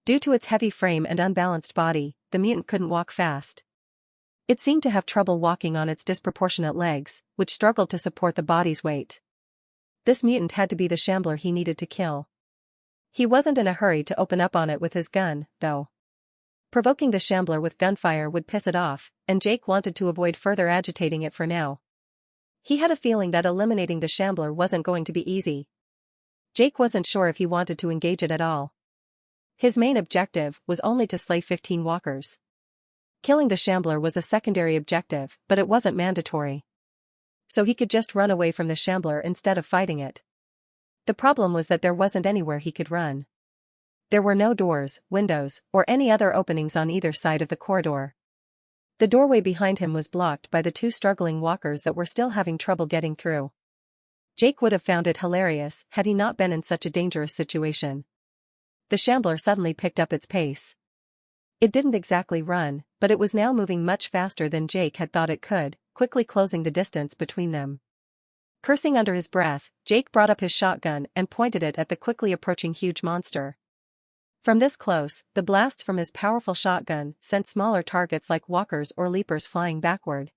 A: Due to its heavy frame and unbalanced body, the mutant couldn't walk fast. It seemed to have trouble walking on its disproportionate legs, which struggled to support the body's weight. This mutant had to be the shambler he needed to kill. He wasn't in a hurry to open up on it with his gun, though. Provoking the shambler with gunfire would piss it off, and Jake wanted to avoid further agitating it for now. He had a feeling that eliminating the shambler wasn't going to be easy. Jake wasn't sure if he wanted to engage it at all. His main objective was only to slay 15 walkers. Killing the shambler was a secondary objective, but it wasn't mandatory. So he could just run away from the shambler instead of fighting it. The problem was that there wasn't anywhere he could run. There were no doors, windows, or any other openings on either side of the corridor. The doorway behind him was blocked by the two struggling walkers that were still having trouble getting through. Jake would have found it hilarious had he not been in such a dangerous situation. The shambler suddenly picked up its pace. It didn't exactly run, but it was now moving much faster than Jake had thought it could, quickly closing the distance between them. Cursing under his breath, Jake brought up his shotgun and pointed it at the quickly approaching huge monster. From this close, the blasts from his powerful shotgun sent smaller targets like walkers or leapers flying backward.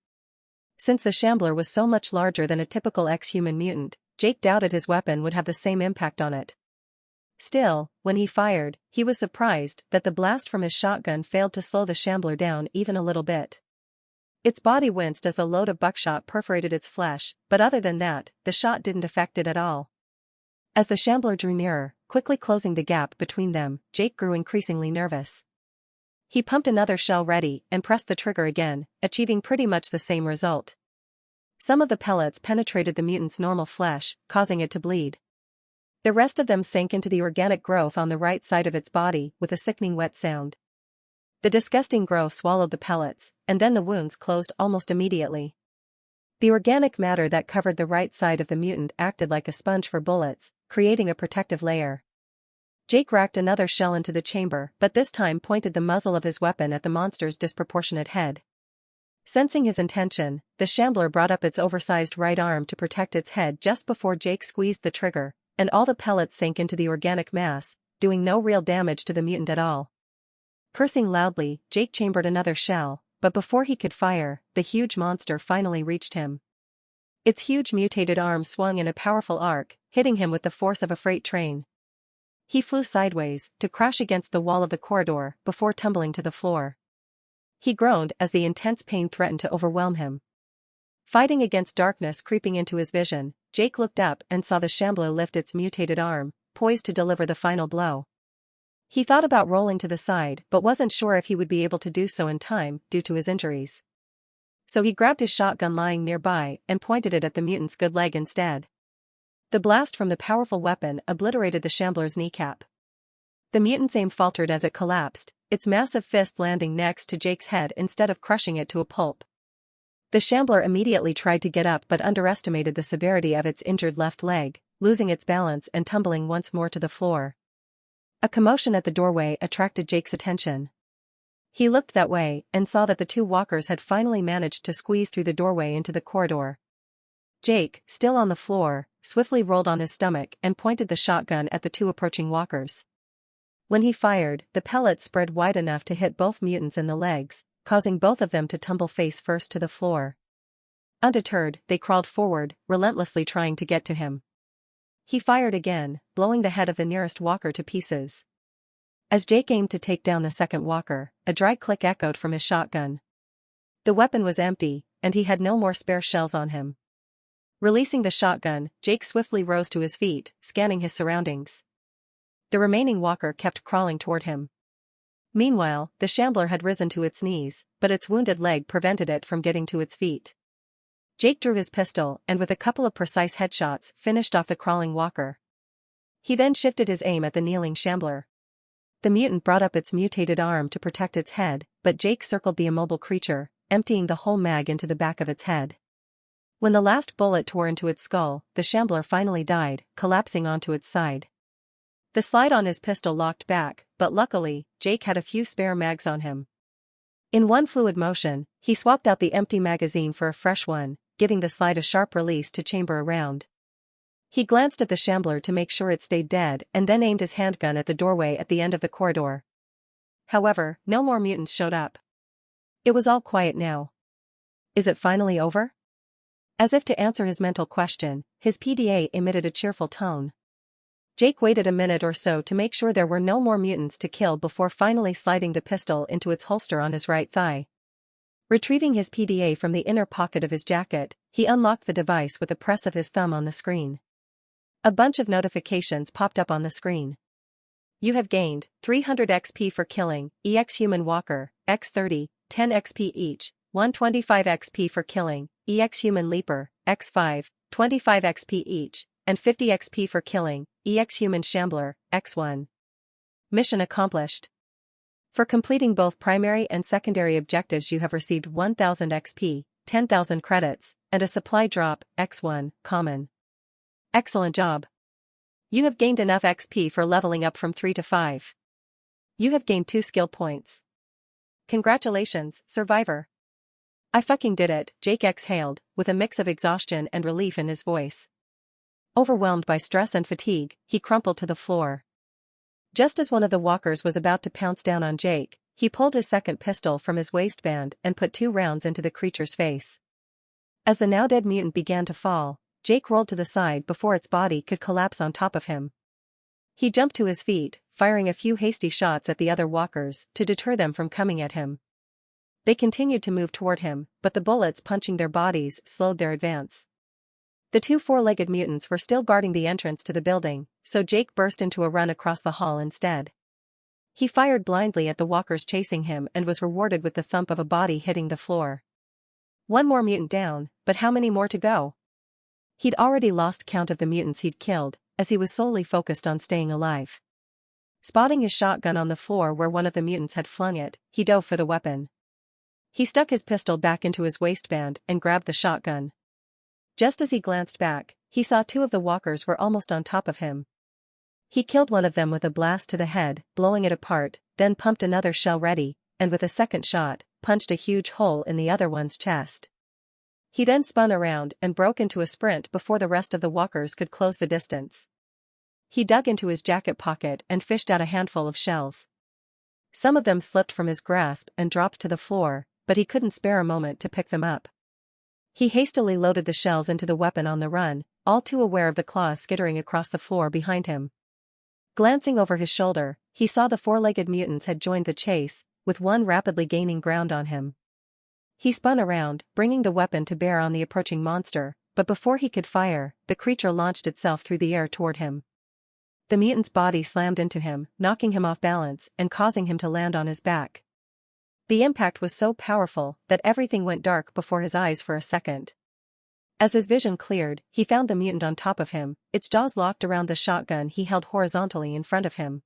A: Since the shambler was so much larger than a typical ex-human mutant, Jake doubted his weapon would have the same impact on it. Still, when he fired, he was surprised that the blast from his shotgun failed to slow the shambler down even a little bit. Its body winced as the load of buckshot perforated its flesh, but other than that, the shot didn't affect it at all. As the shambler drew nearer, quickly closing the gap between them, Jake grew increasingly nervous. He pumped another shell ready and pressed the trigger again, achieving pretty much the same result. Some of the pellets penetrated the mutant's normal flesh, causing it to bleed. The rest of them sank into the organic growth on the right side of its body with a sickening wet sound. The disgusting growth swallowed the pellets, and then the wounds closed almost immediately. The organic matter that covered the right side of the mutant acted like a sponge for bullets, creating a protective layer. Jake racked another shell into the chamber, but this time pointed the muzzle of his weapon at the monster's disproportionate head. Sensing his intention, the shambler brought up its oversized right arm to protect its head just before Jake squeezed the trigger, and all the pellets sank into the organic mass, doing no real damage to the mutant at all. Cursing loudly, Jake chambered another shell, but before he could fire, the huge monster finally reached him. Its huge mutated arm swung in a powerful arc, hitting him with the force of a freight train. He flew sideways, to crash against the wall of the corridor before tumbling to the floor. He groaned as the intense pain threatened to overwhelm him. Fighting against darkness creeping into his vision, Jake looked up and saw the shambler lift its mutated arm, poised to deliver the final blow. He thought about rolling to the side but wasn't sure if he would be able to do so in time due to his injuries. So he grabbed his shotgun lying nearby and pointed it at the mutant's good leg instead. The blast from the powerful weapon obliterated the shambler's kneecap. The mutant's aim faltered as it collapsed, its massive fist landing next to Jake's head instead of crushing it to a pulp. The shambler immediately tried to get up but underestimated the severity of its injured left leg, losing its balance and tumbling once more to the floor. A commotion at the doorway attracted Jake's attention. He looked that way and saw that the two walkers had finally managed to squeeze through the doorway into the corridor. Jake, still on the floor, swiftly rolled on his stomach and pointed the shotgun at the two approaching walkers. When he fired, the pellets spread wide enough to hit both mutants in the legs, causing both of them to tumble face first to the floor. Undeterred, they crawled forward, relentlessly trying to get to him. He fired again, blowing the head of the nearest walker to pieces. As Jake aimed to take down the second walker, a dry click echoed from his shotgun. The weapon was empty, and he had no more spare shells on him. Releasing the shotgun, Jake swiftly rose to his feet, scanning his surroundings. the remaining walker kept crawling toward him. Meanwhile, the shambler had risen to its knees, but its wounded leg prevented it from getting to its feet. Jake drew his pistol and with a couple of precise headshots finished off the crawling walker. He then shifted his aim at the kneeling shambler. The mutant brought up its mutated arm to protect its head, but Jake circled the immobile creature, emptying the whole mag into the back of its head. When the last bullet tore into its skull, the shambler finally died, collapsing onto its side. The slide on his pistol locked back, but luckily, Jake had a few spare mags on him. In one fluid motion, he swapped out the empty magazine for a fresh one, giving the slide a sharp release to chamber a round. He glanced at the shambler to make sure it stayed dead and then aimed his handgun at the doorway at the end of the corridor. However, no more mutants showed up. It was all quiet now. Is it finally over? As if to answer his mental question, his PDA emitted a cheerful tone. Jake waited a minute or so to make sure there were no more mutants to kill before finally sliding the pistol into its holster on his right thigh. Retrieving his PDA from the inner pocket of his jacket, he unlocked the device with a press of his thumb on the screen. A bunch of notifications popped up on the screen. You have gained 300 XP for killing EX Human Walker, X30, 10 XP each, 125 XP for killing EX Human Leaper, X5, 25 XP each, and 50 XP for killing EX Human Shambler, X1. Mission accomplished. For completing both primary and secondary objectives you have received 1000 XP, 10,000 credits, and a supply drop, X1, common. Excellent job. You have gained enough XP for leveling up from 3 to 5. You have gained 2 skill points. Congratulations, survivor. I fucking did it, Jake exhaled, with a mix of exhaustion and relief in his voice. Overwhelmed by stress and fatigue, he crumpled to the floor. Just as one of the walkers was about to pounce down on Jake, he pulled his second pistol from his waistband and put 2 rounds into the creature's face. As the now-dead mutant began to fall, Jake rolled to the side before its body could collapse on top of him. He jumped to his feet, firing a few hasty shots at the other walkers to deter them from coming at him. They continued to move toward him, but the bullets punching their bodies slowed their advance. The 2 four-legged mutants were still guarding the entrance to the building, so Jake burst into a run across the hall instead. He fired blindly at the walkers chasing him and was rewarded with the thump of a body hitting the floor. One more mutant down, but how many more to go? He'd already lost count of the mutants he'd killed, as he was solely focused on staying alive. Spotting his shotgun on the floor where one of the mutants had flung it, he dove for the weapon. He stuck his pistol back into his waistband and grabbed the shotgun. Just as he glanced back, he saw 2 of the walkers were almost on top of him. He killed one of them with a blast to the head, blowing it apart, then pumped another shell ready, and with a second shot, punched a huge hole in the other one's chest. He then spun around and broke into a sprint before the rest of the walkers could close the distance. He dug into his jacket pocket and fished out a handful of shells. Some of them slipped from his grasp and dropped to the floor, but he couldn't spare a moment to pick them up. He hastily loaded the shells into the weapon on the run, all too aware of the claws skittering across the floor behind him. Glancing over his shoulder, he saw the 4-legged mutants had joined the chase, with one rapidly gaining ground on him. He spun around, bringing the weapon to bear on the approaching monster, but before he could fire, the creature launched itself through the air toward him. The mutant's body slammed into him, knocking him off balance and causing him to land on his back. The impact was so powerful that everything went dark before his eyes for a second. As his vision cleared, he found the mutant on top of him, its jaws locked around the shotgun he held horizontally in front of him.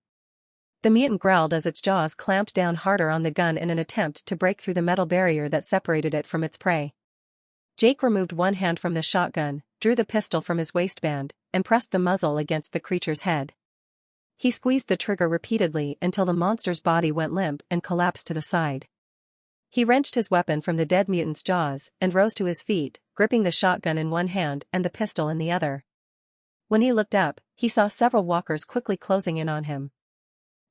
A: The mutant growled as its jaws clamped down harder on the gun in an attempt to break through the metal barrier that separated it from its prey. Jake removed one hand from the shotgun, drew the pistol from his waistband, and pressed the muzzle against the creature's head. He squeezed the trigger repeatedly until the monster's body went limp and collapsed to the side. He wrenched his weapon from the dead mutant's jaws and rose to his feet, gripping the shotgun in one hand and the pistol in the other. When he looked up, he saw several walkers quickly closing in on him.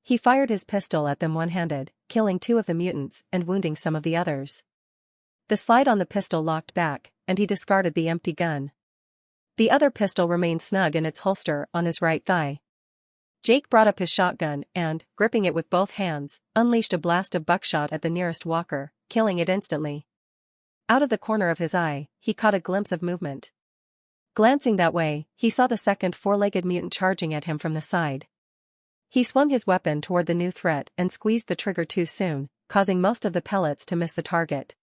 A: He fired his pistol at them one-handed, killing 2 of the mutants and wounding some of the others. The slide on the pistol locked back, and he discarded the empty gun. The other pistol remained snug in its holster on his right thigh. Jake brought up his shotgun and, gripping it with both hands, unleashed a blast of buckshot at the nearest walker, killing it instantly. Out of the corner of his eye, he caught a glimpse of movement. Glancing that way, he saw the second 4-legged mutant charging at him from the side. He swung his weapon toward the new threat and squeezed the trigger too soon, causing most of the pellets to miss the target.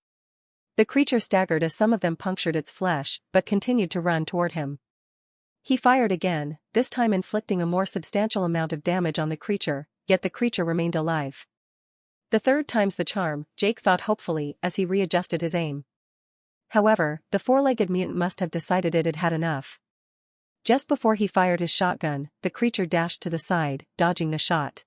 A: The creature staggered as some of them punctured its flesh, but continued to run toward him. He fired again, this time inflicting a more substantial amount of damage on the creature, yet the creature remained alive. The third time's the charm, Jake thought hopefully as he readjusted his aim. However, the four-legged mutant must have decided it had had enough. Just before he fired his shotgun, the creature dashed to the side, dodging the shot.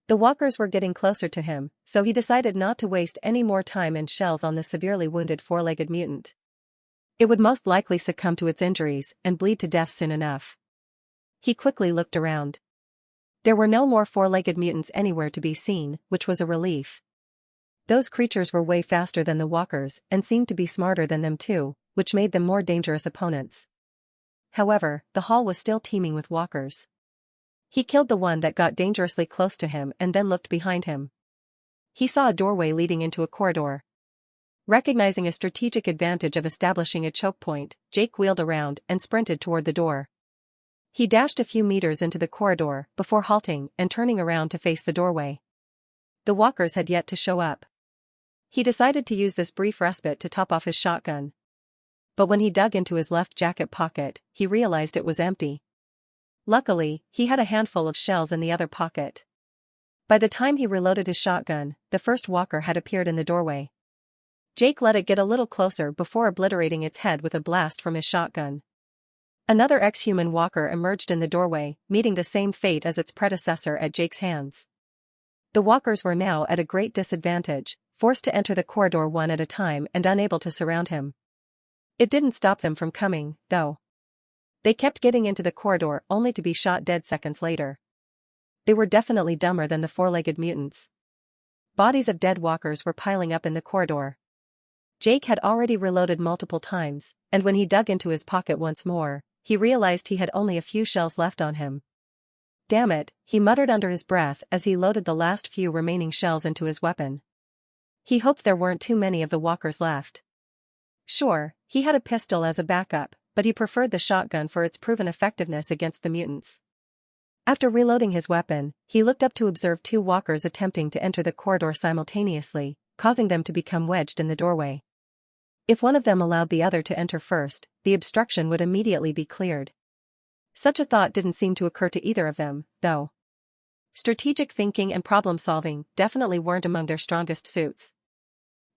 A: The walkers were getting closer to him, so he decided not to waste any more time and shells on the severely wounded four-legged mutant. It would most likely succumb to its injuries and bleed to death soon enough. He quickly looked around. There were no more four-legged mutants anywhere to be seen, which was a relief. Those creatures were way faster than the walkers and seemed to be smarter than them too, which made them more dangerous opponents. However, the hall was still teeming with walkers. He killed the one that got dangerously close to him and then looked behind him. He saw a doorway leading into a corridor. Recognizing a strategic advantage of establishing a choke point, Jake wheeled around and sprinted toward the door. He dashed a few meters into the corridor before halting and turning around to face the doorway. The walkers had yet to show up. He decided to use this brief respite to top off his shotgun. But when he dug into his left jacket pocket, he realized it was empty. Luckily, he had a handful of shells in the other pocket. By the time he reloaded his shotgun, the first walker had appeared in the doorway. Jake let it get a little closer before obliterating its head with a blast from his shotgun. Another ex-human walker emerged in the doorway, meeting the same fate as its predecessor at Jake's hands. The walkers were now at a great disadvantage, forced to enter the corridor one at a time and unable to surround him. It didn't stop them from coming, though. They kept getting into the corridor only to be shot dead seconds later. They were definitely dumber than the four-legged mutants. Bodies of dead walkers were piling up in the corridor. Jake had already reloaded multiple times, and when he dug into his pocket once more, he realized he had only a few shells left on him. Damn it, he muttered under his breath as he loaded the last few remaining shells into his weapon. He hoped there weren't too many of the walkers left. Sure, he had a pistol as a backup, but he preferred the shotgun for its proven effectiveness against the mutants. After reloading his weapon, he looked up to observe two walkers attempting to enter the corridor simultaneously, causing them to become wedged in the doorway. If one of them allowed the other to enter first, the obstruction would immediately be cleared. Such a thought didn't seem to occur to either of them, though. Strategic thinking and problem-solving definitely weren't among their strongest suits.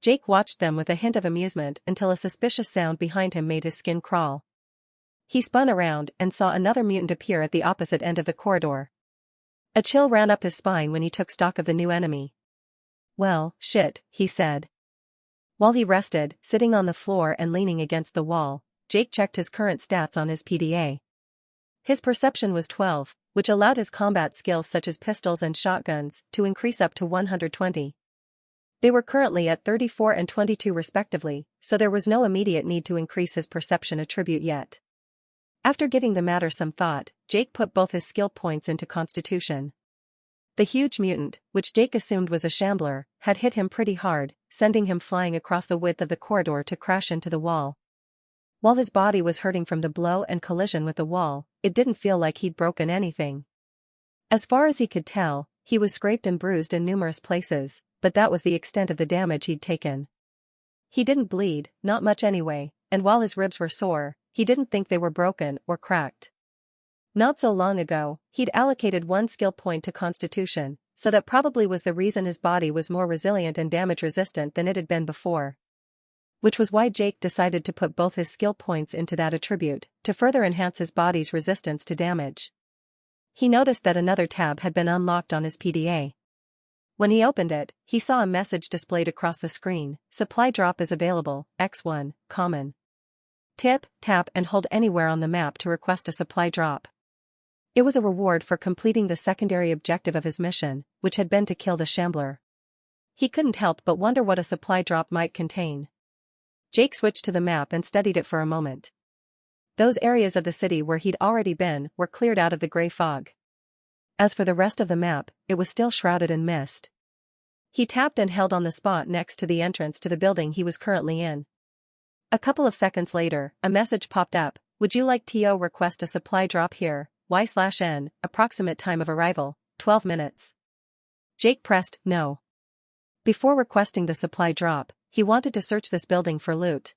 A: Jake watched them with a hint of amusement until a suspicious sound behind him made his skin crawl. He spun around and saw another mutant appear at the opposite end of the corridor. A chill ran up his spine when he took stock of the new enemy. Well, shit, he said. While he rested, sitting on the floor and leaning against the wall, Jake checked his current stats on his PDA. His perception was 12, which allowed his combat skills such as pistols and shotguns to increase up to 120. They were currently at 34 and 22 respectively, so there was no immediate need to increase his perception attribute yet. After giving the matter some thought, Jake put both his skill points into Constitution. The huge mutant, which Jake assumed was a shambler, had hit him pretty hard, sending him flying across the width of the corridor to crash into the wall. While his body was hurting from the blow and collision with the wall, it didn't feel like he'd broken anything. As far as he could tell, he was scraped and bruised in numerous places, but that was the extent of the damage he'd taken. He didn't bleed, not much anyway, and while his ribs were sore, he didn't think they were broken or cracked. Not so long ago, he'd allocated one skill point to Constitution, so that probably was the reason his body was more resilient and damage-resistant than it had been before. Which was why Jake decided to put both his skill points into that attribute, to further enhance his body's resistance to damage. He noticed that another tab had been unlocked on his PDA. When he opened it, he saw a message displayed across the screen: Supply drop is available, X1, common. Tip, tap and hold anywhere on the map to request a supply drop. It was a reward for completing the secondary objective of his mission, which had been to kill the shambler. He couldn't help but wonder what a supply drop might contain. Jake switched to the map and studied it for a moment. Those areas of the city where he'd already been were cleared out of the gray fog. As for the rest of the map, it was still shrouded in mist. He tapped and held on the spot next to the entrance to the building he was currently in. A couple of seconds later, a message popped up: Would you like to request a supply drop here, Y/N, approximate time of arrival, 12 minutes. Jake pressed no. Before requesting the supply drop, he wanted to search this building for loot.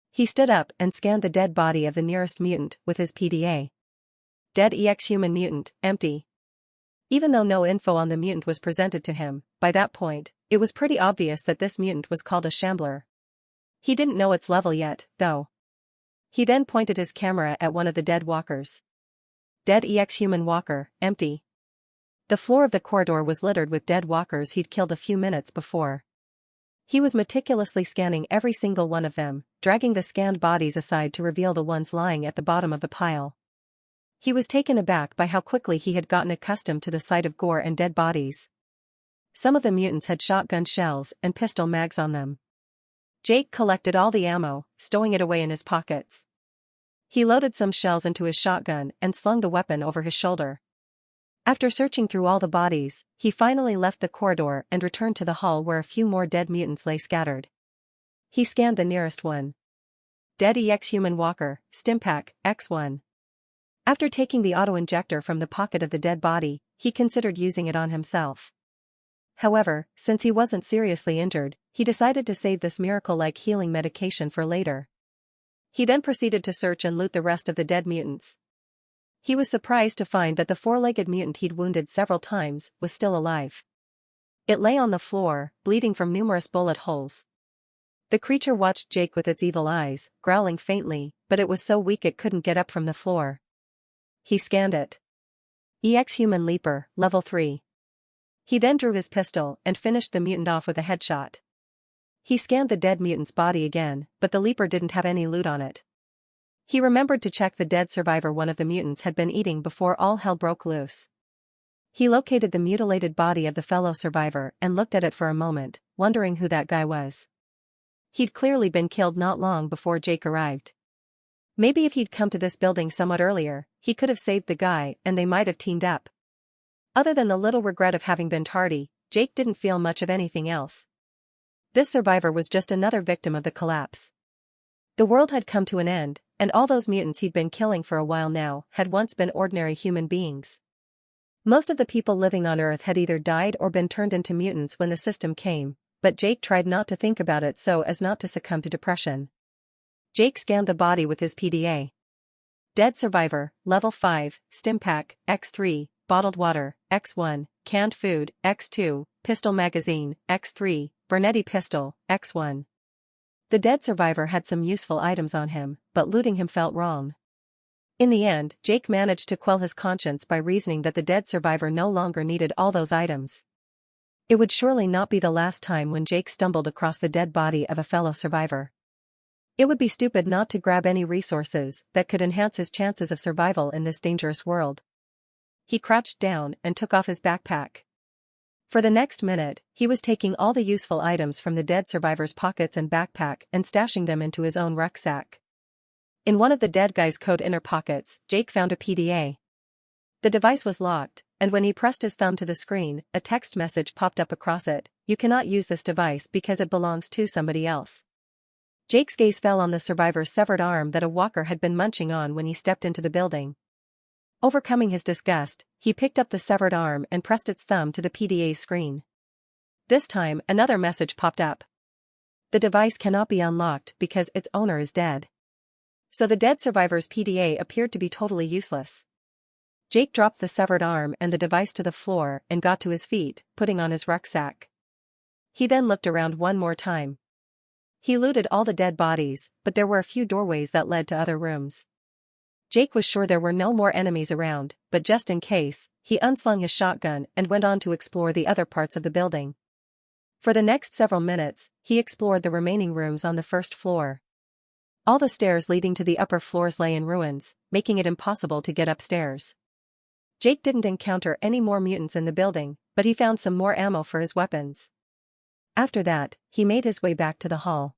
A: He stood up and scanned the dead body of the nearest mutant with his PDA. Dead human mutant, empty. Even though no info on the mutant was presented to him, by that point, it was pretty obvious that this mutant was called a shambler. He didn't know its level yet, though. He then pointed his camera at one of the dead walkers. Dead human walker, empty. The floor of the corridor was littered with dead walkers he'd killed a few minutes before. He was meticulously scanning every single one of them, dragging the scanned bodies aside to reveal the ones lying at the bottom of the pile. He was taken aback by how quickly he had gotten accustomed to the sight of gore and dead bodies. Some of the mutants had shotgun shells and pistol mags on them. Jake collected all the ammo, stowing it away in his pockets. He loaded some shells into his shotgun and slung the weapon over his shoulder. After searching through all the bodies, he finally left the corridor and returned to the hall where a few more dead mutants lay scattered. He scanned the nearest one. Dead human walker, Stimpack, X1. After taking the auto-injector from the pocket of the dead body, he considered using it on himself. However, since he wasn't seriously injured, he decided to save this miracle-like healing medication for later. He then proceeded to search and loot the rest of the dead mutants. He was surprised to find that the four-legged mutant he'd wounded several times was still alive. It lay on the floor, bleeding from numerous bullet holes. The creature watched Jake with its evil eyes, growling faintly, but it was so weak it couldn't get up from the floor. He scanned it. Human Leaper, level 3. He then drew his pistol and finished the mutant off with a headshot. He scanned the dead mutant's body again, but the Leaper didn't have any loot on it. He remembered to check the dead survivor one of the mutants had been eating before all hell broke loose. He located the mutilated body of the fellow survivor and looked at it for a moment, wondering who that guy was. He'd clearly been killed not long before Jake arrived. Maybe if he'd come to this building somewhat earlier, he could have saved the guy and they might have teamed up. Other than the little regret of having been tardy, Jake didn't feel much of anything else. This survivor was just another victim of the collapse. The world had come to an end, and all those mutants he'd been killing for a while now had once been ordinary human beings. Most of the people living on Earth had either died or been turned into mutants when the system came, but Jake tried not to think about it so as not to succumb to depression. Jake scanned the body with his PDA. Dead survivor, level 5, Stimpack, X3, bottled water, X1, canned food, X2, pistol magazine, X3, Bernetti pistol, X1. The dead survivor had some useful items on him, but looting him felt wrong. In the end, Jake managed to quell his conscience by reasoning that the dead survivor no longer needed all those items. It would surely not be the last time when Jake stumbled across the dead body of a fellow survivor. It would be stupid not to grab any resources that could enhance his chances of survival in this dangerous world. He crouched down and took off his backpack. For the next minute, he was taking all the useful items from the dead survivor's pockets and backpack and stashing them into his own rucksack. In one of the dead guy's coat inner pockets, Jake found a PDA. The device was locked, and when he pressed his thumb to the screen, a text message popped up across it: "You cannot use this device because it belongs to somebody else." Jake's gaze fell on the survivor's severed arm that a walker had been munching on when he stepped into the building. Overcoming his disgust, he picked up the severed arm and pressed its thumb to the PDA's screen. This time, another message popped up. The device cannot be unlocked because its owner is dead. So the dead survivor's PDA appeared to be totally useless. Jake dropped the severed arm and the device to the floor and got to his feet, putting on his rucksack. He then looked around one more time. He looted all the dead bodies, but there were a few doorways that led to other rooms. Jake was sure there were no more enemies around, but just in case, he unslung his shotgun and went on to explore the other parts of the building. For the next several minutes, he explored the remaining rooms on the first floor. All the stairs leading to the upper floors lay in ruins, making it impossible to get upstairs. Jake didn't encounter any more mutants in the building, but he found some more ammo for his weapons. After that, he made his way back to the hall.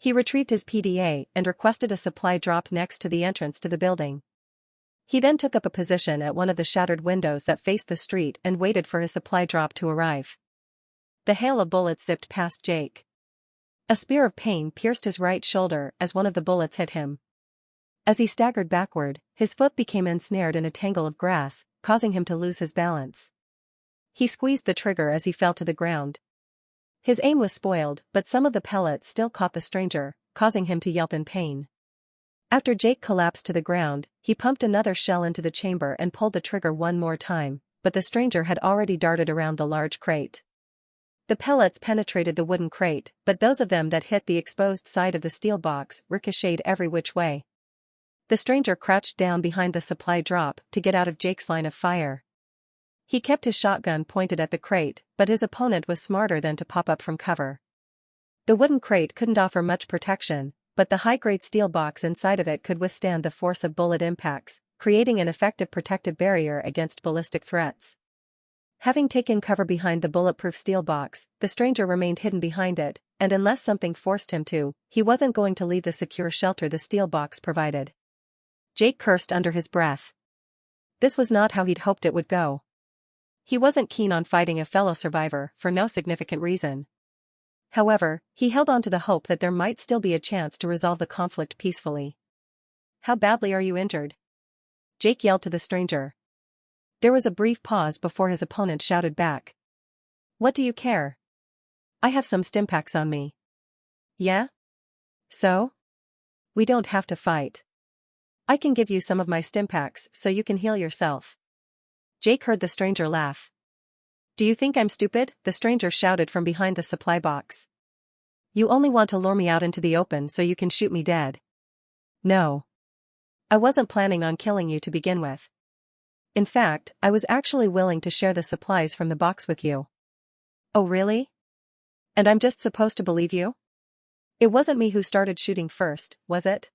A: He retrieved his PDA and requested a supply drop next to the entrance to the building. He then took up a position at one of the shattered windows that faced the street and waited for his supply drop to arrive. The hail of bullets zipped past Jake. A spear of pain pierced his right shoulder as one of the bullets hit him. As he staggered backward, his foot became ensnared in a tangle of grass, causing him to lose his balance. He squeezed the trigger as he fell to the ground. His aim was spoiled, but some of the pellets still caught the stranger, causing him to yelp in pain. After Jake collapsed to the ground, he pumped another shell into the chamber and pulled the trigger one more time, but the stranger had already darted around the large crate. The pellets penetrated the wooden crate, but those of them that hit the exposed side of the steel box ricocheted every which way. The stranger crouched down behind the supply drop to get out of Jake's line of fire. He kept his shotgun pointed at the crate, but his opponent was smarter than to pop up from cover. The wooden crate couldn't offer much protection, but the high-grade steel box inside of it could withstand the force of bullet impacts, creating an effective protective barrier against ballistic threats. Having taken cover behind the bulletproof steel box, the stranger remained hidden behind it, and unless something forced him to, he wasn't going to leave the secure shelter the steel box provided. Jake cursed under his breath. This was not how he'd hoped it would go. He wasn't keen on fighting a fellow survivor for no significant reason. However, he held on to the hope that there might still be a chance to resolve the conflict peacefully. "How badly are you injured?" Jake yelled to the stranger. There was a brief pause before his opponent shouted back. "What do you care? I have some stimpaks on me." "Yeah? So? We don't have to fight. I can give you some of my stimpaks so you can heal yourself." Jake heard the stranger laugh. "Do you think I'm stupid?" the stranger shouted from behind the supply box. "You only want to lure me out into the open so you can shoot me dead." "No. I wasn't planning on killing you to begin with. In fact, I was actually willing to share the supplies from the box with you." "Oh really? And I'm just supposed to believe you? It wasn't me who started shooting first, was it?"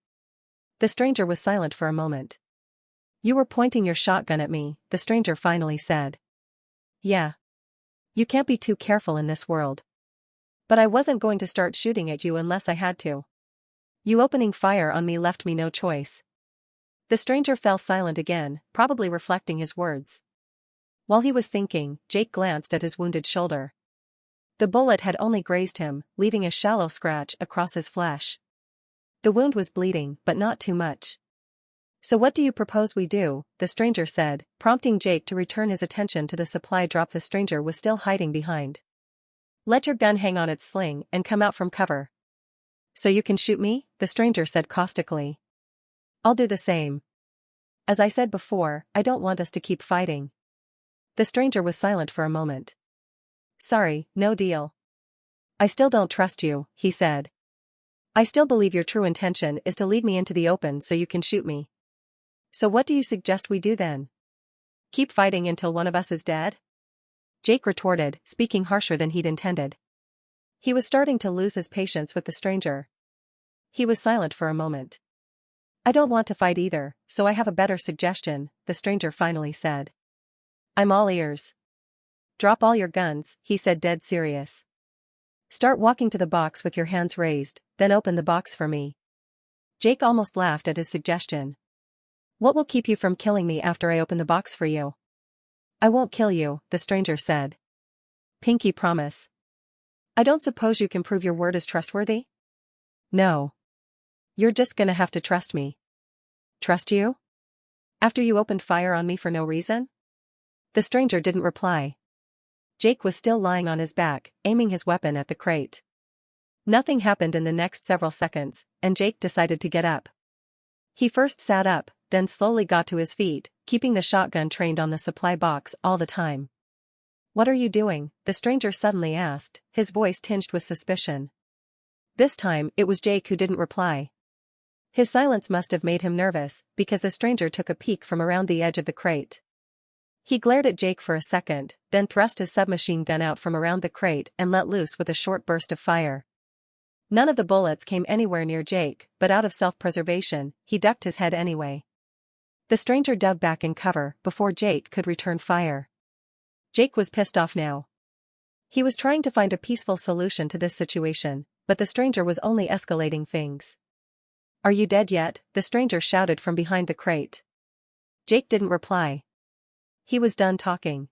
A: The stranger was silent for a moment. "You were pointing your shotgun at me," the stranger finally said. "Yeah. You can't be too careful in this world. But I wasn't going to start shooting at you unless I had to. You opening fire on me left me no choice." The stranger fell silent again, probably reflecting his words. While he was thinking, Jake glanced at his wounded shoulder. The bullet had only grazed him, leaving a shallow scratch across his flesh. The wound was bleeding, but not too much. "So what do you propose we do?" the stranger said, prompting Jake to return his attention to the supply drop the stranger was still hiding behind. "Let your gun hang on its sling and come out from cover." "So you can shoot me?" the stranger said caustically. "I'll do the same. As I said before, I don't want us to keep fighting." The stranger was silent for a moment. "Sorry, no deal. I still don't trust you," he said. "I still believe your true intention is to lead me into the open so you can shoot me. So what do you suggest we do then? Keep fighting until one of us is dead?" Jake retorted, speaking harsher than he'd intended. He was starting to lose his patience with the stranger. He was silent for a moment. "I don't want to fight either, so I have a better suggestion," the stranger finally said. "I'm all ears." "Drop all your guns," he said dead serious. "Start walking to the box with your hands raised, then open the box for me." Jake almost laughed at his suggestion. "What will keep you from killing me after I open the box for you?" "I won't kill you," the stranger said. "Pinky promise." "I don't suppose you can prove your word is trustworthy?" "No. You're just gonna have to trust me." "Trust you? After you opened fire on me for no reason?" The stranger didn't reply. Jake was still lying on his back, aiming his weapon at the crate. Nothing happened in the next several seconds, and Jake decided to get up. He first sat up, then slowly got to his feet, keeping the shotgun trained on the supply box all the time. "What are you doing?" the stranger suddenly asked, his voice tinged with suspicion. This time, it was Jake who didn't reply. His silence must have made him nervous, because the stranger took a peek from around the edge of the crate. He glared at Jake for a second, then thrust his submachine gun out from around the crate and let loose with a short burst of fire. None of the bullets came anywhere near Jake, but out of self-preservation, he ducked his head anyway. The stranger dove back in cover before Jake could return fire. Jake was pissed off now. He was trying to find a peaceful solution to this situation, but the stranger was only escalating things. "Are you dead yet?" the stranger shouted from behind the crate. Jake didn't reply. He was done talking.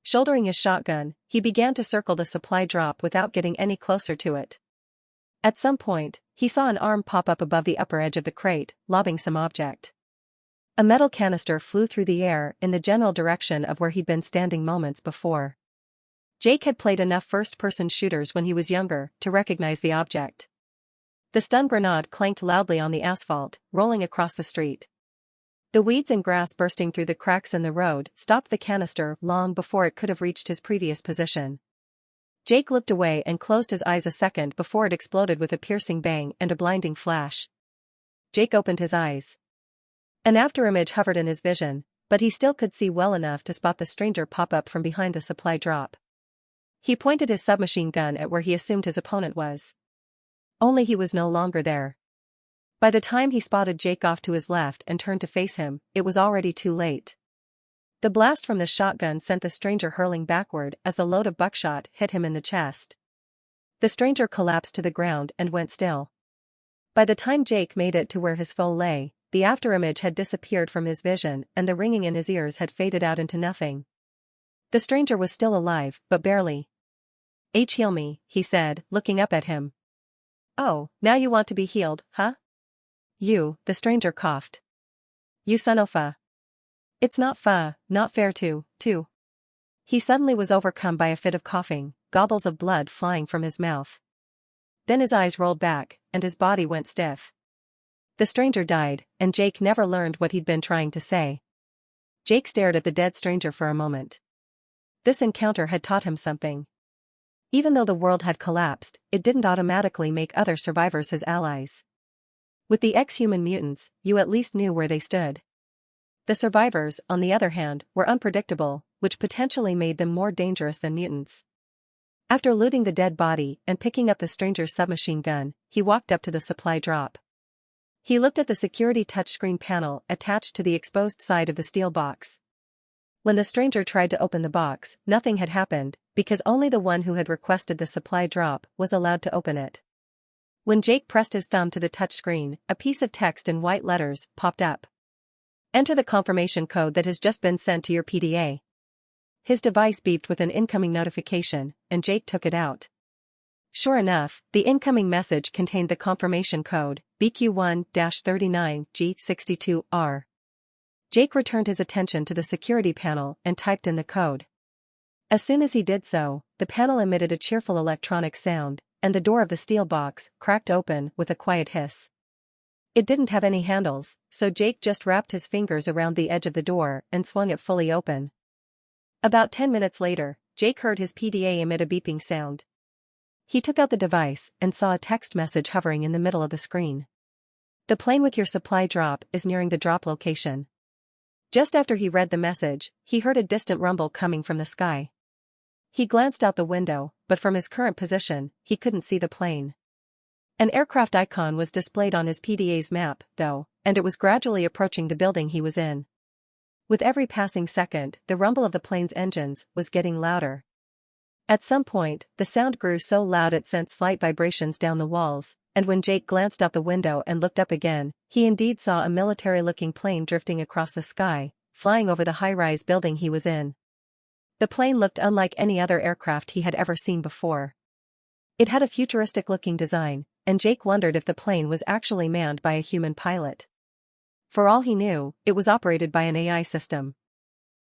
A: Shouldering his shotgun, he began to circle the supply drop without getting any closer to it. At some point, he saw an arm pop up above the upper edge of the crate, lobbing some object. A metal canister flew through the air in the general direction of where he'd been standing moments before. Jake had played enough first-person shooters when he was younger to recognize the object. The stun grenade clanked loudly on the asphalt, rolling across the street. The weeds and grass bursting through the cracks in the road stopped the canister long before it could have reached his previous position. Jake looked away and closed his eyes a second before it exploded with a piercing bang and a blinding flash. Jake opened his eyes. An afterimage hovered in his vision, but he still could see well enough to spot the stranger pop up from behind the supply drop. He pointed his submachine gun at where he assumed his opponent was. Only he was no longer there. By the time he spotted Jake off to his left and turned to face him, it was already too late. The blast from the shotgun sent the stranger hurling backward as the load of buckshot hit him in the chest. The stranger collapsed to the ground and went still. By the time Jake made it to where his foe lay, the afterimage had disappeared from his vision and the ringing in his ears had faded out into nothing. The stranger was still alive, but barely. "Heal me," he said, looking up at him. "Oh, now you want to be healed, huh?" The stranger coughed. "You son of a. It's not fair to. He suddenly was overcome by a fit of coughing, gobbles of blood flying from his mouth. Then his eyes rolled back, and his body went stiff. The stranger died, and Jake never learned what he'd been trying to say. Jake stared at the dead stranger for a moment. This encounter had taught him something. Even though the world had collapsed, it didn't automatically make other survivors his allies. With the ex-human mutants, you at least knew where they stood. The survivors, on the other hand, were unpredictable, which potentially made them more dangerous than mutants. After looting the dead body and picking up the stranger's submachine gun, he walked up to the supply drop. He looked at the security touchscreen panel attached to the exposed side of the steel box. When the stranger tried to open the box, nothing had happened, because only the one who had requested the supply drop was allowed to open it. When Jake pressed his thumb to the touchscreen, a piece of text in white letters popped up. "Enter the confirmation code that has just been sent to your PDA." His device beeped with an incoming notification, and Jake took it out. Sure enough, the incoming message contained the confirmation code, BQ1-39G62R. Jake returned his attention to the security panel and typed in the code. As soon as he did so, the panel emitted a cheerful electronic sound, and the door of the steel box cracked open with a quiet hiss. It didn't have any handles, so Jake just wrapped his fingers around the edge of the door and swung it fully open. About 10 minutes later, Jake heard his PDA emit a beeping sound. He took out the device and saw a text message hovering in the middle of the screen. "The plane with your supply drop is nearing the drop location." Just after he read the message, he heard a distant rumble coming from the sky. He glanced out the window, but from his current position, he couldn't see the plane. An aircraft icon was displayed on his PDA's map, though, and it was gradually approaching the building he was in. With every passing second, the rumble of the plane's engines was getting louder. At some point, the sound grew so loud it sent slight vibrations down the walls, and when Jake glanced out the window and looked up again, he indeed saw a military-looking plane drifting across the sky, flying over the high-rise building he was in. The plane looked unlike any other aircraft he had ever seen before. It had a futuristic-looking design, and Jake wondered if the plane was actually manned by a human pilot. For all he knew, it was operated by an AI system.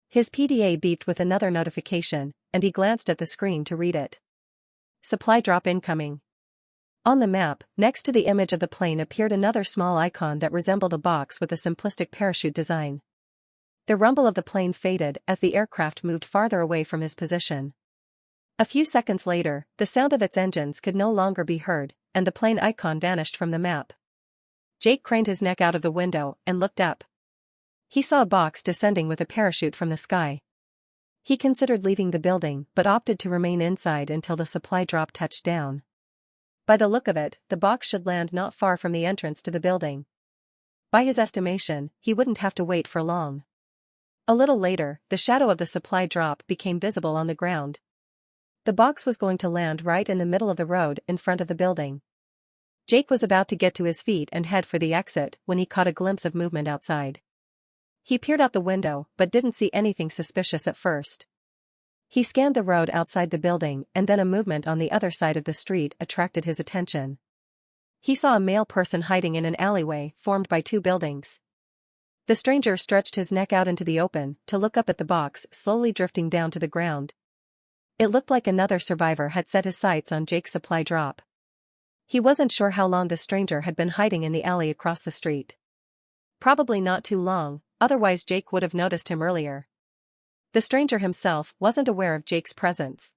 A: His PDA beeped with another notification, and he glanced at the screen to read it. "Supply drop incoming." On the map, next to the image of the plane appeared another small icon that resembled a box with a simplistic parachute design. The rumble of the plane faded as the aircraft moved farther away from his position. A few seconds later, the sound of its engines could no longer be heard, and the plane icon vanished from the map. Jake craned his neck out of the window and looked up. He saw a box descending with a parachute from the sky. He considered leaving the building but opted to remain inside until the supply drop touched down. By the look of it, the box should land not far from the entrance to the building. By his estimation, he wouldn't have to wait for long. A little later, the shadow of the supply drop became visible on the ground. The box was going to land right in the middle of the road in front of the building. Jake was about to get to his feet and head for the exit when he caught a glimpse of movement outside. He peered out the window but didn't see anything suspicious at first. He scanned the road outside the building and then a movement on the other side of the street attracted his attention. he saw a male person hiding in an alleyway formed by two buildings. The stranger stretched his neck out into the open to look up at the box slowly drifting down to the ground. It looked like another survivor had set his sights on Jake's supply drop. He wasn't sure how long the stranger had been hiding in the alley across the street. Probably not too long, otherwise Jake would have noticed him earlier. The stranger himself wasn't aware of Jake's presence.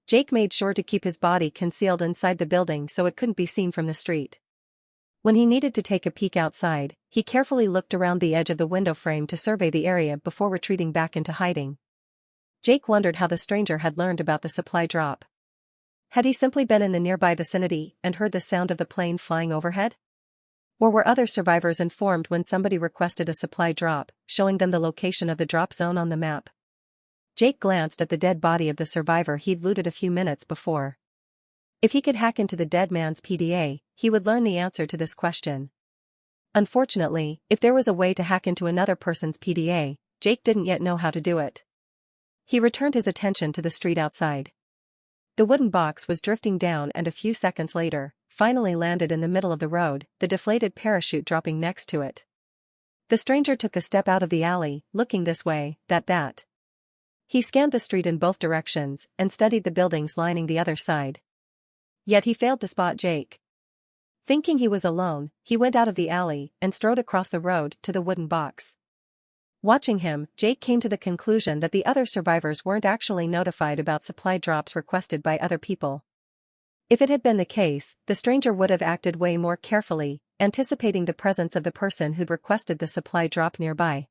A: Jake made sure to keep his body concealed inside the building so it couldn't be seen from the street. When he needed to take a peek outside, he carefully looked around the edge of the window frame to survey the area before retreating back into hiding. Jake wondered how the stranger had learned about the supply drop. Had he simply been in the nearby vicinity and heard the sound of the plane flying overhead? Or were other survivors informed when somebody requested a supply drop, showing them the location of the drop zone on the map? Jake glanced at the dead body of the survivor he'd looted a few minutes before. If he could hack into the dead man's PDA, he would learn the answer to this question. Unfortunately, if there was a way to hack into another person's PDA, Jake didn't yet know how to do it. He returned his attention to the street outside. The wooden box was drifting down and a few seconds later, finally landed in the middle of the road, the deflated parachute dropping next to it. The stranger took a step out of the alley, looking this way, that. He scanned the street in both directions and studied the buildings lining the other side. Yet he failed to spot Jake. Thinking he was alone, he went out of the alley and strode across the road to the wooden box. Watching him, Jake came to the conclusion that the other survivors weren't actually notified about supply drops requested by other people. If it had been the case, the stranger would have acted way more carefully, anticipating the presence of the person who'd requested the supply drop nearby.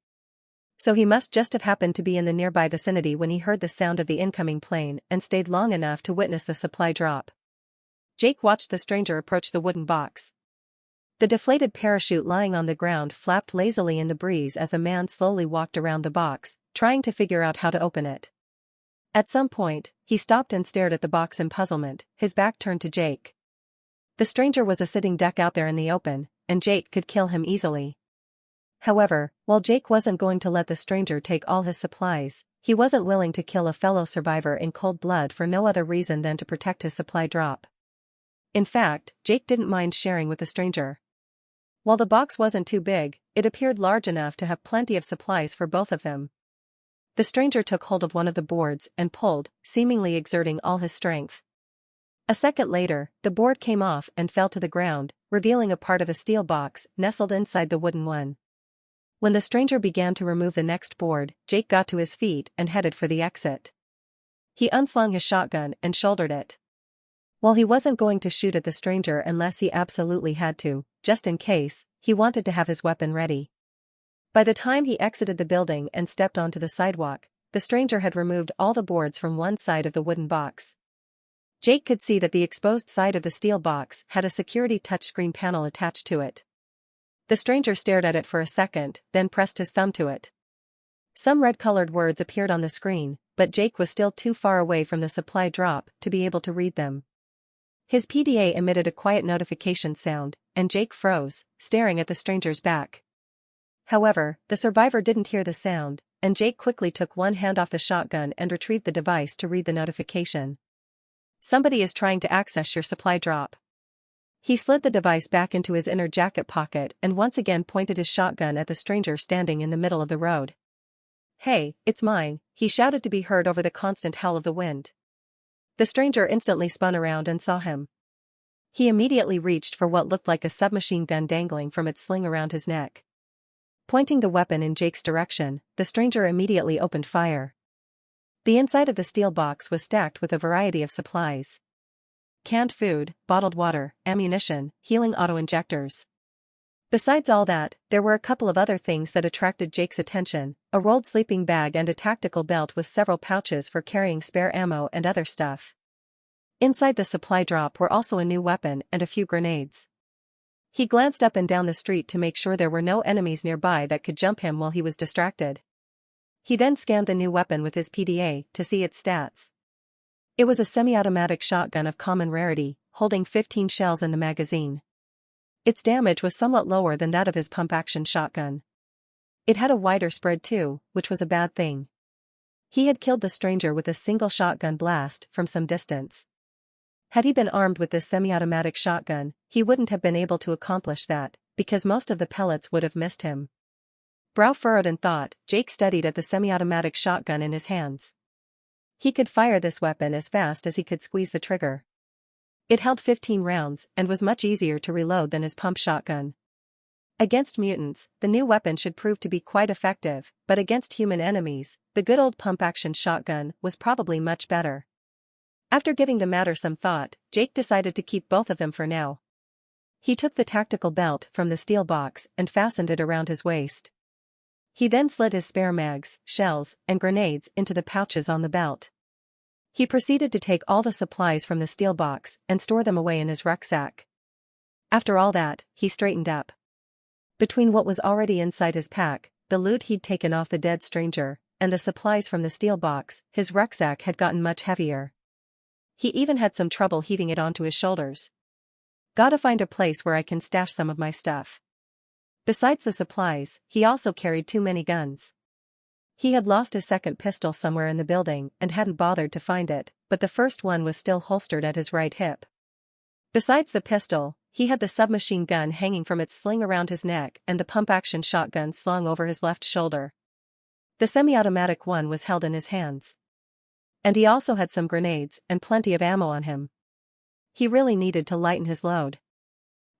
A: So he must just have happened to be in the nearby vicinity when he heard the sound of the incoming plane and stayed long enough to witness the supply drop. Jake watched the stranger approach the wooden box. The deflated parachute lying on the ground flapped lazily in the breeze as the man slowly walked around the box, trying to figure out how to open it. At some point, he stopped and stared at the box in puzzlement, his back turned to Jake. The stranger was a sitting duck out there in the open, and Jake could kill him easily. However, while Jake wasn't going to let the stranger take all his supplies, he wasn't willing to kill a fellow survivor in cold blood for no other reason than to protect his supply drop. In fact, Jake didn't mind sharing with the stranger. While the box wasn't too big, it appeared large enough to have plenty of supplies for both of them. The stranger took hold of one of the boards and pulled, seemingly exerting all his strength. A second later, the board came off and fell to the ground, revealing a part of a steel box nestled inside the wooden one. When the stranger began to remove the next board, Jake got to his feet and headed for the exit. He unslung his shotgun and shouldered it. While he wasn't going to shoot at the stranger unless he absolutely had to, just in case, he wanted to have his weapon ready. By the time he exited the building and stepped onto the sidewalk, the stranger had removed all the boards from one side of the wooden box. Jake could see that the exposed side of the steel box had a security touchscreen panel attached to it. The stranger stared at it for a second, then pressed his thumb to it. Some red-colored words appeared on the screen, but Jake was still too far away from the supply drop to be able to read them. His PDA emitted a quiet notification sound, and Jake froze, staring at the stranger's back. However, the survivor didn't hear the sound, and Jake quickly took one hand off the shotgun and retrieved the device to read the notification. Somebody is trying to access your supply drop. He slid the device back into his inner jacket pocket and once again pointed his shotgun at the stranger standing in the middle of the road. "Hey, it's mine," he shouted to be heard over the constant howl of the wind. The stranger instantly spun around and saw him. He immediately reached for what looked like a submachine gun dangling from its sling around his neck. Pointing the weapon in Jake's direction, the stranger immediately opened fire. The inside of the steel box was stacked with a variety of supplies. Canned food, bottled water, ammunition, healing auto-injectors. Besides all that, there were a couple of other things that attracted Jake's attention, a rolled sleeping bag and a tactical belt with several pouches for carrying spare ammo and other stuff. Inside the supply drop were also a new weapon and a few grenades. He glanced up and down the street to make sure there were no enemies nearby that could jump him while he was distracted. He then scanned the new weapon with his PDA to see its stats. It was a semi-automatic shotgun of common rarity, holding 15 shells in the magazine. Its damage was somewhat lower than that of his pump-action shotgun. It had a wider spread too, which was a bad thing. He had killed the stranger with a single shotgun blast from some distance. Had he been armed with this semi-automatic shotgun, he wouldn't have been able to accomplish that, because most of the pellets would have missed him. Brow furrowed in thought, Jake studied at the semi-automatic shotgun in his hands. He could fire this weapon as fast as he could squeeze the trigger. It held 15 rounds and was much easier to reload than his pump shotgun. Against mutants, the new weapon should prove to be quite effective, but against human enemies, the good old pump-action shotgun was probably much better. After giving the matter some thought, Jake decided to keep both of them for now. He took the tactical belt from the steel box and fastened it around his waist. He then slid his spare mags, shells, and grenades into the pouches on the belt. He proceeded to take all the supplies from the steel box and store them away in his rucksack. After all that, he straightened up. Between what was already inside his pack, the loot he'd taken off the dead stranger, and the supplies from the steel box, his rucksack had gotten much heavier. He even had some trouble heaving it onto his shoulders. Gotta find a place where I can stash some of my stuff. Besides the supplies, he also carried too many guns. He had lost his second pistol somewhere in the building and hadn't bothered to find it, but the first one was still holstered at his right hip. Besides the pistol, he had the submachine gun hanging from its sling around his neck and the pump-action shotgun slung over his left shoulder. The semi-automatic one was held in his hands. And he also had some grenades and plenty of ammo on him. He really needed to lighten his load.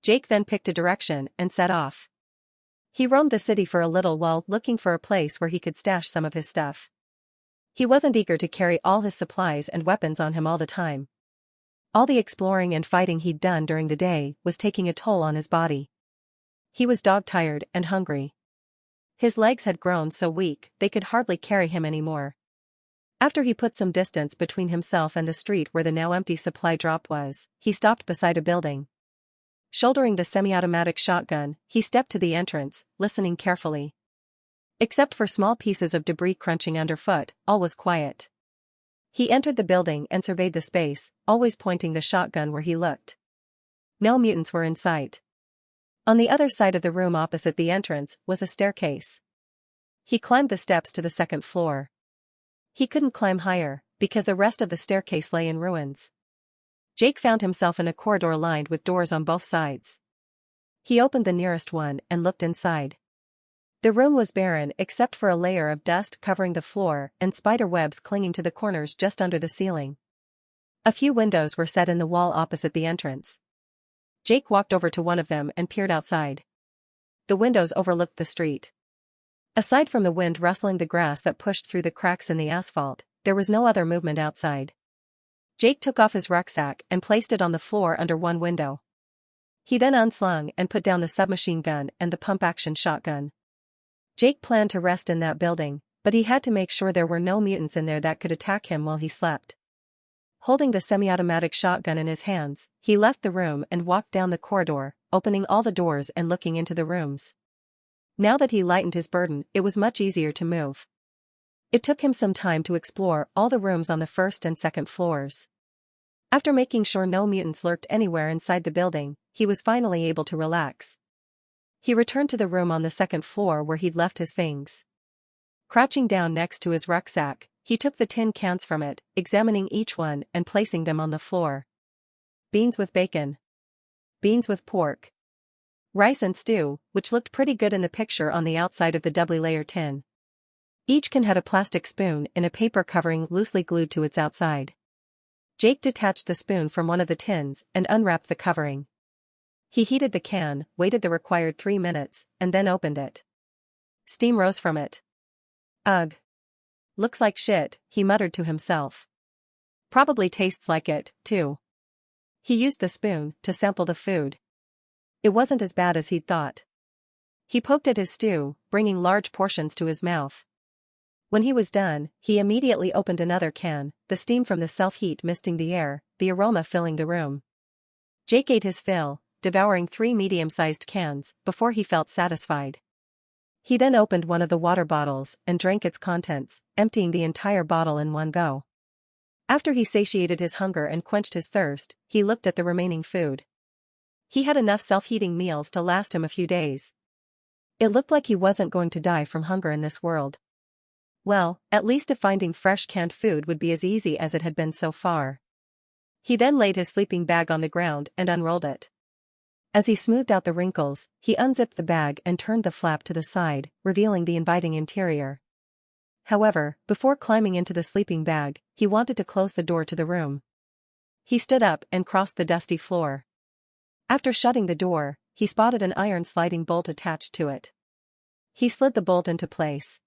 A: Jake then picked a direction and set off. He roamed the city for a little while looking for a place where he could stash some of his stuff. He wasn't eager to carry all his supplies and weapons on him all the time. All the exploring and fighting he'd done during the day was taking a toll on his body. He was dog-tired and hungry. His legs had grown so weak they could hardly carry him anymore. After he put some distance between himself and the street where the now empty supply drop was, he stopped beside a building. Shouldering the semi-automatic shotgun, he stepped to the entrance, listening carefully. Except for small pieces of debris crunching underfoot, all was quiet. He entered the building and surveyed the space, always pointing the shotgun where he looked. No mutants were in sight. On the other side of the room opposite the entrance was a staircase. He climbed the steps to the second floor. He couldn't climb higher, because the rest of the staircase lay in ruins. Jake found himself in a corridor lined with doors on both sides. He opened the nearest one and looked inside. The room was barren except for a layer of dust covering the floor and spider webs clinging to the corners just under the ceiling. A few windows were set in the wall opposite the entrance. Jake walked over to one of them and peered outside. The windows overlooked the street. Aside from the wind rustling the grass that pushed through the cracks in the asphalt, there was no other movement outside. Jake took off his rucksack and placed it on the floor under one window. He then unslung and put down the submachine gun and the pump-action shotgun. Jake planned to rest in that building, but he had to make sure there were no mutants in there that could attack him while he slept. Holding the semi-automatic shotgun in his hands, he left the room and walked down the corridor, opening all the doors and looking into the rooms. Now that he lightened his burden, it was much easier to move. It took him some time to explore all the rooms on the first and second floors. After making sure no mutants lurked anywhere inside the building, he was finally able to relax. He returned to the room on the second floor where he'd left his things. Crouching down next to his rucksack, he took the tin cans from it, examining each one and placing them on the floor. Beans with bacon. Beans with pork. Rice and stew, which looked pretty good in the picture on the outside of the doubly layered tin. Each can had a plastic spoon in a paper covering loosely glued to its outside. Jake detached the spoon from one of the tins and unwrapped the covering. He heated the can, waited the required 3 minutes, and then opened it. Steam rose from it. Ugh. Looks like shit, he muttered to himself. Probably tastes like it, too. He used the spoon to sample the food. It wasn't as bad as he'd thought. He poked at his stew, bringing large portions to his mouth. When he was done, he immediately opened another can, the steam from the self-heat misting the air, the aroma filling the room. Jake ate his fill, devouring 3 medium-sized cans, before he felt satisfied. He then opened one of the water bottles and drank its contents, emptying the entire bottle in one go. After he satiated his hunger and quenched his thirst, he looked at the remaining food. He had enough self-heating meals to last him a few days. It looked like he wasn't going to die from hunger in this world. Well, at least if finding fresh canned food would be as easy as it had been so far. He then laid his sleeping bag on the ground and unrolled it. As he smoothed out the wrinkles, he unzipped the bag and turned the flap to the side, revealing the inviting interior. However, before climbing into the sleeping bag, he wanted to close the door to the room. He stood up and crossed the dusty floor. After shutting the door, he spotted an iron sliding bolt attached to it. He slid the bolt into place.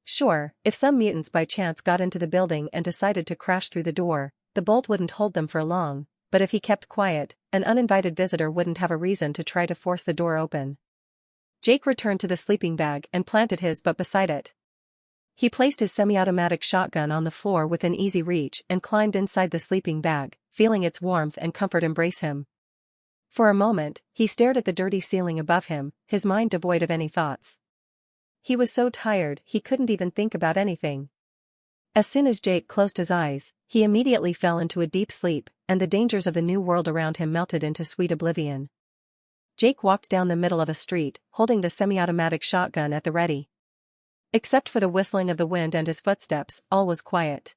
A: Sure, if some mutants by chance got into the building and decided to crash through the door, the bolt wouldn't hold them for long, but if he kept quiet, an uninvited visitor wouldn't have a reason to try to force the door open. Jake returned to the sleeping bag and planted his butt beside it. He placed his semi-automatic shotgun on the floor within easy reach and climbed inside the sleeping bag, feeling its warmth and comfort embrace him. For a moment, he stared at the dirty ceiling above him, his mind devoid of any thoughts. He was so tired he couldn't even think about anything. As soon as Jake closed his eyes, he immediately fell into a deep sleep, and the dangers of the new world around him melted into sweet oblivion. Jake walked down the middle of a street, holding the semi-automatic shotgun at the ready. Except for the whistling of the wind and his footsteps, all was quiet.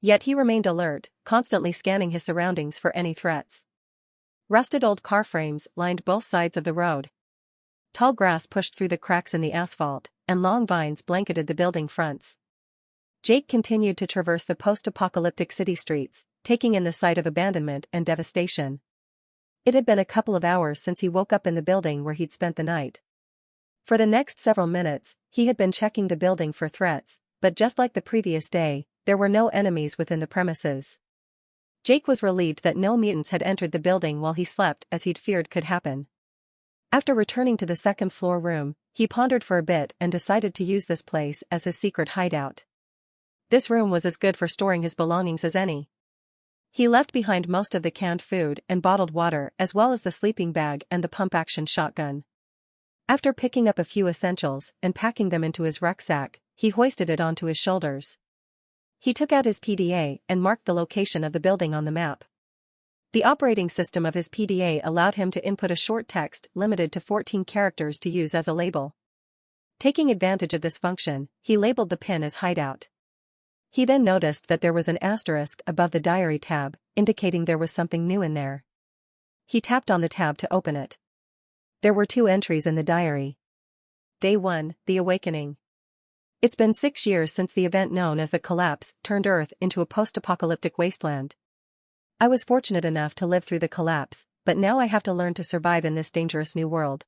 A: Yet he remained alert, constantly scanning his surroundings for any threats. Rusted old car frames lined both sides of the road. Tall grass pushed through the cracks in the asphalt, and long vines blanketed the building fronts. Jake continued to traverse the post-apocalyptic city streets, taking in the sight of abandonment and devastation. It had been a couple of hours since he woke up in the building where he'd spent the night. For the next several minutes, he had been checking the building for threats, but just like the previous day, there were no enemies within the premises. Jake was relieved that no mutants had entered the building while he slept, as he'd feared could happen. After returning to the second-floor room, he pondered for a bit and decided to use this place as his secret hideout. This room was as good for storing his belongings as any. He left behind most of the canned food and bottled water as well as the sleeping bag and the pump-action shotgun. After picking up a few essentials and packing them into his rucksack, he hoisted it onto his shoulders. He took out his PDA and marked the location of the building on the map. The operating system of his PDA allowed him to input a short text limited to 14 characters to use as a label. Taking advantage of this function, he labeled the pin as hideout. He then noticed that there was an asterisk above the diary tab, indicating there was something new in there. He tapped on the tab to open it. There were 2 entries in the diary. Day 1, The Awakening. It's been 6 years since the event known as the collapse turned Earth into a post-apocalyptic wasteland. I was fortunate enough to live through the collapse, but now I have to learn to survive in this dangerous new world.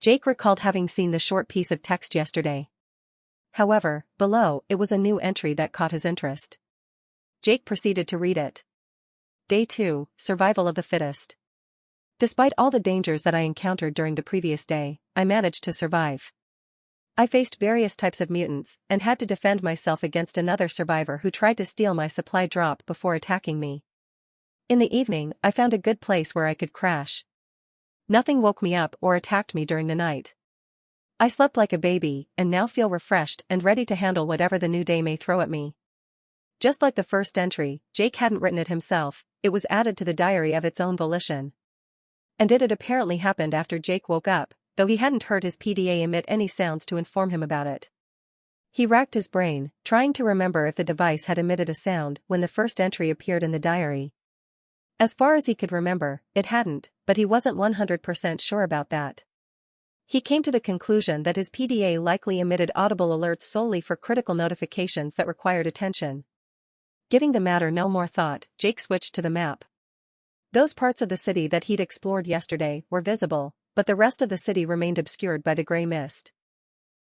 A: Jake recalled having seen the short piece of text yesterday. However, below, it was a new entry that caught his interest. Jake proceeded to read it. Day 2, Survival of the Fittest. Despite all the dangers that I encountered during the previous day, I managed to survive. I faced various types of mutants and had to defend myself against another survivor who tried to steal my supply drop before attacking me. In the evening, I found a good place where I could crash. Nothing woke me up or attacked me during the night. I slept like a baby and now feel refreshed and ready to handle whatever the new day may throw at me. Just like the first entry, Jake hadn't written it himself, it was added to the diary of its own volition. And it had apparently happened after Jake woke up, though he hadn't heard his PDA emit any sounds to inform him about it. He racked his brain, trying to remember if the device had emitted a sound when the first entry appeared in the diary. As far as he could remember, it hadn't, but he wasn't 100% sure about that. He came to the conclusion that his PDA likely emitted audible alerts solely for critical notifications that required attention. Giving the matter no more thought, Jake switched to the map. Those parts of the city that he'd explored yesterday were visible, but the rest of the city remained obscured by the gray mist.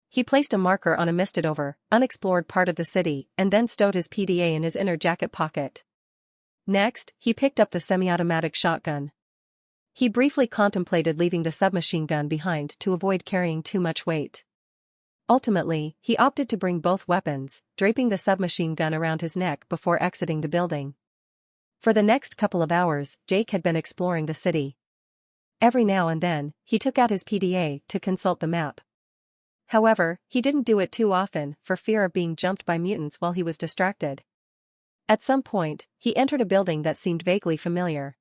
A: He placed a marker on a misted-over, unexplored part of the city and then stowed his PDA in his inner jacket pocket. Next, he picked up the semi-automatic shotgun. He briefly contemplated leaving the submachine gun behind to avoid carrying too much weight. Ultimately, he opted to bring both weapons, draping the submachine gun around his neck before exiting the building. For the next couple of hours, Jake had been exploring the city. Every now and then, he took out his PDA to consult the map. However, he didn't do it too often for fear of being jumped by mutants while he was distracted. At some point, he entered a building that seemed vaguely familiar.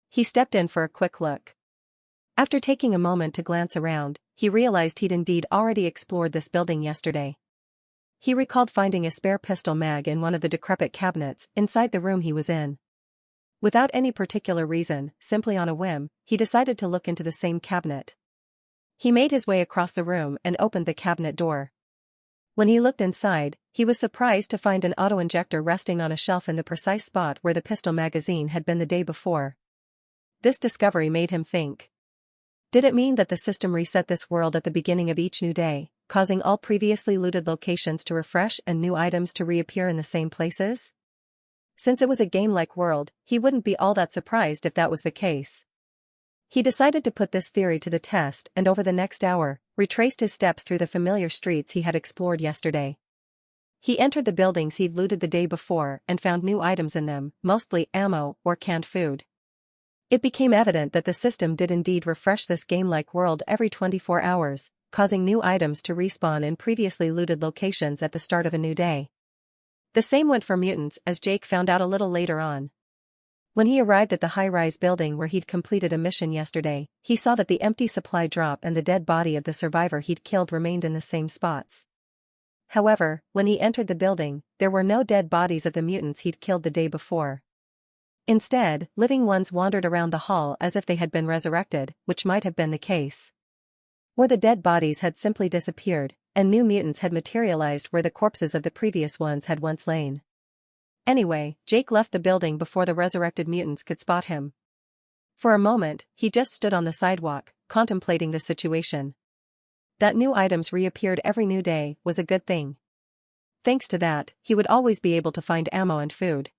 A: He stepped in for a quick look. After taking a moment to glance around, he realized he'd indeed already explored this building yesterday. He recalled finding a spare pistol mag in one of the decrepit cabinets inside the room he was in. Without any particular reason, simply on a whim, he decided to look into the same cabinet. He made his way across the room and opened the cabinet door. When he looked inside, he was surprised to find an auto-injector resting on a shelf in the precise spot where the pistol magazine had been the day before. This discovery made him think. Did it mean that the system reset this world at the beginning of each new day, causing all previously looted locations to refresh and new items to reappear in the same places? Since it was a game-like world, he wouldn't be all that surprised if that was the case. He decided to put this theory to the test and over the next hour, retraced his steps through the familiar streets he had explored yesterday. He entered the buildings he'd looted the day before and found new items in them, mostly ammo or canned food. It became evident that the system did indeed refresh this game-like world every 24 hours, causing new items to respawn in previously looted locations at the start of a new day. The same went for mutants, as Jake found out a little later on. When he arrived at the high-rise building where he'd completed a mission yesterday, he saw that the empty supply drop and the dead body of the survivor he'd killed remained in the same spots. However, when he entered the building, there were no dead bodies of the mutants he'd killed the day before. Instead, living ones wandered around the hall as if they had been resurrected, which might have been the case. Or the dead bodies had simply disappeared, and new mutants had materialized where the corpses of the previous ones had once lain. Anyway, Jake left the building before the resurrected mutants could spot him. For a moment, he just stood on the sidewalk, contemplating the situation. That new items reappeared every new day was a good thing. Thanks to that, he would always be able to find ammo and food.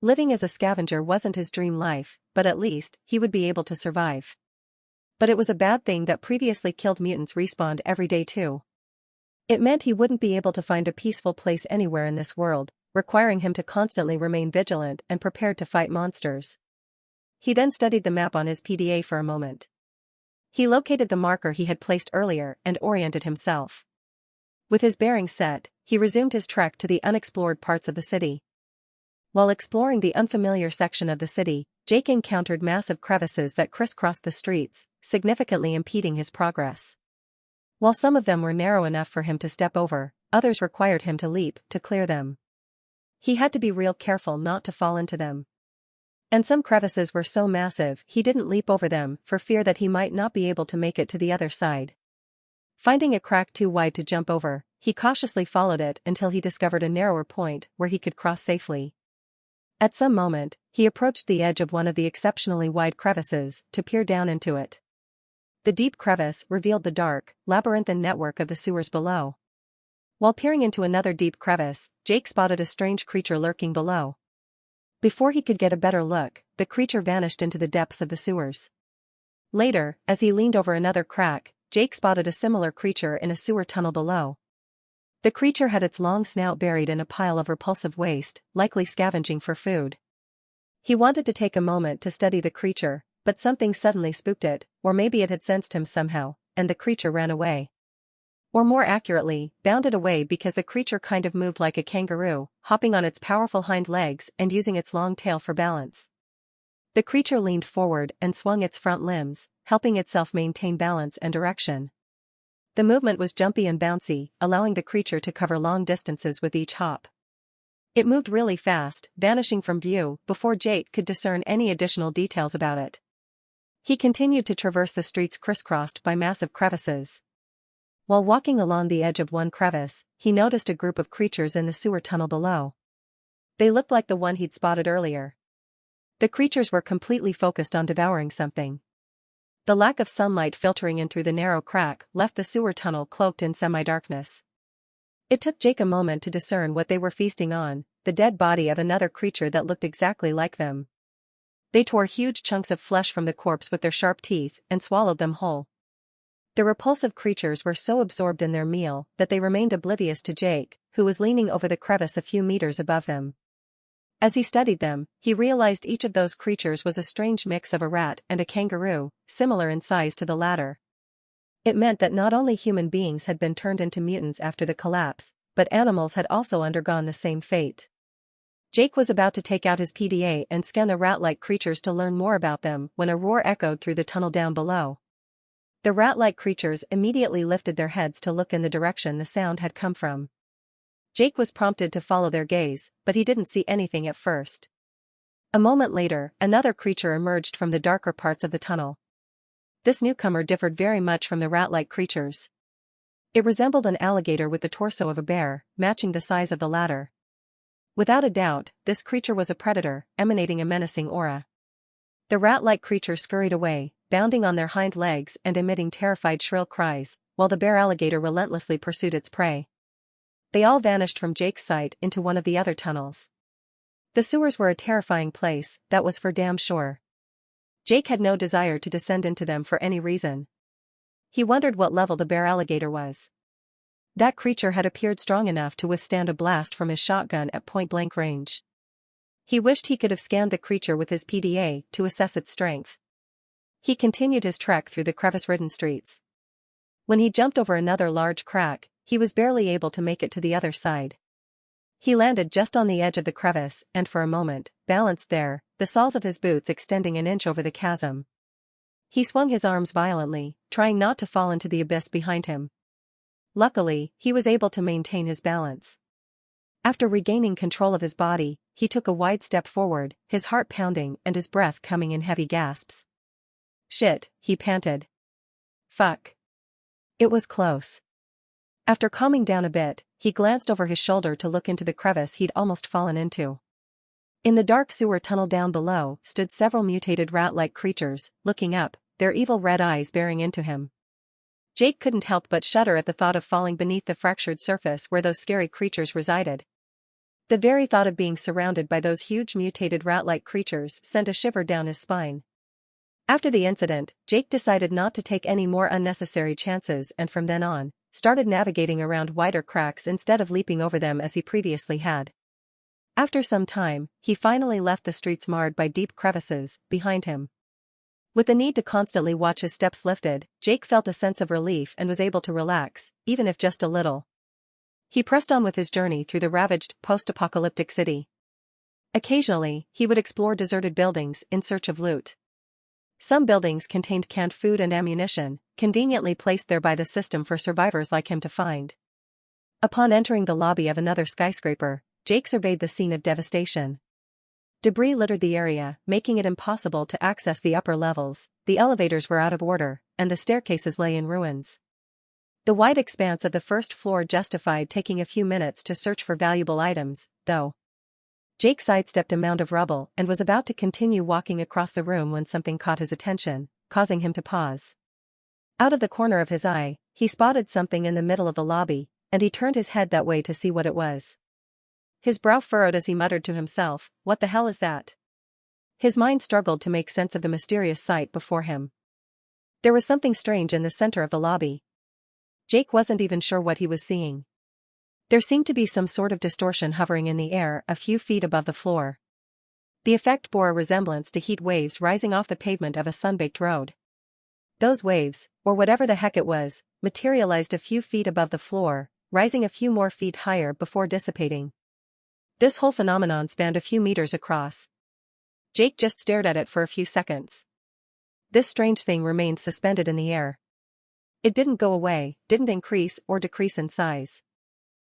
A: Living as a scavenger wasn't his dream life, but at least, he would be able to survive. But it was a bad thing that previously killed mutants respawned every day too. It meant he wouldn't be able to find a peaceful place anywhere in this world, requiring him to constantly remain vigilant and prepared to fight monsters. He then studied the map on his PDA for a moment. He located the marker he had placed earlier and oriented himself. With his bearings set, he resumed his trek to the unexplored parts of the city. While exploring the unfamiliar section of the city, Jake encountered massive crevices that crisscrossed the streets, significantly impeding his progress. While some of them were narrow enough for him to step over, others required him to leap to clear them. He had to be real careful not to fall into them. And some crevices were so massive he didn't leap over them for fear that he might not be able to make it to the other side. Finding a crack too wide to jump over, he cautiously followed it until he discovered a narrower point where he could cross safely. At some moment, he approached the edge of one of the exceptionally wide crevices to peer down into it. The deep crevice revealed the dark, labyrinthine network of the sewers below. While peering into another deep crevice, Jake spotted a strange creature lurking below. Before he could get a better look, the creature vanished into the depths of the sewers. Later, as he leaned over another crack, Jake spotted a similar creature in a sewer tunnel below. The creature had its long snout buried in a pile of repulsive waste, likely scavenging for food. He wanted to take a moment to study the creature, but something suddenly spooked it, or maybe it had sensed him somehow, and the creature ran away. Or more accurately, bounded away because the creature kind of moved like a kangaroo, hopping on its powerful hind legs and using its long tail for balance. The creature leaned forward and swung its front limbs, helping itself maintain balance and direction. The movement was jumpy and bouncy, allowing the creature to cover long distances with each hop. It moved really fast, vanishing from view before Jake could discern any additional details about it. He continued to traverse the streets crisscrossed by massive crevices. While walking along the edge of one crevice, he noticed a group of creatures in the sewer tunnel below. They looked like the one he'd spotted earlier. The creatures were completely focused on devouring something. The lack of sunlight filtering in through the narrow crack left the sewer tunnel cloaked in semi-darkness. It took Jake a moment to discern what they were feasting on, the dead body of another creature that looked exactly like them. They tore huge chunks of flesh from the corpse with their sharp teeth and swallowed them whole. The repulsive creatures were so absorbed in their meal that they remained oblivious to Jake, who was leaning over the crevice a few meters above them. As he studied them, he realized each of those creatures was a strange mix of a rat and a kangaroo, similar in size to the latter. It meant that not only human beings had been turned into mutants after the collapse, but animals had also undergone the same fate. Jake was about to take out his PDA and scan the rat-like creatures to learn more about them when a roar echoed through the tunnel down below. The rat-like creatures immediately lifted their heads to look in the direction the sound had come from. Jake was prompted to follow their gaze, but he didn't see anything at first. A moment later, another creature emerged from the darker parts of the tunnel. This newcomer differed very much from the rat-like creatures. It resembled an alligator with the torso of a bear, matching the size of the latter. Without a doubt, this creature was a predator, emanating a menacing aura. The rat-like creature scurried away, bounding on their hind legs and emitting terrified shrill cries, while the bear alligator relentlessly pursued its prey. They all vanished from Jake's sight into one of the other tunnels. The sewers were a terrifying place, that was for damn sure. Jake had no desire to descend into them for any reason. He wondered what level the bear alligator was. That creature had appeared strong enough to withstand a blast from his shotgun at point-blank range. He wished he could have scanned the creature with his PDA to assess its strength. He continued his trek through the crevice-ridden streets. When he jumped over another large crack, he was barely able to make it to the other side. He landed just on the edge of the crevice and for a moment, balanced there, the soles of his boots extending an inch over the chasm. He swung his arms violently, trying not to fall into the abyss behind him. Luckily, he was able to maintain his balance. After regaining control of his body, he took a wide step forward, his heart pounding and his breath coming in heavy gasps. "Shit," he panted. "Fuck." It was close. After calming down a bit, he glanced over his shoulder to look into the crevice he'd almost fallen into. In the dark sewer tunnel down below stood several mutated rat-like creatures, looking up, their evil red eyes bearing into him. Jake couldn't help but shudder at the thought of falling beneath the fractured surface where those scary creatures resided. The very thought of being surrounded by those huge mutated rat-like creatures sent a shiver down his spine. After the incident, Jake decided not to take any more unnecessary chances and from then on, started navigating around wider cracks instead of leaping over them as he previously had. After some time, he finally left the streets marred by deep crevices behind him. With the need to constantly watch his steps lifted, Jake felt a sense of relief and was able to relax, even if just a little. He pressed on with his journey through the ravaged, post-apocalyptic city. Occasionally, he would explore deserted buildings in search of loot. Some buildings contained canned food and ammunition, conveniently placed there by the system for survivors like him to find. Upon entering the lobby of another skyscraper, Jake surveyed the scene of devastation. Debris littered the area, making it impossible to access the upper levels, the elevators were out of order, and the staircases lay in ruins. The wide expanse of the first floor justified taking a few minutes to search for valuable items, though. Jake sidestepped a mound of rubble and was about to continue walking across the room when something caught his attention, causing him to pause. Out of the corner of his eye, he spotted something in the middle of the lobby, and he turned his head that way to see what it was. His brow furrowed as he muttered to himself, "What the hell is that?" His mind struggled to make sense of the mysterious sight before him. There was something strange in the center of the lobby. Jake wasn't even sure what he was seeing. There seemed to be some sort of distortion hovering in the air a few feet above the floor. The effect bore a resemblance to heat waves rising off the pavement of a sun-baked road. Those waves, or whatever the heck it was, materialized a few feet above the floor, rising a few more feet higher before dissipating. This whole phenomenon spanned a few meters across. Jake just stared at it for a few seconds. This strange thing remained suspended in the air. It didn't go away, didn't increase or decrease in size.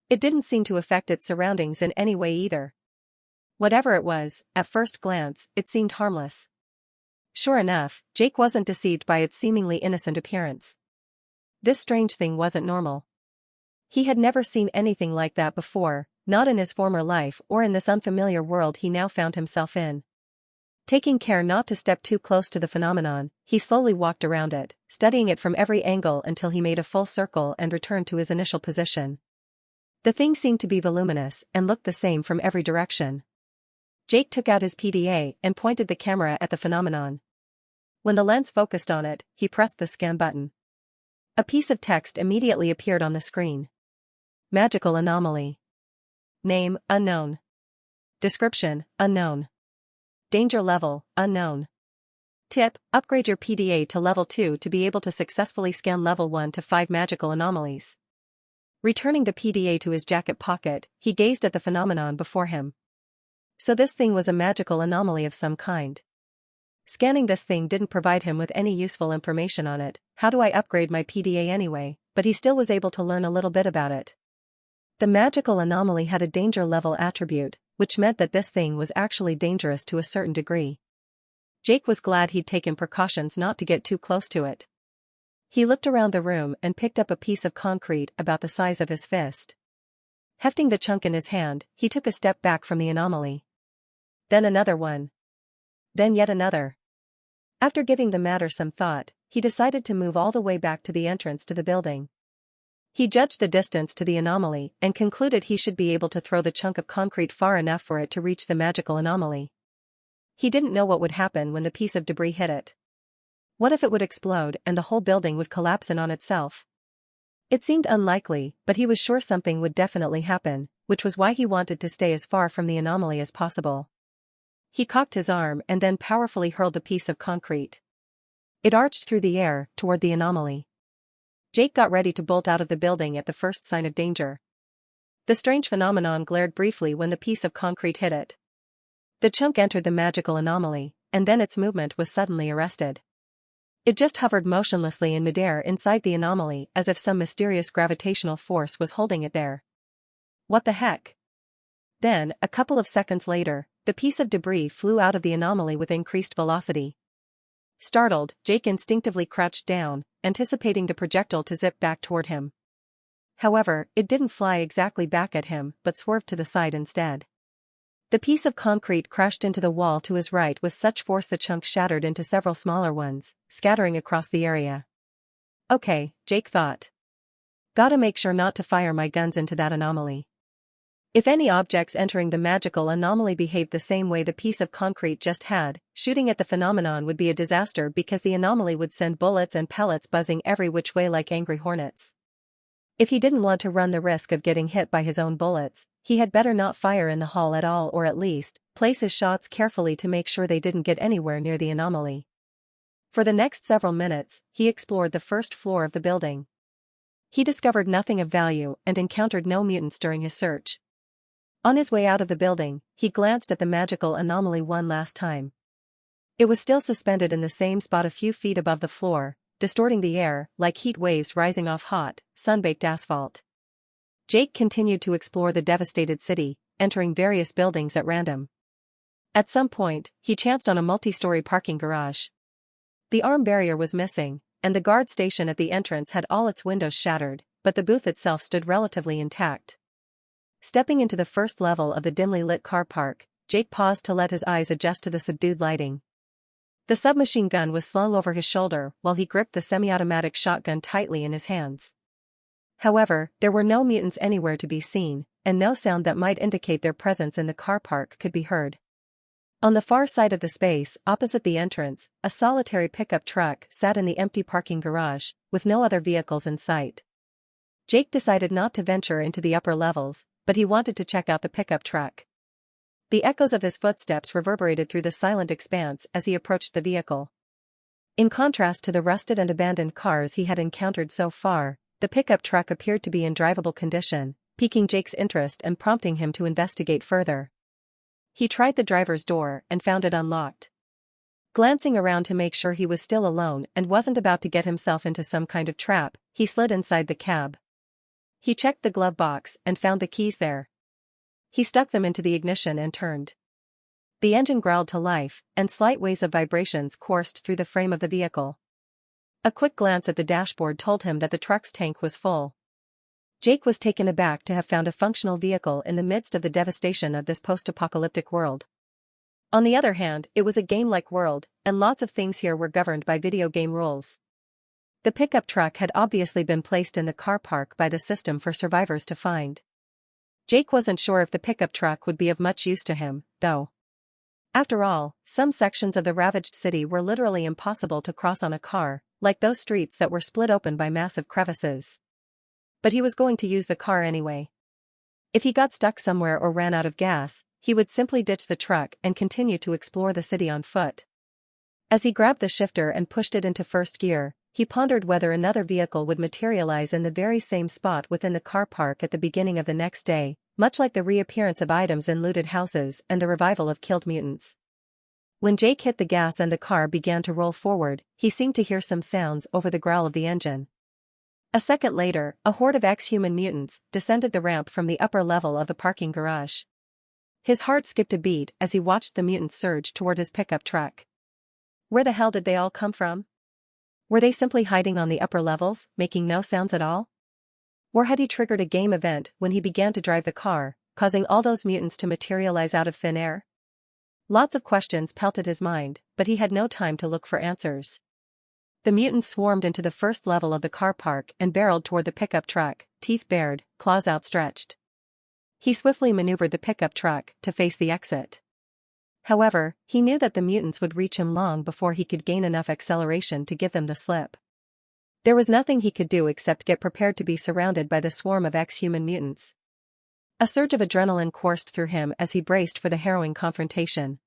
A: It didn't seem to affect its surroundings in any way either. Whatever it was, at first glance, it seemed harmless. Sure enough, Jake wasn't deceived by its seemingly innocent appearance. This strange thing wasn't normal. He had never seen anything like that before, not in his former life or in this unfamiliar world he now found himself in. Taking care not to step too close to the phenomenon, he slowly walked around it, studying it from every angle until he made a full circle and returned to his initial position. The thing seemed to be voluminous and looked the same from every direction. Jake took out his PDA and pointed the camera at the phenomenon. When the lens focused on it, he pressed the scan button. A piece of text immediately appeared on the screen. Magical anomaly. Name, unknown. Description, unknown. Danger level, unknown. Tip, upgrade your PDA to level 2 to be able to successfully scan level 1 to 5 magical anomalies. Returning the PDA to his jacket pocket, he gazed at the phenomenon before him. So this thing was a magical anomaly of some kind. Scanning this thing didn't provide him with any useful information on it. How do I upgrade my PDA anyway? But he still was able to learn a little bit about it. The magical anomaly had a danger level attribute, which meant that this thing was actually dangerous to a certain degree. Jake was glad he'd taken precautions not to get too close to it. He looked around the room and picked up a piece of concrete about the size of his fist. Hefting the chunk in his hand, he took a step back from the anomaly. Then another one. Then yet another. After giving the matter some thought, he decided to move all the way back to the entrance to the building. He judged the distance to the anomaly and concluded he should be able to throw the chunk of concrete far enough for it to reach the magical anomaly. He didn't know what would happen when the piece of debris hit it. What if it would explode and the whole building would collapse in on itself? It seemed unlikely, but he was sure something would definitely happen, which was why he wanted to stay as far from the anomaly as possible. He cocked his arm and then powerfully hurled the piece of concrete. It arched through the air, toward the anomaly. Jake got ready to bolt out of the building at the first sign of danger. The strange phenomenon glared briefly when the piece of concrete hit it. The chunk entered the magical anomaly, and then its movement was suddenly arrested. It just hovered motionlessly in midair inside the anomaly as if some mysterious gravitational force was holding it there. What the heck? Then, a couple of seconds later, the piece of debris flew out of the anomaly with increased velocity. Startled, Jake instinctively crouched down, anticipating the projectile to zip back toward him. However, it didn't fly exactly back at him but swerved to the side instead. The piece of concrete crashed into the wall to his right with such force the chunk shattered into several smaller ones, scattering across the area. Okay, Jake thought. Gotta make sure not to fire my guns into that anomaly. If any objects entering the magical anomaly behaved the same way the piece of concrete just had, shooting at the phenomenon would be a disaster because the anomaly would send bullets and pellets buzzing every which way like angry hornets. If he didn't want to run the risk of getting hit by his own bullets, he had better not fire in the hall at all, or at least, place his shots carefully to make sure they didn't get anywhere near the anomaly. For the next several minutes, he explored the first floor of the building. He discovered nothing of value and encountered no mutants during his search. On his way out of the building, he glanced at the magical anomaly one last time. It was still suspended in the same spot a few feet above the floor, distorting the air like heat waves rising off hot, sun-baked asphalt. Jake continued to explore the devastated city, entering various buildings at random. At some point, he chanced on a multi-story parking garage. The arm barrier was missing, and the guard station at the entrance had all its windows shattered, but the booth itself stood relatively intact. Stepping into the first level of the dimly lit car park, Jake paused to let his eyes adjust to the subdued lighting. The submachine gun was slung over his shoulder while he gripped the semi-automatic shotgun tightly in his hands. However, there were no mutants anywhere to be seen, and no sound that might indicate their presence in the car park could be heard. On the far side of the space, opposite the entrance, a solitary pickup truck sat in the empty parking garage, with no other vehicles in sight. Jake decided not to venture into the upper levels, but he wanted to check out the pickup truck. The echoes of his footsteps reverberated through the silent expanse as he approached the vehicle. In contrast to the rusted and abandoned cars he had encountered so far, the pickup truck appeared to be in drivable condition, piquing Jake's interest and prompting him to investigate further. He tried the driver's door and found it unlocked. Glancing around to make sure he was still alone and wasn't about to get himself into some kind of trap, he slid inside the cab. He checked the glove box and found the keys there. He stuck them into the ignition and turned. The engine growled to life, and slight waves of vibrations coursed through the frame of the vehicle. A quick glance at the dashboard told him that the truck's tank was full. Jake was taken aback to have found a functional vehicle in the midst of the devastation of this post-apocalyptic world. On the other hand, it was a game-like world, and lots of things here were governed by video game rules. The pickup truck had obviously been placed in the car park by the system for survivors to find. Jake wasn't sure if the pickup truck would be of much use to him, though. After all, some sections of the ravaged city were literally impossible to cross on a car, like those streets that were split open by massive crevices. But he was going to use the car anyway. If he got stuck somewhere or ran out of gas, he would simply ditch the truck and continue to explore the city on foot. As he grabbed the shifter and pushed it into first gear, he pondered whether another vehicle would materialize in the very same spot within the car park at the beginning of the next day, much like the reappearance of items in looted houses and the revival of killed mutants. When Jake hit the gas and the car began to roll forward, he seemed to hear some sounds over the growl of the engine. A second later, a horde of ex-human mutants descended the ramp from the upper level of the parking garage. His heart skipped a beat as he watched the mutants surge toward his pickup truck. Where the hell did they all come from? Were they simply hiding on the upper levels, making no sounds at all? Or had he triggered a game event when he began to drive the car, causing all those mutants to materialize out of thin air? Lots of questions pelted his mind, but he had no time to look for answers. The mutants swarmed into the first level of the car park and barreled toward the pickup truck, teeth bared, claws outstretched. He swiftly maneuvered the pickup truck to face the exit. However, he knew that the mutants would reach him long before he could gain enough acceleration to give them the slip. There was nothing he could do except get prepared to be surrounded by the swarm of ex-human mutants. A surge of adrenaline coursed through him as he braced for the harrowing confrontation.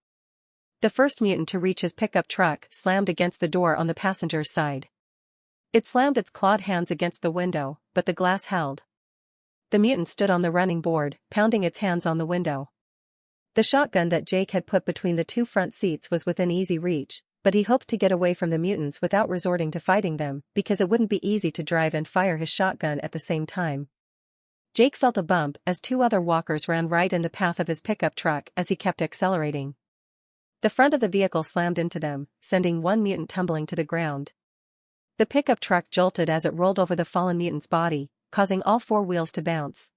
A: The first mutant to reach his pickup truck slammed against the door on the passenger's side. It slammed its clawed hands against the window, but the glass held. The mutant stood on the running board, pounding its hands on the window. The shotgun that Jake had put between the two front seats was within easy reach, but he hoped to get away from the mutants without resorting to fighting them, because it wouldn't be easy to drive and fire his shotgun at the same time. Jake felt a bump as two other walkers ran right in the path of his pickup truck as he kept accelerating. The front of the vehicle slammed into them, sending one mutant tumbling to the ground. The pickup truck jolted as it rolled over the fallen mutant's body, causing all four wheels to bounce.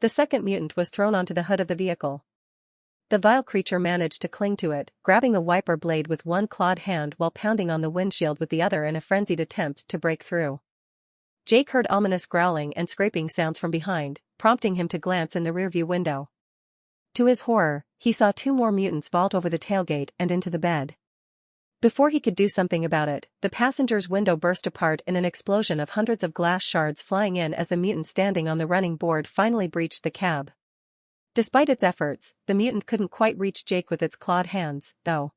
A: The second mutant was thrown onto the hood of the vehicle. The vile creature managed to cling to it, grabbing a wiper blade with one clawed hand while pounding on the windshield with the other in a frenzied attempt to break through. Jake heard ominous growling and scraping sounds from behind, prompting him to glance in the rearview window. To his horror, he saw two more mutants vault over the tailgate and into the bed. Before he could do something about it, the passenger's window burst apart in an explosion of hundreds of glass shards flying in as the mutant standing on the running board finally breached the cab. Despite its efforts, the mutant couldn't quite reach Jake with its clawed hands, though.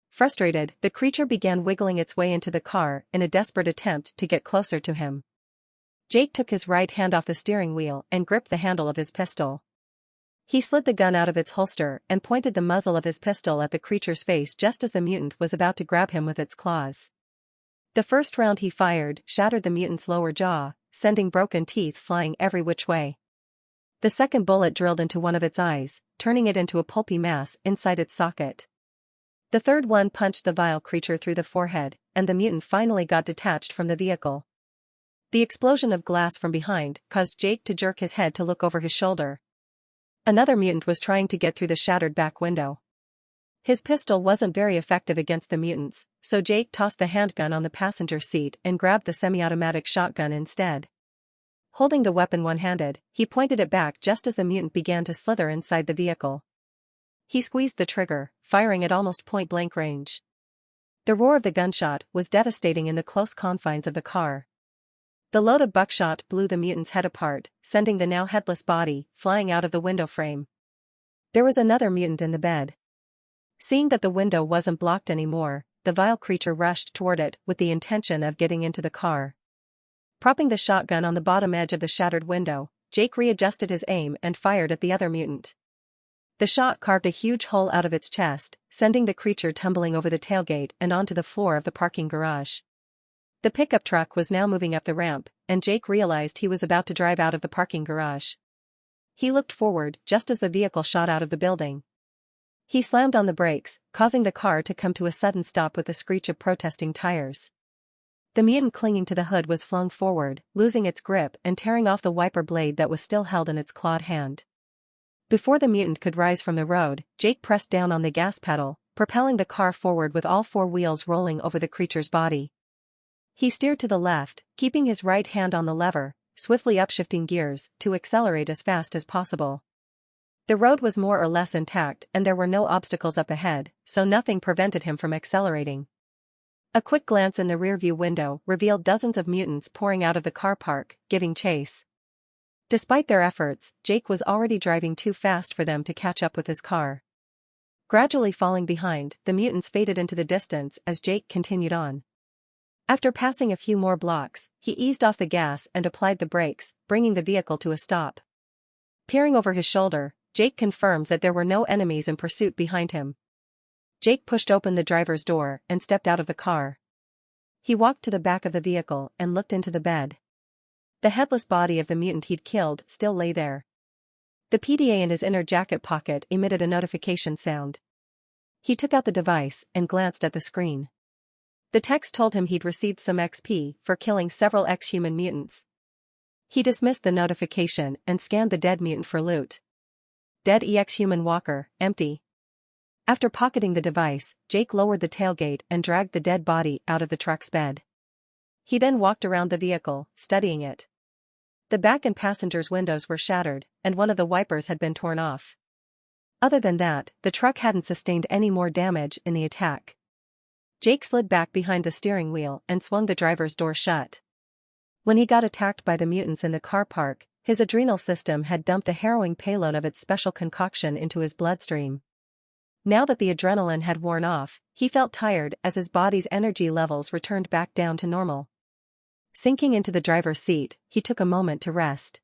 A: Frustrated, the creature began wiggling its way into the car in a desperate attempt to get closer to him. Jake took his right hand off the steering wheel and gripped the handle of his pistol. He slid the gun out of its holster and pointed the muzzle of his pistol at the creature's face just as the mutant was about to grab him with its claws. The first round he fired shattered the mutant's lower jaw, sending broken teeth flying every which way. The second bullet drilled into one of its eyes, turning it into a pulpy mass inside its socket. The third one punched the vile creature through the forehead, and the mutant finally got detached from the vehicle. The explosion of glass from behind caused Jake to jerk his head to look over his shoulder. Another mutant was trying to get through the shattered back window. His pistol wasn't very effective against the mutants, so Jake tossed the handgun on the passenger seat and grabbed the semi-automatic shotgun instead. Holding the weapon one-handed, he pointed it back just as the mutant began to slither inside the vehicle. He squeezed the trigger, firing at almost point-blank range. The roar of the gunshot was devastating in the close confines of the car. The load of buckshot blew the mutant's head apart, sending the now headless body flying out of the window frame. There was another mutant in the bed. Seeing that the window wasn't blocked anymore, the vile creature rushed toward it with the intention of getting into the car. Propping the shotgun on the bottom edge of the shattered window, Jake readjusted his aim and fired at the other mutant. The shot carved a huge hole out of its chest, sending the creature tumbling over the tailgate and onto the floor of the parking garage. The pickup truck was now moving up the ramp, and Jake realized he was about to drive out of the parking garage. He looked forward just as the vehicle shot out of the building. He slammed on the brakes, causing the car to come to a sudden stop with the screech of protesting tires. The mutant clinging to the hood was flung forward, losing its grip and tearing off the wiper blade that was still held in its clawed hand. Before the mutant could rise from the road, Jake pressed down on the gas pedal, propelling the car forward with all four wheels rolling over the creature's body. He steered to the left, keeping his right hand on the lever, swiftly upshifting gears to accelerate as fast as possible. The road was more or less intact and there were no obstacles up ahead, so nothing prevented him from accelerating. A quick glance in the rearview window revealed dozens of mutants pouring out of the car park, giving chase. Despite their efforts, Jake was already driving too fast for them to catch up with his car. Gradually falling behind, the mutants faded into the distance as Jake continued on. After passing a few more blocks, he eased off the gas and applied the brakes, bringing the vehicle to a stop. Peering over his shoulder, Jake confirmed that there were no enemies in pursuit behind him. Jake pushed open the driver's door and stepped out of the car. He walked to the back of the vehicle and looked into the bed. The headless body of the mutant he'd killed still lay there. The PDA in his inner jacket pocket emitted a notification sound. He took out the device and glanced at the screen. The text told him he'd received some XP for killing several ex-human mutants. He dismissed the notification and scanned the dead mutant for loot. Dead ex-human walker, empty. After pocketing the device, Jake lowered the tailgate and dragged the dead body out of the truck's bed. He then walked around the vehicle, studying it. The back and passenger's windows were shattered, and one of the wipers had been torn off. Other than that, the truck hadn't sustained any more damage in the attack. Jake slid back behind the steering wheel and swung the driver's door shut. When he got attacked by the mutants in the car park, his adrenal system had dumped a harrowing payload of its special concoction into his bloodstream. Now that the adrenaline had worn off, he felt tired as his body's energy levels returned back down to normal. Sinking into the driver's seat, he took a moment to rest.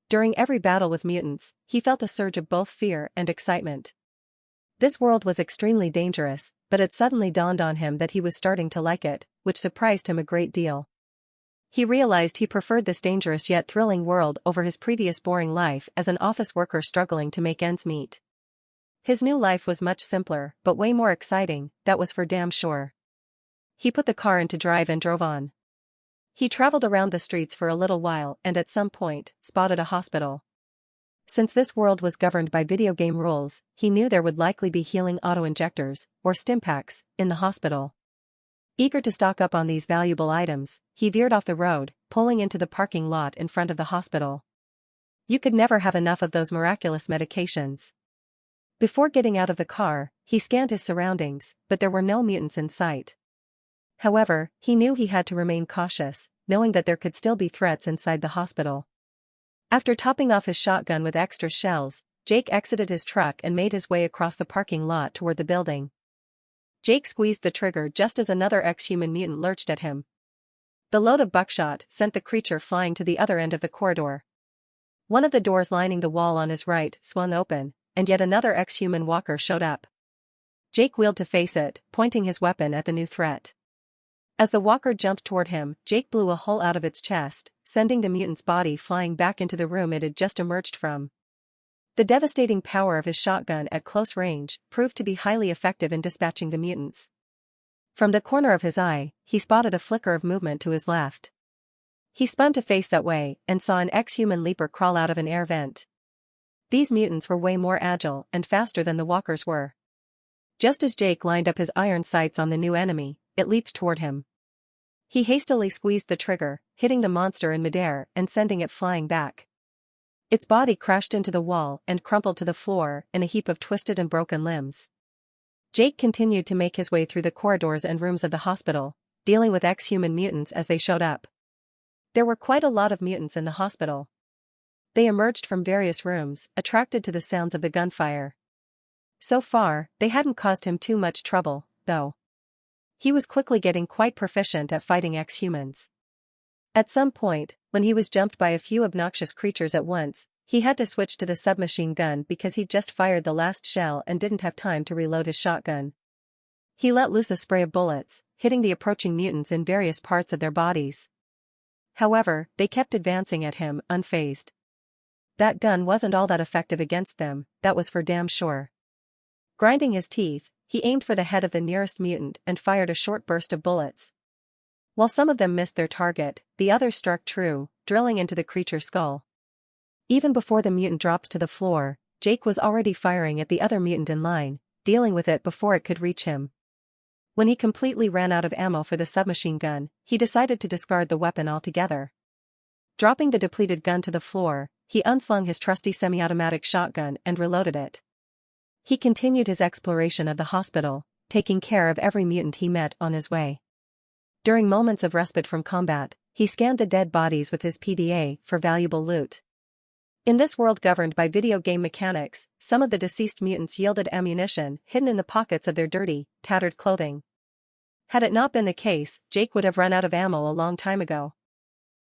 A: During every battle with mutants, he felt a surge of both fear and excitement. This world was extremely dangerous, but it suddenly dawned on him that he was starting to like it, which surprised him a great deal. He realized he preferred this dangerous yet thrilling world over his previous boring life as an office worker struggling to make ends meet. His new life was much simpler, but way more exciting, that was for damn sure. He put the car into drive and drove on. He traveled around the streets for a little while and at some point, spotted a hospital. Since this world was governed by video game rules, he knew there would likely be healing auto-injectors, or stimpaks, in the hospital. Eager to stock up on these valuable items, he veered off the road, pulling into the parking lot in front of the hospital. You could never have enough of those miraculous medications. Before getting out of the car, he scanned his surroundings, but there were no mutants in sight. However, he knew he had to remain cautious, knowing that there could still be threats inside the hospital. After topping off his shotgun with extra shells, Jake exited his truck and made his way across the parking lot toward the building. Jake squeezed the trigger just as another ex-human mutant lurched at him. The load of buckshot sent the creature flying to the other end of the corridor. One of the doors lining the wall on his right swung open, and yet another ex-human walker showed up. Jake wheeled to face it, pointing his weapon at the new threat. As the walker jumped toward him, Jake blew a hole out of its chest, sending the mutant's body flying back into the room it had just emerged from. The devastating power of his shotgun at close range proved to be highly effective in dispatching the mutants. From the corner of his eye, he spotted a flicker of movement to his left. He spun to face that way and saw an ex-human leaper crawl out of an air vent. These mutants were way more agile and faster than the walkers were. Just as Jake lined up his iron sights on the new enemy, it leaped toward him. He hastily squeezed the trigger, hitting the monster in midair and sending it flying back. Its body crashed into the wall and crumpled to the floor in a heap of twisted and broken limbs. Jake continued to make his way through the corridors and rooms of the hospital, dealing with ex-human mutants as they showed up. There were quite a lot of mutants in the hospital. They emerged from various rooms, attracted to the sounds of the gunfire. So far, they hadn't caused him too much trouble, though. He was quickly getting quite proficient at fighting ex-humans. At some point, when he was jumped by a few obnoxious creatures at once, he had to switch to the submachine gun because he'd just fired the last shell and didn't have time to reload his shotgun. He let loose a spray of bullets, hitting the approaching mutants in various parts of their bodies. However, they kept advancing at him, unfazed. That gun wasn't all that effective against them, that was for damn sure. Grinding his teeth, he aimed for the head of the nearest mutant and fired a short burst of bullets. While some of them missed their target, the others struck true, drilling into the creature's skull. Even before the mutant dropped to the floor, Jake was already firing at the other mutant in line, dealing with it before it could reach him. When he completely ran out of ammo for the submachine gun, he decided to discard the weapon altogether. Dropping the depleted gun to the floor, he unslung his trusty semi-automatic shotgun and reloaded it. He continued his exploration of the hospital, taking care of every mutant he met on his way. During moments of respite from combat, he scanned the dead bodies with his PDA for valuable loot. In this world governed by video game mechanics, some of the deceased mutants yielded ammunition hidden in the pockets of their dirty, tattered clothing. Had it not been the case, Jake would have run out of ammo a long time ago.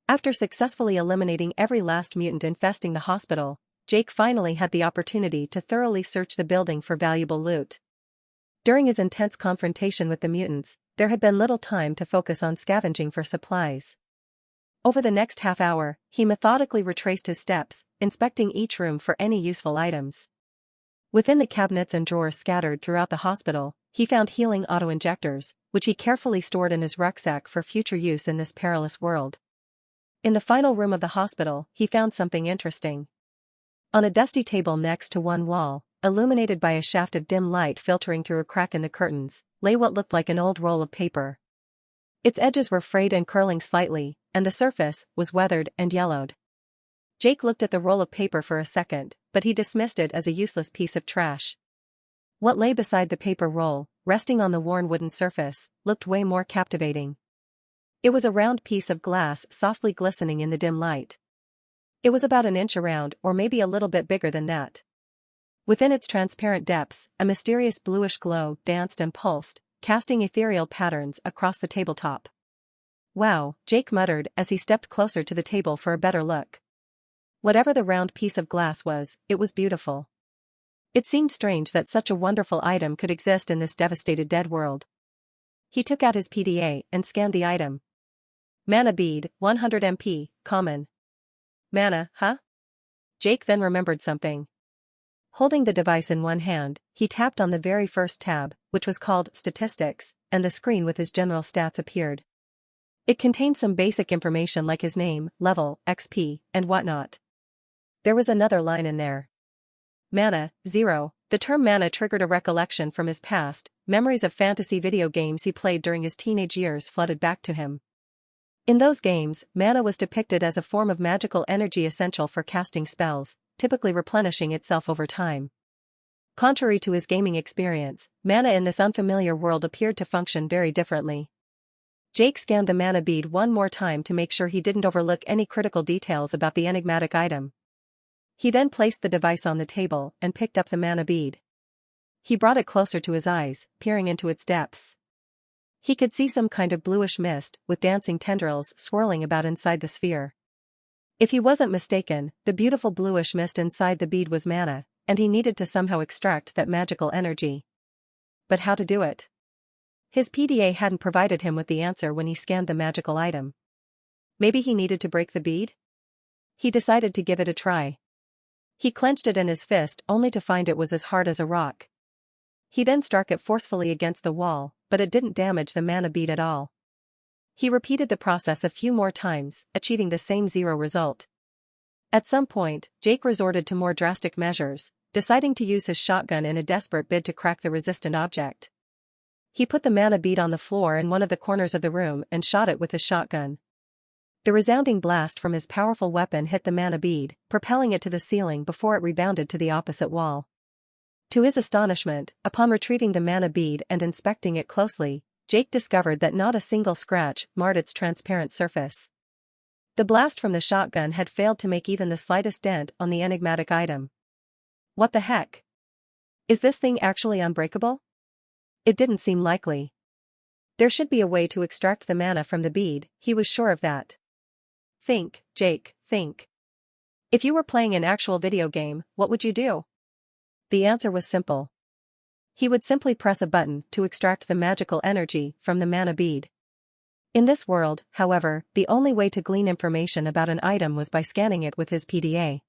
A: After successfully eliminating every last mutant infesting the hospital, Jake finally had the opportunity to thoroughly search the building for valuable loot. During his intense confrontation with the mutants, there had been little time to focus on scavenging for supplies. Over the next half hour, he methodically retraced his steps, inspecting each room for any useful items. Within the cabinets and drawers scattered throughout the hospital, he found healing auto-injectors, which he carefully stored in his rucksack for future use in this perilous world. In the final room of the hospital, he found something interesting. On a dusty table next to one wall, illuminated by a shaft of dim light filtering through a crack in the curtains, lay what looked like an old roll of paper. Its edges were frayed and curling slightly, and the surface was weathered and yellowed. Jake looked at the roll of paper for a second, but he dismissed it as a useless piece of trash. What lay beside the paper roll, resting on the worn wooden surface, looked way more captivating. It was a round piece of glass softly glistening in the dim light. It was about an inch around or maybe a little bit bigger than that. Within its transparent depths, a mysterious bluish glow danced and pulsed, casting ethereal patterns across the tabletop. "Wow," Jake muttered as he stepped closer to the table for a better look. Whatever the round piece of glass was, it was beautiful. It seemed strange that such a wonderful item could exist in this devastated dead world. He took out his PDA and scanned the item. Mana bead, 100 MP, common. Mana, huh? Jake then remembered something. Holding the device in one hand, he tapped on the very first tab, which was called Statistics, and the screen with his general stats appeared. It contained some basic information like his name, level, XP, and whatnot. There was another line in there. Mana, 0. The term mana triggered a recollection from his past. Memories of fantasy video games he played during his teenage years flooded back to him. In those games, mana was depicted as a form of magical energy essential for casting spells, typically replenishing itself over time. Contrary to his gaming experience, mana in this unfamiliar world appeared to function very differently. Jake scanned the mana bead one more time to make sure he didn't overlook any critical details about the enigmatic item. He then placed the device on the table and picked up the mana bead. He brought it closer to his eyes, peering into its depths. He could see some kind of bluish mist with dancing tendrils swirling about inside the sphere. If he wasn't mistaken, the beautiful bluish mist inside the bead was mana, and he needed to somehow extract that magical energy. But how to do it? His PDA hadn't provided him with the answer when he scanned the magical item. Maybe he needed to break the bead? He decided to give it a try. He clenched it in his fist only to find it was as hard as a rock. He then struck it forcefully against the wall, but it didn't damage the mana bead at all. He repeated the process a few more times, achieving the same 0 result. At some point, Jake resorted to more drastic measures, deciding to use his shotgun in a desperate bid to crack the resistant object. He put the mana bead on the floor in one of the corners of the room and shot it with his shotgun. The resounding blast from his powerful weapon hit the mana bead, propelling it to the ceiling before it rebounded to the opposite wall. To his astonishment, upon retrieving the mana bead and inspecting it closely, Jake discovered that not a single scratch marred its transparent surface. The blast from the shotgun had failed to make even the slightest dent on the enigmatic item. What the heck? Is this thing actually unbreakable? It didn't seem likely. There should be a way to extract the mana from the bead, he was sure of that. Think, Jake, think. If you were playing an actual video game, what would you do? The answer was simple. He would simply press a button to extract the magical energy from the mana bead. In this world, however, the only way to glean information about an item was by scanning it with his PDA.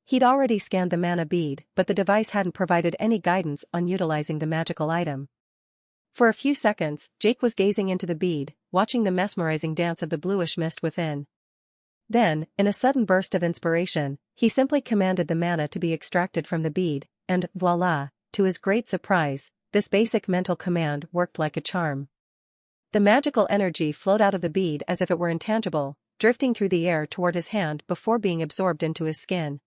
A: He'd already scanned the mana bead, but the device hadn't provided any guidance on utilizing the magical item. For a few seconds, Jake was gazing into the bead, watching the mesmerizing dance of the bluish mist within. Then, in a sudden burst of inspiration, he simply commanded the mana to be extracted from the bead, and voila, to his great surprise, this basic mental command worked like a charm. The magical energy flowed out of the bead as if it were intangible, drifting through the air toward his hand before being absorbed into his skin.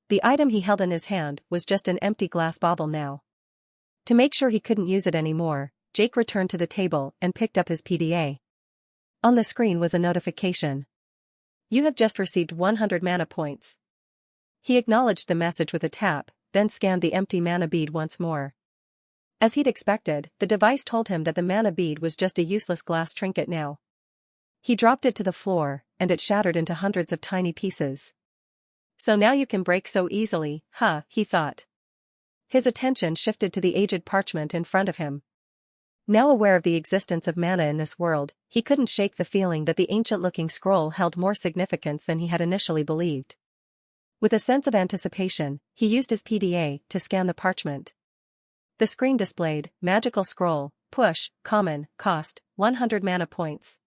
A: The item he held in his hand was just an empty glass bauble now. To make sure he couldn't use it anymore, Jake returned to the table and picked up his PDA. On the screen was a notification. You have just received 100 mana points. He acknowledged the message with a tap, then scanned the empty mana bead once more. As he'd expected, the device told him that the mana bead was just a useless glass trinket now. He dropped it to the floor, and it shattered into hundreds of tiny pieces. So now you can break so easily, huh, he thought. His attention shifted to the aged parchment in front of him. Now aware of the existence of mana in this world, he couldn't shake the feeling that the ancient-looking scroll held more significance than he had initially believed. With a sense of anticipation, he used his PDA to scan the parchment. The screen displayed, magical scroll, push, common, cost, 100 mana points.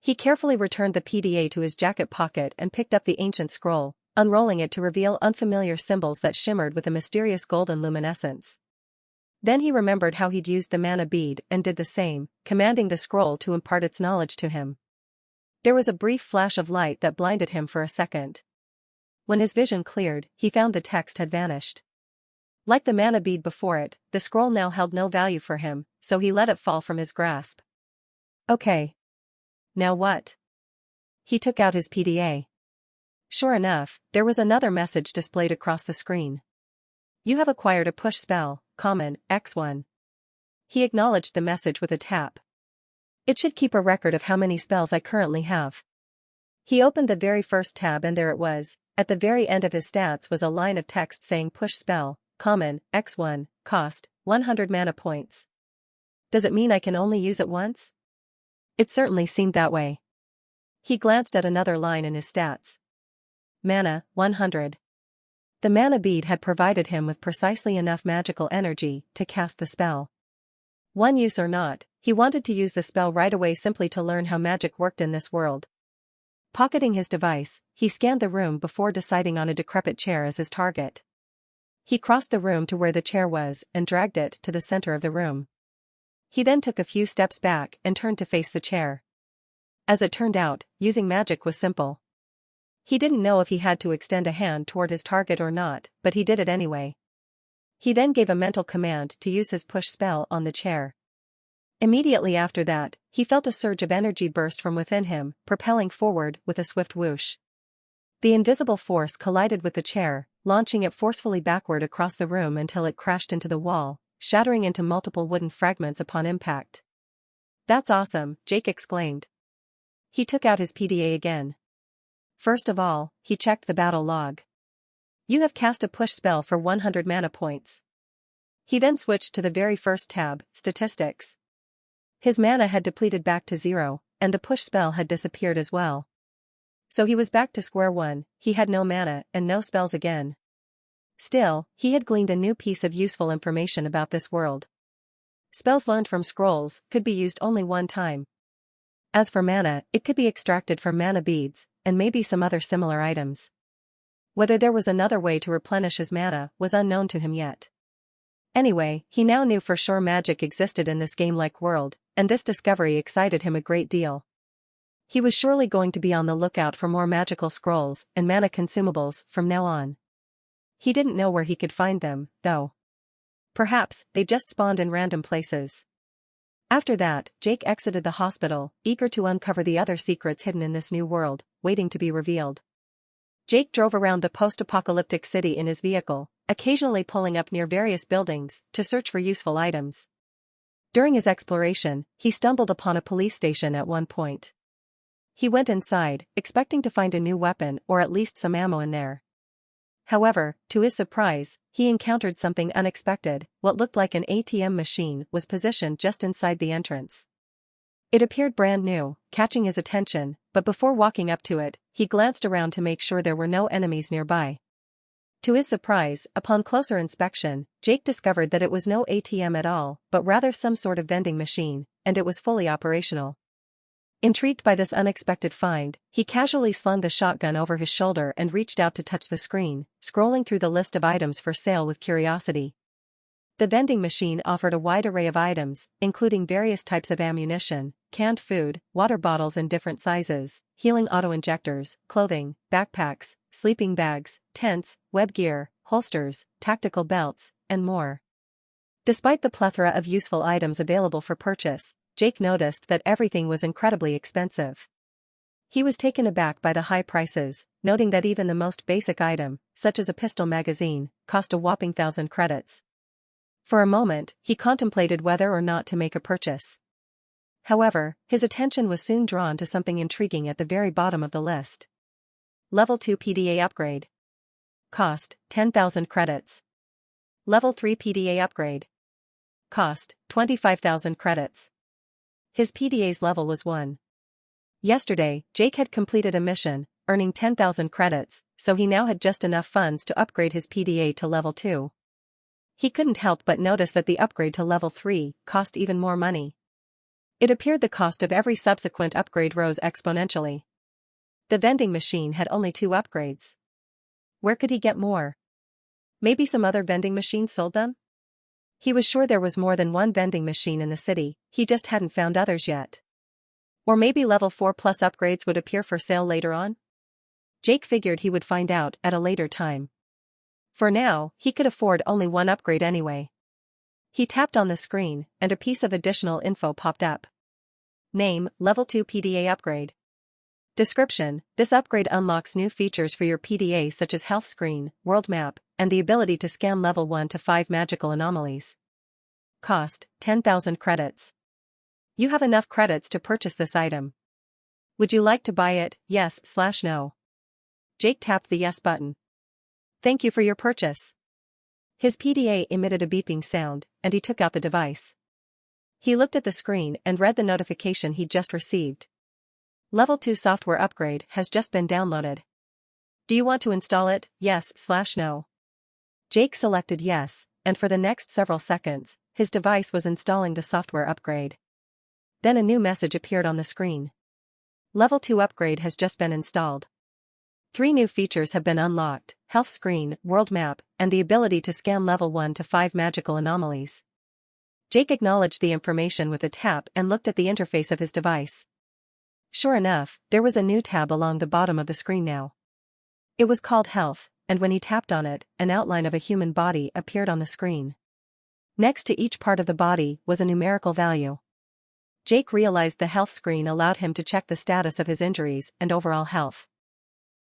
A: He carefully returned the PDA to his jacket pocket and picked up the ancient scroll, unrolling it to reveal unfamiliar symbols that shimmered with a mysterious golden luminescence. Then he remembered how he'd used the mana bead and did the same, commanding the scroll to impart its knowledge to him. There was a brief flash of light that blinded him for a second. When his vision cleared, he found the text had vanished. Like the mana bead before it, the scroll now held no value for him, so he let it fall from his grasp. Okay. Now what? He took out his PDA. Sure enough, there was another message displayed across the screen. You have acquired a push spell, common, X1. He acknowledged the message with a tap. It should keep a record of how many spells I currently have. He opened the very first tab and there it was. At the very end of his stats was a line of text saying push spell, common, X1, cost, 100 mana points. Does it mean I can only use it once? It certainly seemed that way. He glanced at another line in his stats. Mana, 100. The mana bead had provided him with precisely enough magical energy to cast the spell. One use or not, he wanted to use the spell right away simply to learn how magic worked in this world. Pocketing his device, he scanned the room before deciding on a decrepit chair as his target. He crossed the room to where the chair was and dragged it to the center of the room. He then took a few steps back and turned to face the chair. As it turned out, using magic was simple. He didn't know if he had to extend a hand toward his target or not, but he did it anyway. He then gave a mental command to use his push spell on the chair. Immediately after that, he felt a surge of energy burst from within him, propelling forward with a swift whoosh. The invisible force collided with the chair, launching it forcefully backward across the room until it crashed into the wall, shattering into multiple wooden fragments upon impact. That's awesome, Jake exclaimed. He took out his PDA again. First of all, he checked the battle log. You have cast a push spell for 100 mana points. He then switched to the very first tab, Statistics. His mana had depleted back to 0, and the push spell had disappeared as well. So he was back to square one, he had no mana and no spells again. Still, he had gleaned a new piece of useful information about this world. Spells learned from scrolls could be used only one time. As for mana, it could be extracted from mana beads, and maybe some other similar items. Whether there was another way to replenish his mana was unknown to him yet. Anyway, he now knew for sure magic existed in this game-like world, and this discovery excited him a great deal. He was surely going to be on the lookout for more magical scrolls and mana consumables from now on. He didn't know where he could find them, though. Perhaps they just spawned in random places. After that, Jake exited the hospital, eager to uncover the other secrets hidden in this new world, waiting to be revealed. Jake drove around the post-apocalyptic city in his vehicle, occasionally pulling up near various buildings to search for useful items. During his exploration, he stumbled upon a police station at one point. He went inside, expecting to find a new weapon or at least some ammo in there. However, to his surprise, he encountered something unexpected. What looked like an ATM machine was positioned just inside the entrance. It appeared brand new, catching his attention, but before walking up to it, he glanced around to make sure there were no enemies nearby. To his surprise, upon closer inspection, Jake discovered that it was no ATM at all, but rather some sort of vending machine, and it was fully operational. Intrigued by this unexpected find, he casually slung the shotgun over his shoulder and reached out to touch the screen, scrolling through the list of items for sale with curiosity. The vending machine offered a wide array of items, including various types of ammunition, canned food, water bottles in different sizes, healing auto-injectors, clothing, backpacks, sleeping bags, tents, web gear, holsters, tactical belts, and more. Despite the plethora of useful items available for purchase, Jake noticed that everything was incredibly expensive. He was taken aback by the high prices, noting that even the most basic item, such as a pistol magazine, cost a whopping 1,000 credits. For a moment, he contemplated whether or not to make a purchase. However, his attention was soon drawn to something intriguing at the very bottom of the list. Level 2 PDA upgrade. Cost, 10,000 credits. Level 3 PDA upgrade. Cost, 25,000 credits. His PDA's level was 1. Yesterday, Jake had completed a mission, earning 10,000 credits, so he now had just enough funds to upgrade his PDA to level 2. He couldn't help but notice that the upgrade to level 3 cost even more money. It appeared the cost of every subsequent upgrade rose exponentially. The vending machine had only 2 upgrades. Where could he get more? Maybe some other vending machines sold them? He was sure there was more than one vending machine in the city, he just hadn't found others yet. Or maybe level 4 plus upgrades would appear for sale later on? Jake figured he would find out at a later time. For now, he could afford only one upgrade anyway. He tapped on the screen, and a piece of additional info popped up. Name, Level 2 PDA Upgrade. Description: this upgrade unlocks new features for your PDA such as health screen, world map, and the ability to scan level 1 to 5 magical anomalies. Cost, 10,000 credits. You have enough credits to purchase this item. Would you like to buy it, yes/no? Jake tapped the yes button. Thank you for your purchase. His PDA emitted a beeping sound, and he took out the device. He looked at the screen and read the notification he'd just received. Level 2 software upgrade has just been downloaded. Do you want to install it, yes/no? Jake selected yes, and for the next several seconds, his device was installing the software upgrade. Then a new message appeared on the screen. Level 2 upgrade has just been installed. 3 new features have been unlocked: health screen, world map, and the ability to scan level 1 to 5 magical anomalies. Jake acknowledged the information with a tap and looked at the interface of his device. Sure enough, there was a new tab along the bottom of the screen now. It was called Health, and when he tapped on it, an outline of a human body appeared on the screen. Next to each part of the body was a numerical value. Jake realized the health screen allowed him to check the status of his injuries and overall health.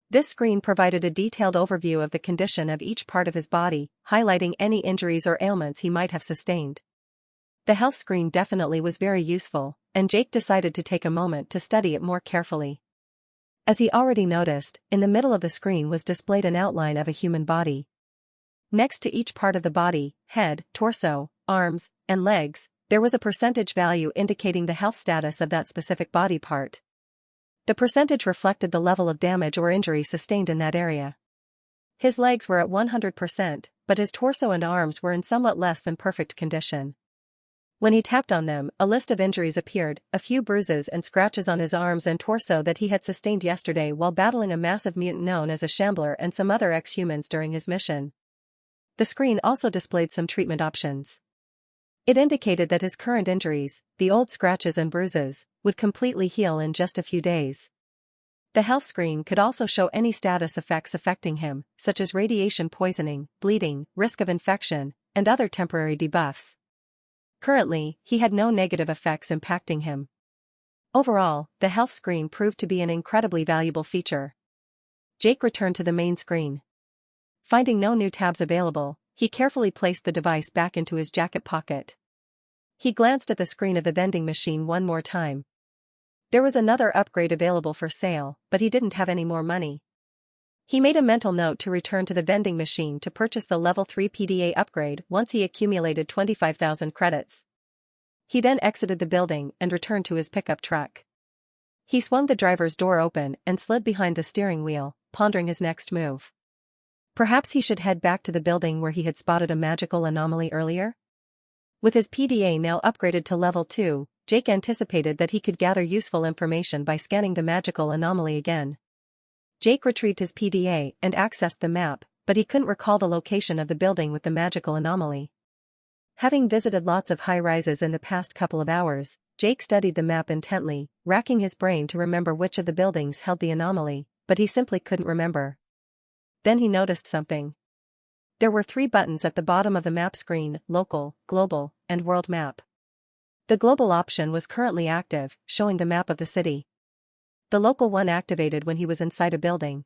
A: This screen provided a detailed overview of the condition of each part of his body, highlighting any injuries or ailments he might have sustained. The health screen definitely was very useful, and Jake decided to take a moment to study it more carefully. As he already noticed, in the middle of the screen was displayed an outline of a human body. Next to each part of the body, head, torso, arms, and legs, there was a percentage value indicating the health status of that specific body part. The percentage reflected the level of damage or injury sustained in that area. His legs were at 100%, but his torso and arms were in somewhat less than perfect condition. When he tapped on them, a list of injuries appeared: a few bruises and scratches on his arms and torso that he had sustained yesterday while battling a massive mutant known as a shambler and some other ex-humans during his mission. The screen also displayed some treatment options. It indicated that his current injuries, the old scratches and bruises, would completely heal in just a few days. The health screen could also show any status effects affecting him, such as radiation poisoning, bleeding, risk of infection, and other temporary debuffs. Currently, he had no negative effects impacting him. Overall, the health screen proved to be an incredibly valuable feature. Jake returned to the main screen. Finding no new tabs available, he carefully placed the device back into his jacket pocket. He glanced at the screen of the vending machine one more time. There was another upgrade available for sale, but he didn't have any more money. He made a mental note to return to the vending machine to purchase the level 3 PDA upgrade once he accumulated 25,000 credits. He then exited the building and returned to his pickup truck. He swung the driver's door open and slid behind the steering wheel, pondering his next move. Perhaps he should head back to the building where he had spotted a magical anomaly earlier? With his PDA now upgraded to level 2, Jake anticipated that he could gather useful information by scanning the magical anomaly again. Jake retrieved his PDA and accessed the map, but he couldn't recall the location of the building with the magical anomaly. Having visited lots of high-rises in the past couple of hours, Jake studied the map intently, racking his brain to remember which of the buildings held the anomaly, but he simply couldn't remember. Then he noticed something. There were 3 buttons at the bottom of the map screen: Local, Global, and World Map. The Global option was currently active, showing the map of the city. The Local one activated when he was inside a building.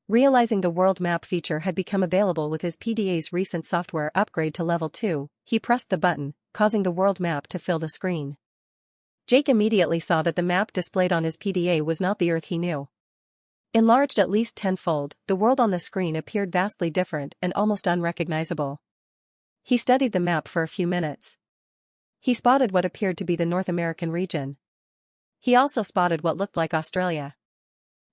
A: Realizing the World Map feature had become available with his PDA's recent software upgrade to level 2, he pressed the button, causing the World Map to fill the screen. Jake immediately saw that the map displayed on his PDA was not the Earth he knew. Enlarged at least tenfold, the world on the screen appeared vastly different and almost unrecognizable. He studied the map for a few minutes. He spotted what appeared to be the North American region. He also spotted what looked like Australia.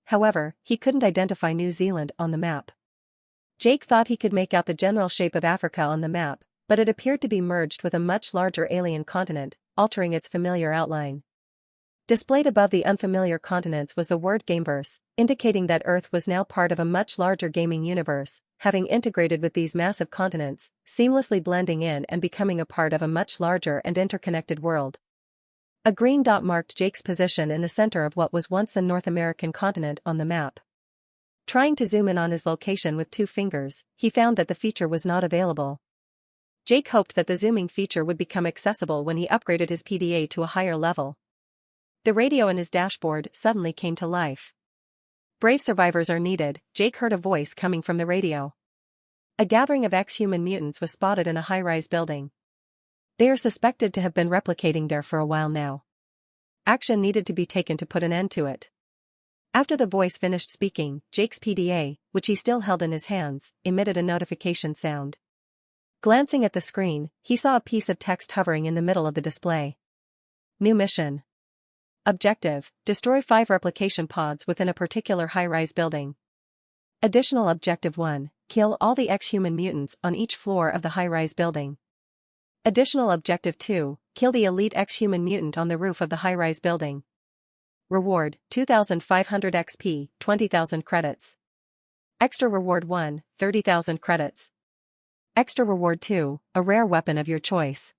A: However, he couldn't identify New Zealand on the map. Jake thought he could make out the general shape of Africa on the map, but it appeared to be merged with a much larger alien continent, altering its familiar outline. Displayed above the unfamiliar continents was the word Gameverse, indicating that Earth was now part of a much larger gaming universe, having integrated with these massive continents, seamlessly blending in and becoming a part of a much larger and interconnected world. A green dot marked Jake's position in the center of what was once the North American continent on the map. Trying to zoom in on his location with 2 fingers, he found that the feature was not available. Jake hoped that the zooming feature would become accessible when he upgraded his PDA to a higher level. The radio in his dashboard suddenly came to life. "Brave survivors are needed," Jake heard a voice coming from the radio. A gathering of ex-human mutants was spotted in a high-rise building. They are suspected to have been replicating there for a while now. Action needed to be taken to put an end to it. After the voice finished speaking, Jake's PDA, which he still held in his hands, emitted a notification sound. Glancing at the screen, he saw a piece of text hovering in the middle of the display. New mission. Objective: destroy 5 replication pods within a particular high-rise building. Additional Objective 1, kill all the ex-human mutants on each floor of the high-rise building. Additional Objective 2, kill the elite ex-human mutant on the roof of the high-rise building. Reward: 2,500 XP, 20,000 credits. Extra Reward 1, 30,000 credits. Extra Reward 2, a rare weapon of your choice.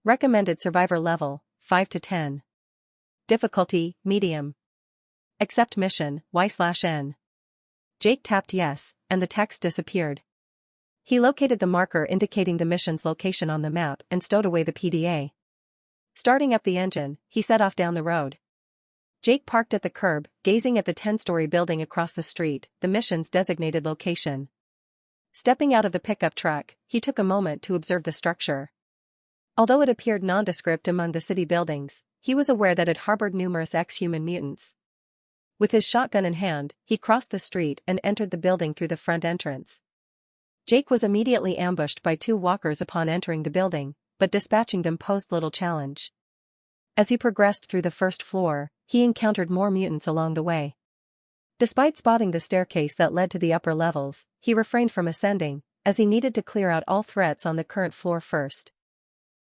A: Recommended survivor level, 5 to 10. Difficulty, medium. Accept mission, Y/N. Jake tapped yes, and the text disappeared. He located the marker indicating the mission's location on the map and stowed away the PDA. Starting up the engine, he set off down the road. Jake parked at the curb, gazing at the 10-story building across the street, the mission's designated location. Stepping out of the pickup truck, he took a moment to observe the structure. Although it appeared nondescript among the city buildings, he was aware that it harbored numerous ex-human mutants. With his shotgun in hand, he crossed the street and entered the building through the front entrance. Jake was immediately ambushed by 2 walkers upon entering the building, but dispatching them posed little challenge. As he progressed through the first floor, he encountered more mutants along the way. Despite spotting the staircase that led to the upper levels, he refrained from ascending, as he needed to clear out all threats on the current floor first.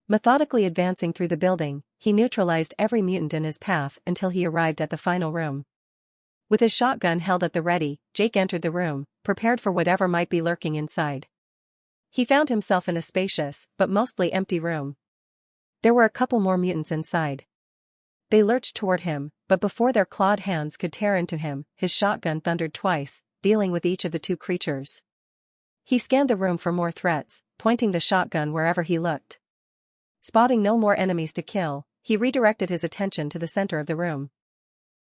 A: Methodically advancing through the building, he neutralized every mutant in his path until he arrived at the final room. With his shotgun held at the ready, Jake entered the room, prepared for whatever might be lurking inside. He found himself in a spacious, but mostly empty room. There were a couple more mutants inside. They lurched toward him, but before their clawed hands could tear into him, his shotgun thundered twice, dealing with each of the 2 creatures. He scanned the room for more threats, pointing the shotgun wherever he looked. Spotting no more enemies to kill, he redirected his attention to the center of the room.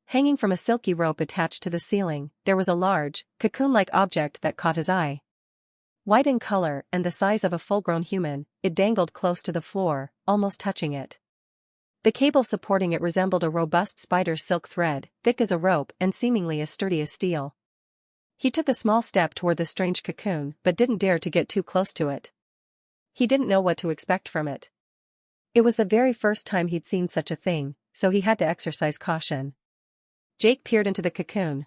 A: Hanging from a silky rope attached to the ceiling, there was a large, cocoon-like object that caught his eye. White in color and the size of a full-grown human, it dangled close to the floor, almost touching it. The cable supporting it resembled a robust spider's silk thread, thick as a rope and seemingly as sturdy as steel. He took a small step toward the strange cocoon but didn't dare to get too close to it. He didn't know what to expect from it. It was the very first time he'd seen such a thing, so he had to exercise caution. Jake peered into the cocoon.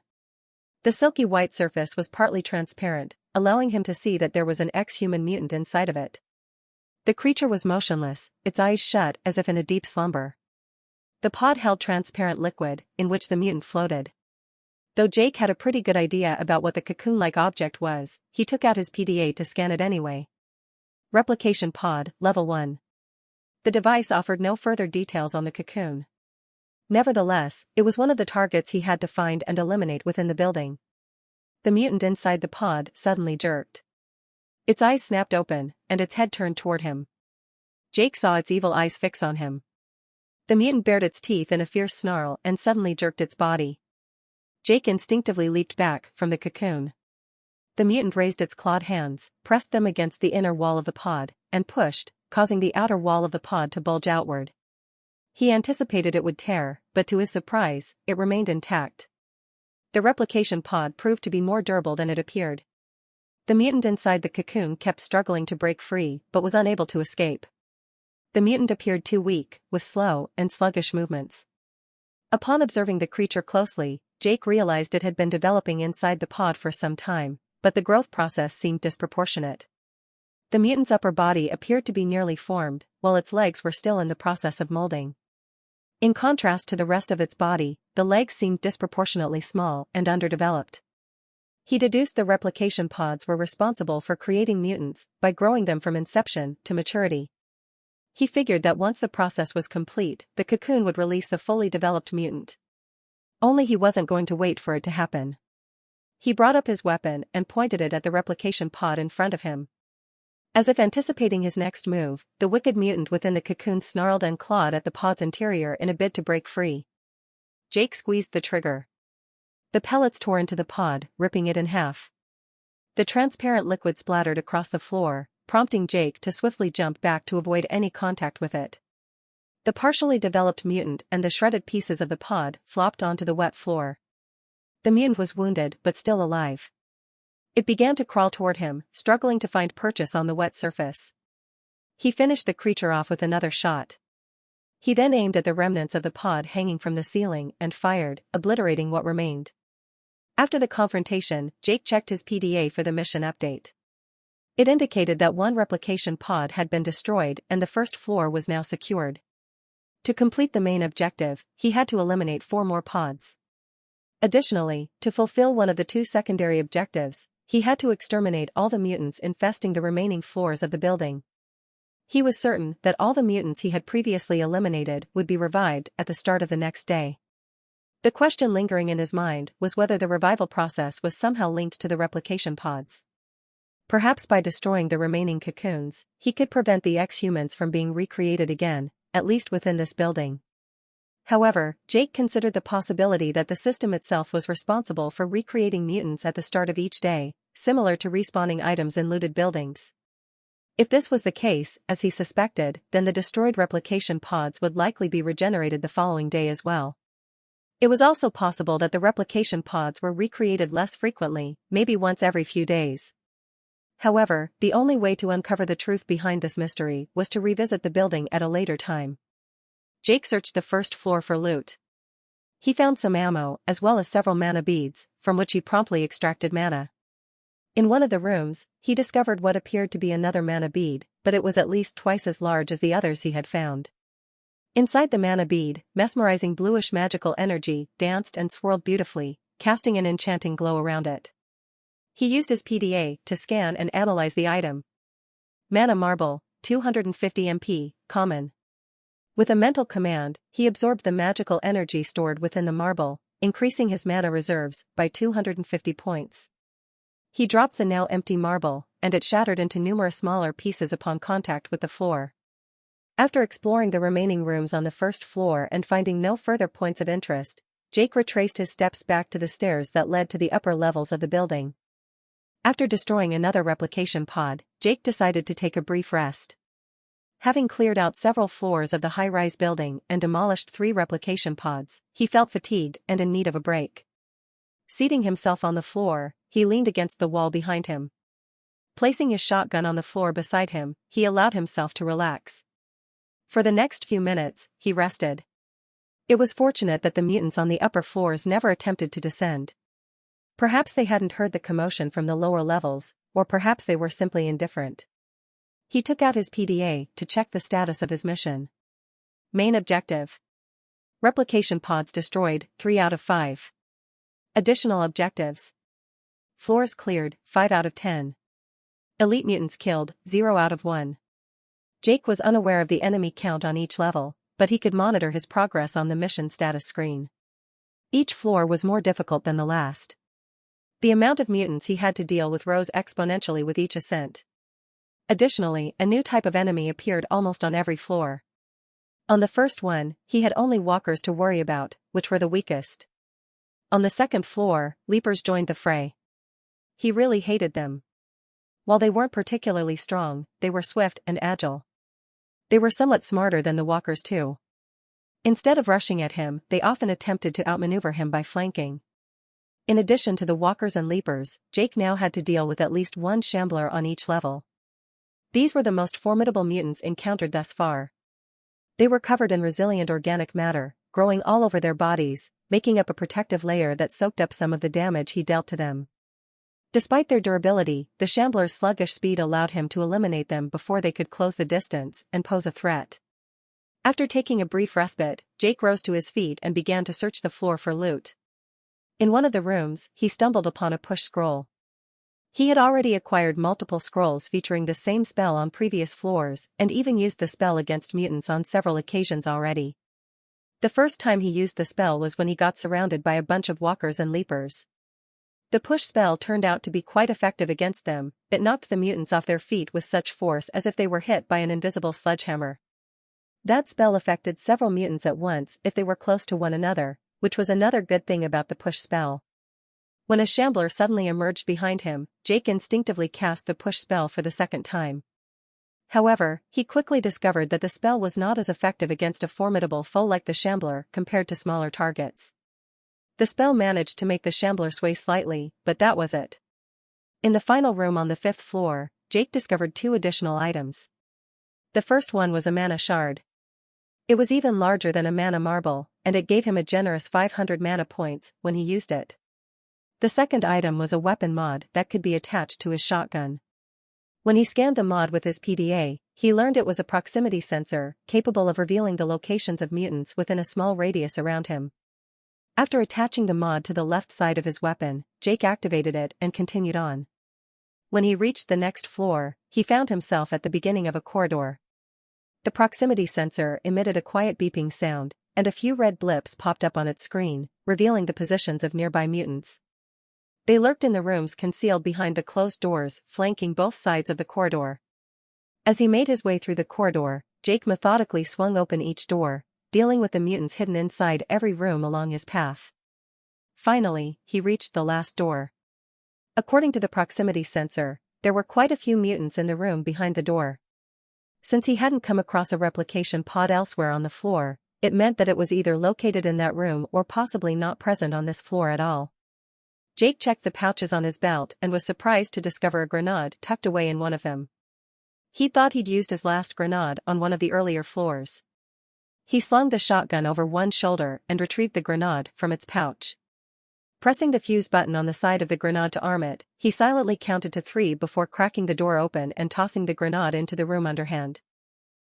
A: The silky white surface was partly transparent, allowing him to see that there was an ex-human mutant inside of it. The creature was motionless, its eyes shut as if in a deep slumber. The pod held transparent liquid, in which the mutant floated. Though Jake had a pretty good idea about what the cocoon-like object was, he took out his PDA to scan it anyway. Replication pod, level 1. The device offered no further details on the cocoon. Nevertheless, it was one of the targets he had to find and eliminate within the building. The mutant inside the pod suddenly jerked. Its eyes snapped open, and its head turned toward him. Jake saw its evil eyes fix on him. The mutant bared its teeth in a fierce snarl and suddenly jerked its body. Jake instinctively leaped back from the cocoon. The mutant raised its clawed hands, pressed them against the inner wall of the pod, and pushed, causing the outer wall of the pod to bulge outward. He anticipated it would tear, but to his surprise, it remained intact. The replication pod proved to be more durable than it appeared. The mutant inside the cocoon kept struggling to break free but was unable to escape. The mutant appeared too weak, with slow and sluggish movements. Upon observing the creature closely, Jake realized it had been developing inside the pod for some time, but the growth process seemed disproportionate. The mutant's upper body appeared to be nearly formed, while its legs were still in the process of molding. In contrast to the rest of its body, the legs seemed disproportionately small and underdeveloped. He deduced the replication pods were responsible for creating mutants by growing them from inception to maturity. He figured that once the process was complete, the cocoon would release the fully developed mutant. Only he wasn't going to wait for it to happen. He brought up his weapon and pointed it at the replication pod in front of him. As if anticipating his next move, the wicked mutant within the cocoon snarled and clawed at the pod's interior in a bid to break free. Jake squeezed the trigger. The pellets tore into the pod, ripping it in half. The transparent liquid splattered across the floor, prompting Jake to swiftly jump back to avoid any contact with it. The partially developed mutant and the shredded pieces of the pod flopped onto the wet floor. The mutant was wounded but still alive. It began to crawl toward him, struggling to find purchase on the wet surface. He finished the creature off with another shot. He then aimed at the remnants of the pod hanging from the ceiling and fired, obliterating what remained. After the confrontation, Jake checked his PDA for the mission update. It indicated that one replication pod had been destroyed and the first floor was now secured. To complete the main objective, he had to eliminate 4 more pods. Additionally, to fulfill one of the 2 secondary objectives, he had to exterminate all the mutants infesting the remaining floors of the building. He was certain that all the mutants he had previously eliminated would be revived at the start of the next day. The question lingering in his mind was whether the revival process was somehow linked to the replication pods. Perhaps by destroying the remaining cocoons, he could prevent the ex-humans from being recreated again, at least within this building. However, Jake considered the possibility that the system itself was responsible for recreating mutants at the start of each day, similar to respawning items in looted buildings. If this was the case, as he suspected, then the destroyed replication pods would likely be regenerated the following day as well. It was also possible that the replication pods were recreated less frequently, maybe once every few days. However, the only way to uncover the truth behind this mystery was to revisit the building at a later time. Jake searched the first floor for loot. He found some ammo as well as several mana beads, from which he promptly extracted mana. In one of the rooms, he discovered what appeared to be another mana bead, but it was at least twice as large as the others he had found. Inside the mana bead, mesmerizing bluish magical energy danced and swirled beautifully, casting an enchanting glow around it. He used his PDA to scan and analyze the item. Mana marble, 250 MP, common. With a mental command, he absorbed the magical energy stored within the marble, increasing his mana reserves by 250 points. He dropped the now empty marble, and it shattered into numerous smaller pieces upon contact with the floor. After exploring the remaining rooms on the first floor and finding no further points of interest, Jake retraced his steps back to the stairs that led to the upper levels of the building. After destroying another replication pod, Jake decided to take a brief rest. Having cleared out several floors of the high-rise building and demolished 3 replication pods, he felt fatigued and in need of a break. Seating himself on the floor, he leaned against the wall behind him. Placing his shotgun on the floor beside him, he allowed himself to relax. For the next few minutes, he rested. It was fortunate that the mutants on the upper floors never attempted to descend. Perhaps they hadn't heard the commotion from the lower levels, or perhaps they were simply indifferent. He took out his PDA to check the status of his mission. Main objective. Replication pods destroyed, 3 out of 5. Additional objectives. Floors cleared, 5 out of 10. Elite mutants killed, 0 out of 1. Jake was unaware of the enemy count on each level, but he could monitor his progress on the mission status screen. Each floor was more difficult than the last. The amount of mutants he had to deal with rose exponentially with each ascent. Additionally, a new type of enemy appeared almost on every floor. On the first one, he had only walkers to worry about, which were the weakest. On the second floor, leapers joined the fray. He really hated them. While they weren't particularly strong, they were swift and agile. They were somewhat smarter than the walkers too. Instead of rushing at him, they often attempted to outmaneuver him by flanking. In addition to the walkers and leapers, Jake now had to deal with at least one shambler on each level. These were the most formidable mutants encountered thus far, They were covered in resilient organic matter, growing all over their bodies, making up a protective layer that soaked up some of the damage he dealt to them. Despite their durability, the Shambler's sluggish speed allowed him to eliminate them before they could close the distance and pose a threat. After taking a brief respite, Jake rose to his feet and began to search the floor for loot. In one of the rooms, he stumbled upon a push scroll. He had already acquired multiple scrolls featuring the same spell on previous floors and even used the spell against mutants on several occasions already. The first time he used the spell was when he got surrounded by a bunch of walkers and leapers. The push spell turned out to be quite effective against them. It knocked the mutants off their feet with such force as if they were hit by an invisible sledgehammer. That spell affected several mutants at once if they were close to one another, which was another good thing about the push spell. When a Shambler suddenly emerged behind him, Jake instinctively cast the push spell for the second time. However, he quickly discovered that the spell was not as effective against a formidable foe like the Shambler compared to smaller targets. The spell managed to make the Shambler sway slightly, but that was it. In the final room on the 5th floor, Jake discovered 2 additional items. The first one was a mana shard. It was even larger than a mana marble, and it gave him a generous 500 mana points when he used it. The second item was a weapon mod that could be attached to his shotgun. When he scanned the mod with his PDA, he learned it was a proximity sensor, capable of revealing the locations of mutants within a small radius around him. After attaching the mod to the left side of his weapon, Jake activated it and continued on. When he reached the next floor, he found himself at the beginning of a corridor. The proximity sensor emitted a quiet beeping sound, and a few red blips popped up on its screen, revealing the positions of nearby mutants. They lurked in the rooms concealed behind the closed doors, flanking both sides of the corridor. As he made his way through the corridor, Jake methodically swung open each door, dealing with the mutants hidden inside every room along his path. Finally, he reached the last door. According to the proximity sensor, there were quite a few mutants in the room behind the door. Since he hadn't come across a replication pod elsewhere on the floor, it meant that it was either located in that room or possibly not present on this floor at all. Jake checked the pouches on his belt and was surprised to discover a grenade tucked away in one of them. He thought he'd used his last grenade on one of the earlier floors. He slung the shotgun over one shoulder and retrieved the grenade from its pouch. Pressing the fuse button on the side of the grenade to arm it, he silently counted to 3 before cracking the door open and tossing the grenade into the room underhand.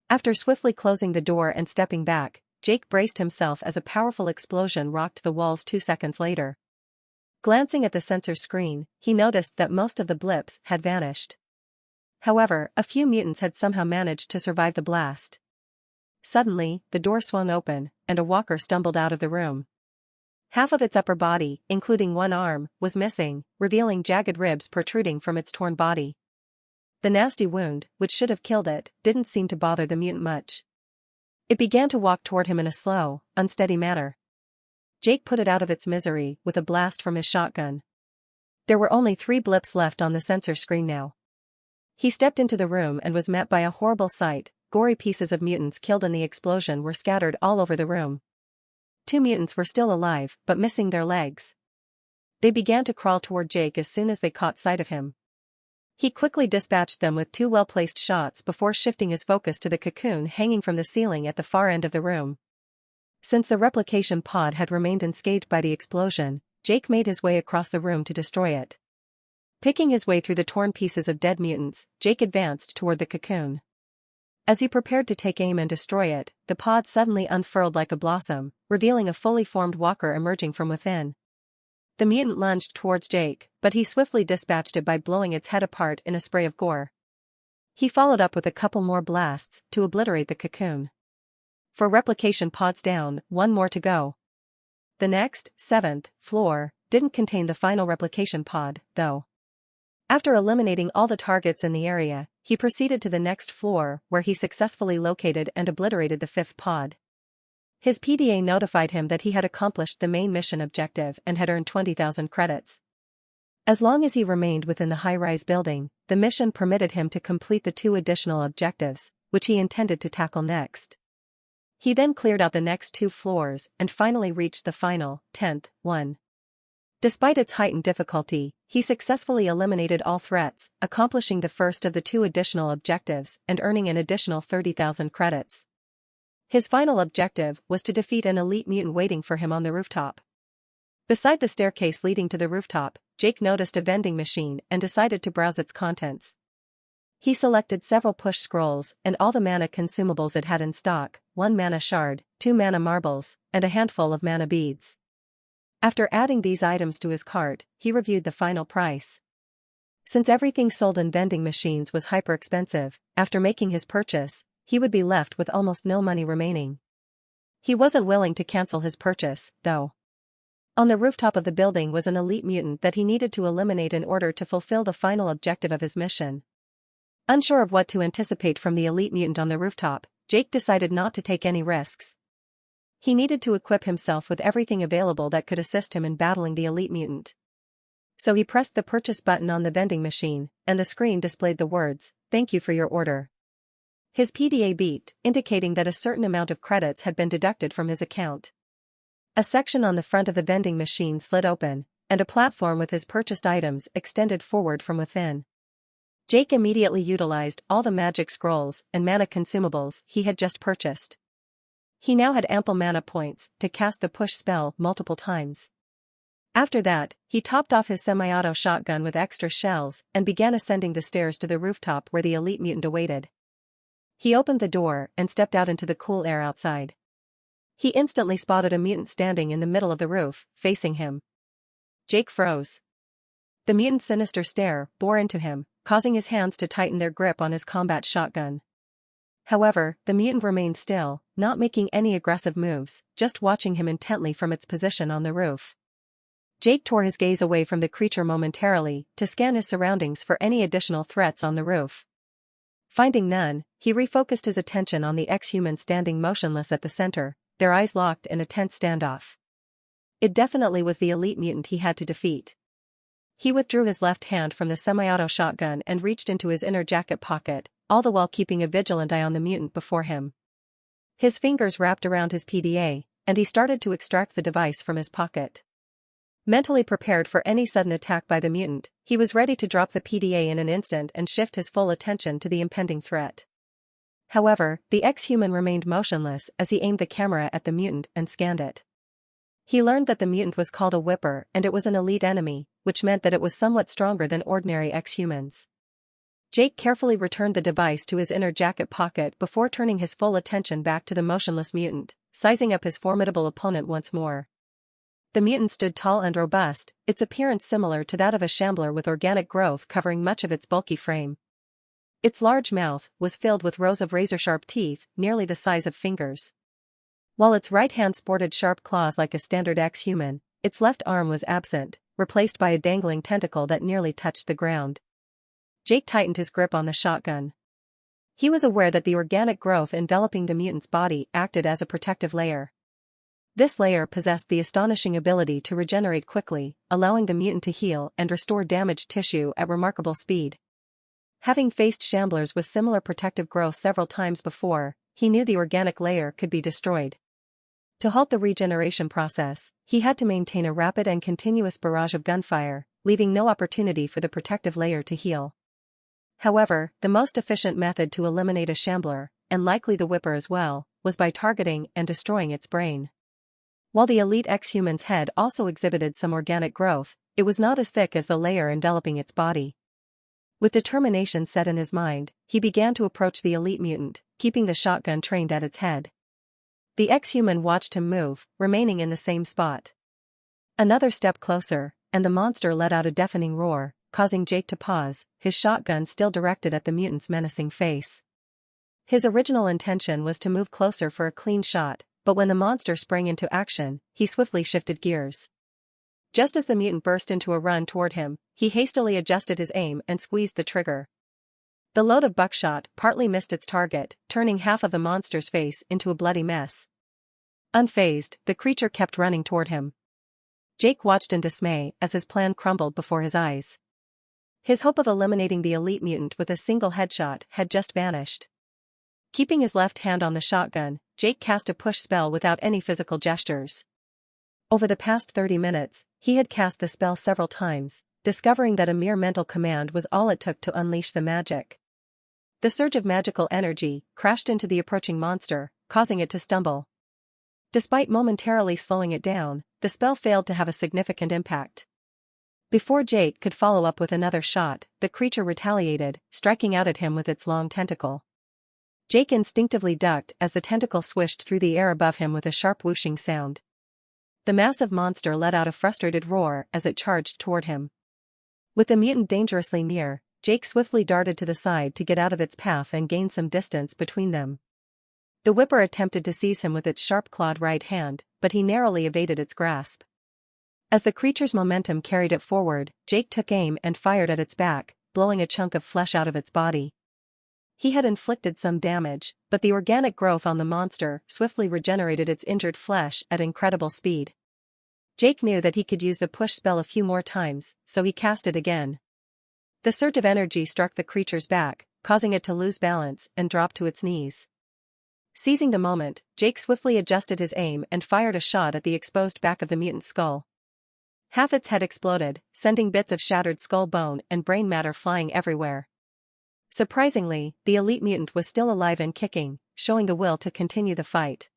A: After swiftly closing the door and stepping back, Jake braced himself as a powerful explosion rocked the walls 2 seconds later. Glancing at the sensor screen, he noticed that most of the blips had vanished. However, a few mutants had somehow managed to survive the blast. Suddenly, the door swung open, and a walker stumbled out of the room. Half of its upper body, including one arm, was missing, revealing jagged ribs protruding from its torn body. The nasty wound, which should have killed it, didn't seem to bother the mutant much. It began to walk toward him in a slow, unsteady manner. Jake put it out of its misery with a blast from his shotgun. There were only 3 blips left on the sensor screen now. He stepped into the room and was met by a horrible sight. Gory pieces of mutants killed in the explosion were scattered all over the room. 2 mutants were still alive, but missing their legs. They began to crawl toward Jake as soon as they caught sight of him. He quickly dispatched them with 2 well-placed shots before shifting his focus to the cocoon hanging from the ceiling at the far end of the room. Since the replication pod had remained unscathed by the explosion, Jake made his way across the room to destroy it. Picking his way through the torn pieces of dead mutants, Jake advanced toward the cocoon. As he prepared to take aim and destroy it, the pod suddenly unfurled like a blossom, revealing a fully formed walker emerging from within. The mutant lunged towards Jake, but he swiftly dispatched it by blowing its head apart in a spray of gore. He followed up with a couple more blasts to obliterate the cocoon. 4 replication pods down, 1 more to go. The next, 7th, floor, didn't contain the final replication pod, though. After eliminating all the targets in the area, he proceeded to the next floor where he successfully located and obliterated the 5th pod. His PDA notified him that he had accomplished the main mission objective and had earned 20,000 credits. As long as he remained within the high-rise building, the mission permitted him to complete the 2 additional objectives, which he intended to tackle next. He then cleared out the next 2 floors and finally reached the final, 10th, one. Despite its heightened difficulty, he successfully eliminated all threats, accomplishing the first of the 2 additional objectives and earning an additional 30,000 credits. His final objective was to defeat an elite mutant waiting for him on the rooftop. Beside the staircase leading to the rooftop, Jake noticed a vending machine and decided to browse its contents. He selected several push scrolls and all the mana consumables it had in stock, 1 mana shard, 2 mana marbles, and a handful of mana beads. After adding these items to his cart, he reviewed the final price. Since everything sold in vending machines was hyper-expensive, after making his purchase, he would be left with almost no money remaining. He wasn't willing to cancel his purchase, though. On the rooftop of the building was an elite mutant that he needed to eliminate in order to fulfill the final objective of his mission. Unsure of what to anticipate from the elite mutant on the rooftop, Jake decided not to take any risks. He needed to equip himself with everything available that could assist him in battling the elite mutant. So he pressed the purchase button on the vending machine, and the screen displayed the words, "Thank you for your order." His PDA beeped, indicating that a certain amount of credits had been deducted from his account. A section on the front of the vending machine slid open, and a platform with his purchased items extended forward from within. Jake immediately utilized all the magic scrolls and mana consumables he had just purchased. He now had ample mana points to cast the push spell multiple times. After that, he topped off his semi-auto shotgun with extra shells and began ascending the stairs to the rooftop where the elite mutant awaited. He opened the door and stepped out into the cool air outside. He instantly spotted a mutant standing in the middle of the roof, facing him. Jake froze. The mutant's sinister stare bore into him, causing his hands to tighten their grip on his combat shotgun. However, the mutant remained still, not making any aggressive moves, just watching him intently from its position on the roof. Jake tore his gaze away from the creature momentarily to scan his surroundings for any additional threats on the roof. Finding none, he refocused his attention on the ex-human standing motionless at the center, their eyes locked in a tense standoff. It definitely was the elite mutant he had to defeat. He withdrew his left hand from the semi-auto shotgun and reached into his inner jacket pocket, all the while keeping a vigilant eye on the mutant before him. His fingers wrapped around his PDA, and he started to extract the device from his pocket. Mentally prepared for any sudden attack by the mutant, he was ready to drop the PDA in an instant and shift his full attention to the impending threat. However, the ex-human remained motionless as he aimed the camera at the mutant and scanned it. He learned that the mutant was called a Whipper and it was an elite enemy, which meant that it was somewhat stronger than ordinary ex-humans. Jake carefully returned the device to his inner jacket pocket before turning his full attention back to the motionless mutant, sizing up his formidable opponent once more. The mutant stood tall and robust, its appearance similar to that of a shambler with organic growth covering much of its bulky frame. Its large mouth was filled with rows of razor-sharp teeth, nearly the size of fingers. While its right hand sported sharp claws like a standard ex-human, its left arm was absent, replaced by a dangling tentacle that nearly touched the ground. Jake tightened his grip on the shotgun. He was aware that the organic growth enveloping the mutant's body acted as a protective layer. This layer possessed the astonishing ability to regenerate quickly, allowing the mutant to heal and restore damaged tissue at remarkable speed. Having faced shamblers with similar protective growth several times before, he knew the organic layer could be destroyed. To halt the regeneration process, he had to maintain a rapid and continuous barrage of gunfire, leaving no opportunity for the protective layer to heal. However, the most efficient method to eliminate a shambler, and likely the Whipper as well, was by targeting and destroying its brain. While the elite ex-human's head also exhibited some organic growth, it was not as thick as the layer enveloping its body. With determination set in his mind, he began to approach the elite mutant, keeping the shotgun trained at its head. The ex-human watched him move, remaining in the same spot. Another step closer, and the monster let out a deafening roar, causing Jake to pause, his shotgun still directed at the mutant's menacing face. His original intention was to move closer for a clean shot, but when the monster sprang into action, he swiftly shifted gears. Just as the mutant burst into a run toward him, he hastily adjusted his aim and squeezed the trigger. The load of buckshot partly missed its target, turning half of the monster's face into a bloody mess. Unfazed, the creature kept running toward him. Jake watched in dismay as his plan crumbled before his eyes. His hope of eliminating the elite mutant with a single headshot had just vanished. Keeping his left hand on the shotgun, Jake cast a push spell without any physical gestures. Over the past 30 minutes, he had cast the spell several times, discovering that a mere mental command was all it took to unleash the magic. The surge of magical energy crashed into the approaching monster, causing it to stumble. Despite momentarily slowing it down, the spell failed to have a significant impact. Before Jake could follow up with another shot, the creature retaliated, striking out at him with its long tentacle. Jake instinctively ducked as the tentacle swished through the air above him with a sharp whooshing sound. The massive monster let out a frustrated roar as it charged toward him. With the mutant dangerously near, Jake swiftly darted to the side to get out of its path and gain some distance between them. The whipper attempted to seize him with its sharp-clawed right hand, but he narrowly evaded its grasp. As the creature's momentum carried it forward, Jake took aim and fired at its back, blowing a chunk of flesh out of its body. He had inflicted some damage, but the organic growth on the monster swiftly regenerated its injured flesh at incredible speed. Jake knew that he could use the push spell a few more times, so he cast it again. The surge of energy struck the creature's back, causing it to lose balance and drop to its knees. Seizing the moment, Jake swiftly adjusted his aim and fired a shot at the exposed back of the mutant's skull. Half its head exploded, sending bits of shattered skull bone and brain matter flying everywhere. Surprisingly, the elite mutant was still alive and kicking, showing the will to continue the fight.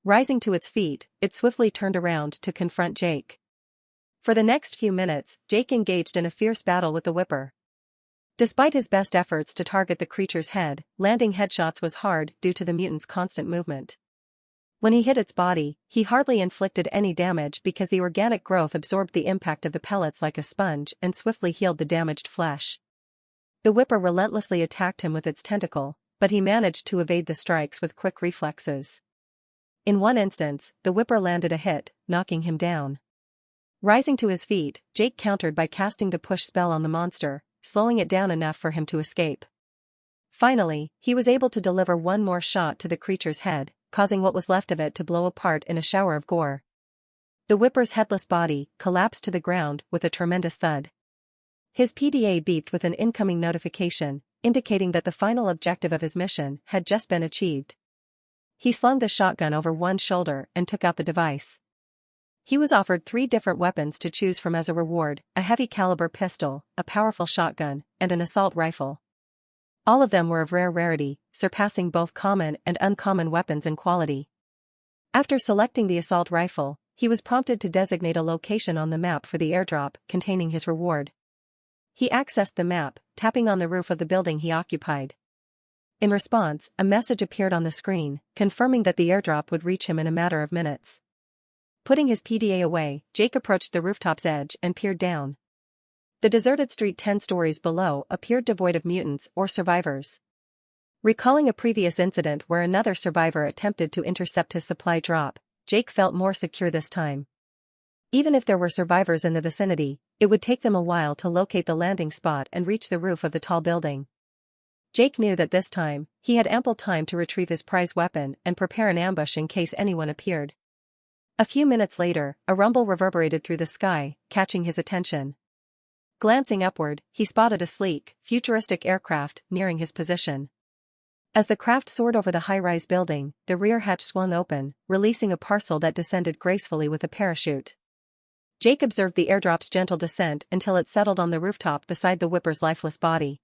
A: Rising to its feet, it swiftly turned around to confront Jake. For the next few minutes, Jake engaged in a fierce battle with the whipper. Despite his best efforts to target the creature's head, landing headshots was hard due to the mutant's constant movement. When he hit its body, he hardly inflicted any damage because the organic growth absorbed the impact of the pellets like a sponge and swiftly healed the damaged flesh. The whipper relentlessly attacked him with its tentacle, but he managed to evade the strikes with quick reflexes. In one instance, the whipper landed a hit, knocking him down. Rising to his feet, Jake countered by casting the push spell on the monster, slowing it down enough for him to escape. Finally, he was able to deliver one more shot to the creature's head, causing what was left of it to blow apart in a shower of gore. The whipper's headless body collapsed to the ground with a tremendous thud. His PDA beeped with an incoming notification, indicating that the final objective of his mission had just been achieved. He slung the shotgun over one shoulder and took out the device. He was offered 3 different weapons to choose from as a reward: a heavy-caliber pistol, a powerful shotgun, and an assault rifle. All of them were of rare rarity, surpassing both common and uncommon weapons in quality. After selecting the assault rifle, he was prompted to designate a location on the map for the airdrop containing his reward. He accessed the map, tapping on the roof of the building he occupied. In response, a message appeared on the screen, confirming that the airdrop would reach him in a matter of minutes. Putting his PDA away, Jake approached the rooftop's edge and peered down. The deserted street 10 stories below appeared devoid of mutants or survivors. Recalling a previous incident where another survivor attempted to intercept his supply drop, Jake felt more secure this time. Even if there were survivors in the vicinity, it would take them a while to locate the landing spot and reach the roof of the tall building. Jake knew that this time, he had ample time to retrieve his prize weapon and prepare an ambush in case anyone appeared. A few minutes later, a rumble reverberated through the sky, catching his attention. Glancing upward, he spotted a sleek, futuristic aircraft nearing his position. As the craft soared over the high-rise building, the rear hatch swung open, releasing a parcel that descended gracefully with a parachute. Jake observed the airdrop's gentle descent until it settled on the rooftop beside the whipper's lifeless body.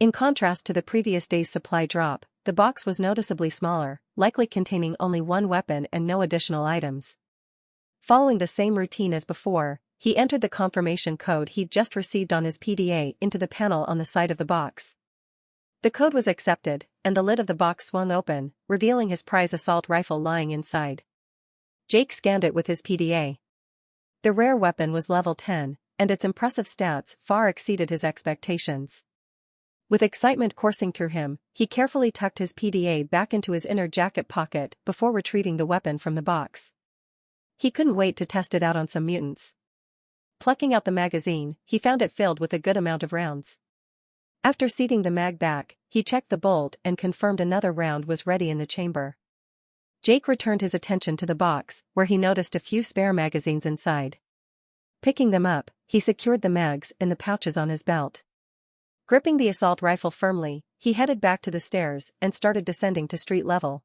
A: In contrast to the previous day's supply drop, the box was noticeably smaller, likely containing only one weapon and no additional items. Following the same routine as before, he entered the confirmation code he'd just received on his PDA into the panel on the side of the box. The code was accepted, and the lid of the box swung open, revealing his prize assault rifle lying inside. Jake scanned it with his PDA. The rare weapon was level 10, and its impressive stats far exceeded his expectations. With excitement coursing through him, he carefully tucked his PDA back into his inner jacket pocket before retrieving the weapon from the box. He couldn't wait to test it out on some mutants. Plucking out the magazine, he found it filled with a good amount of rounds. After seating the mag back, he checked the bolt and confirmed another round was ready in the chamber. Jake returned his attention to the box, where he noticed a few spare magazines inside. Picking them up, he secured the mags in the pouches on his belt. Gripping the assault rifle firmly, he headed back to the stairs and started descending to street level.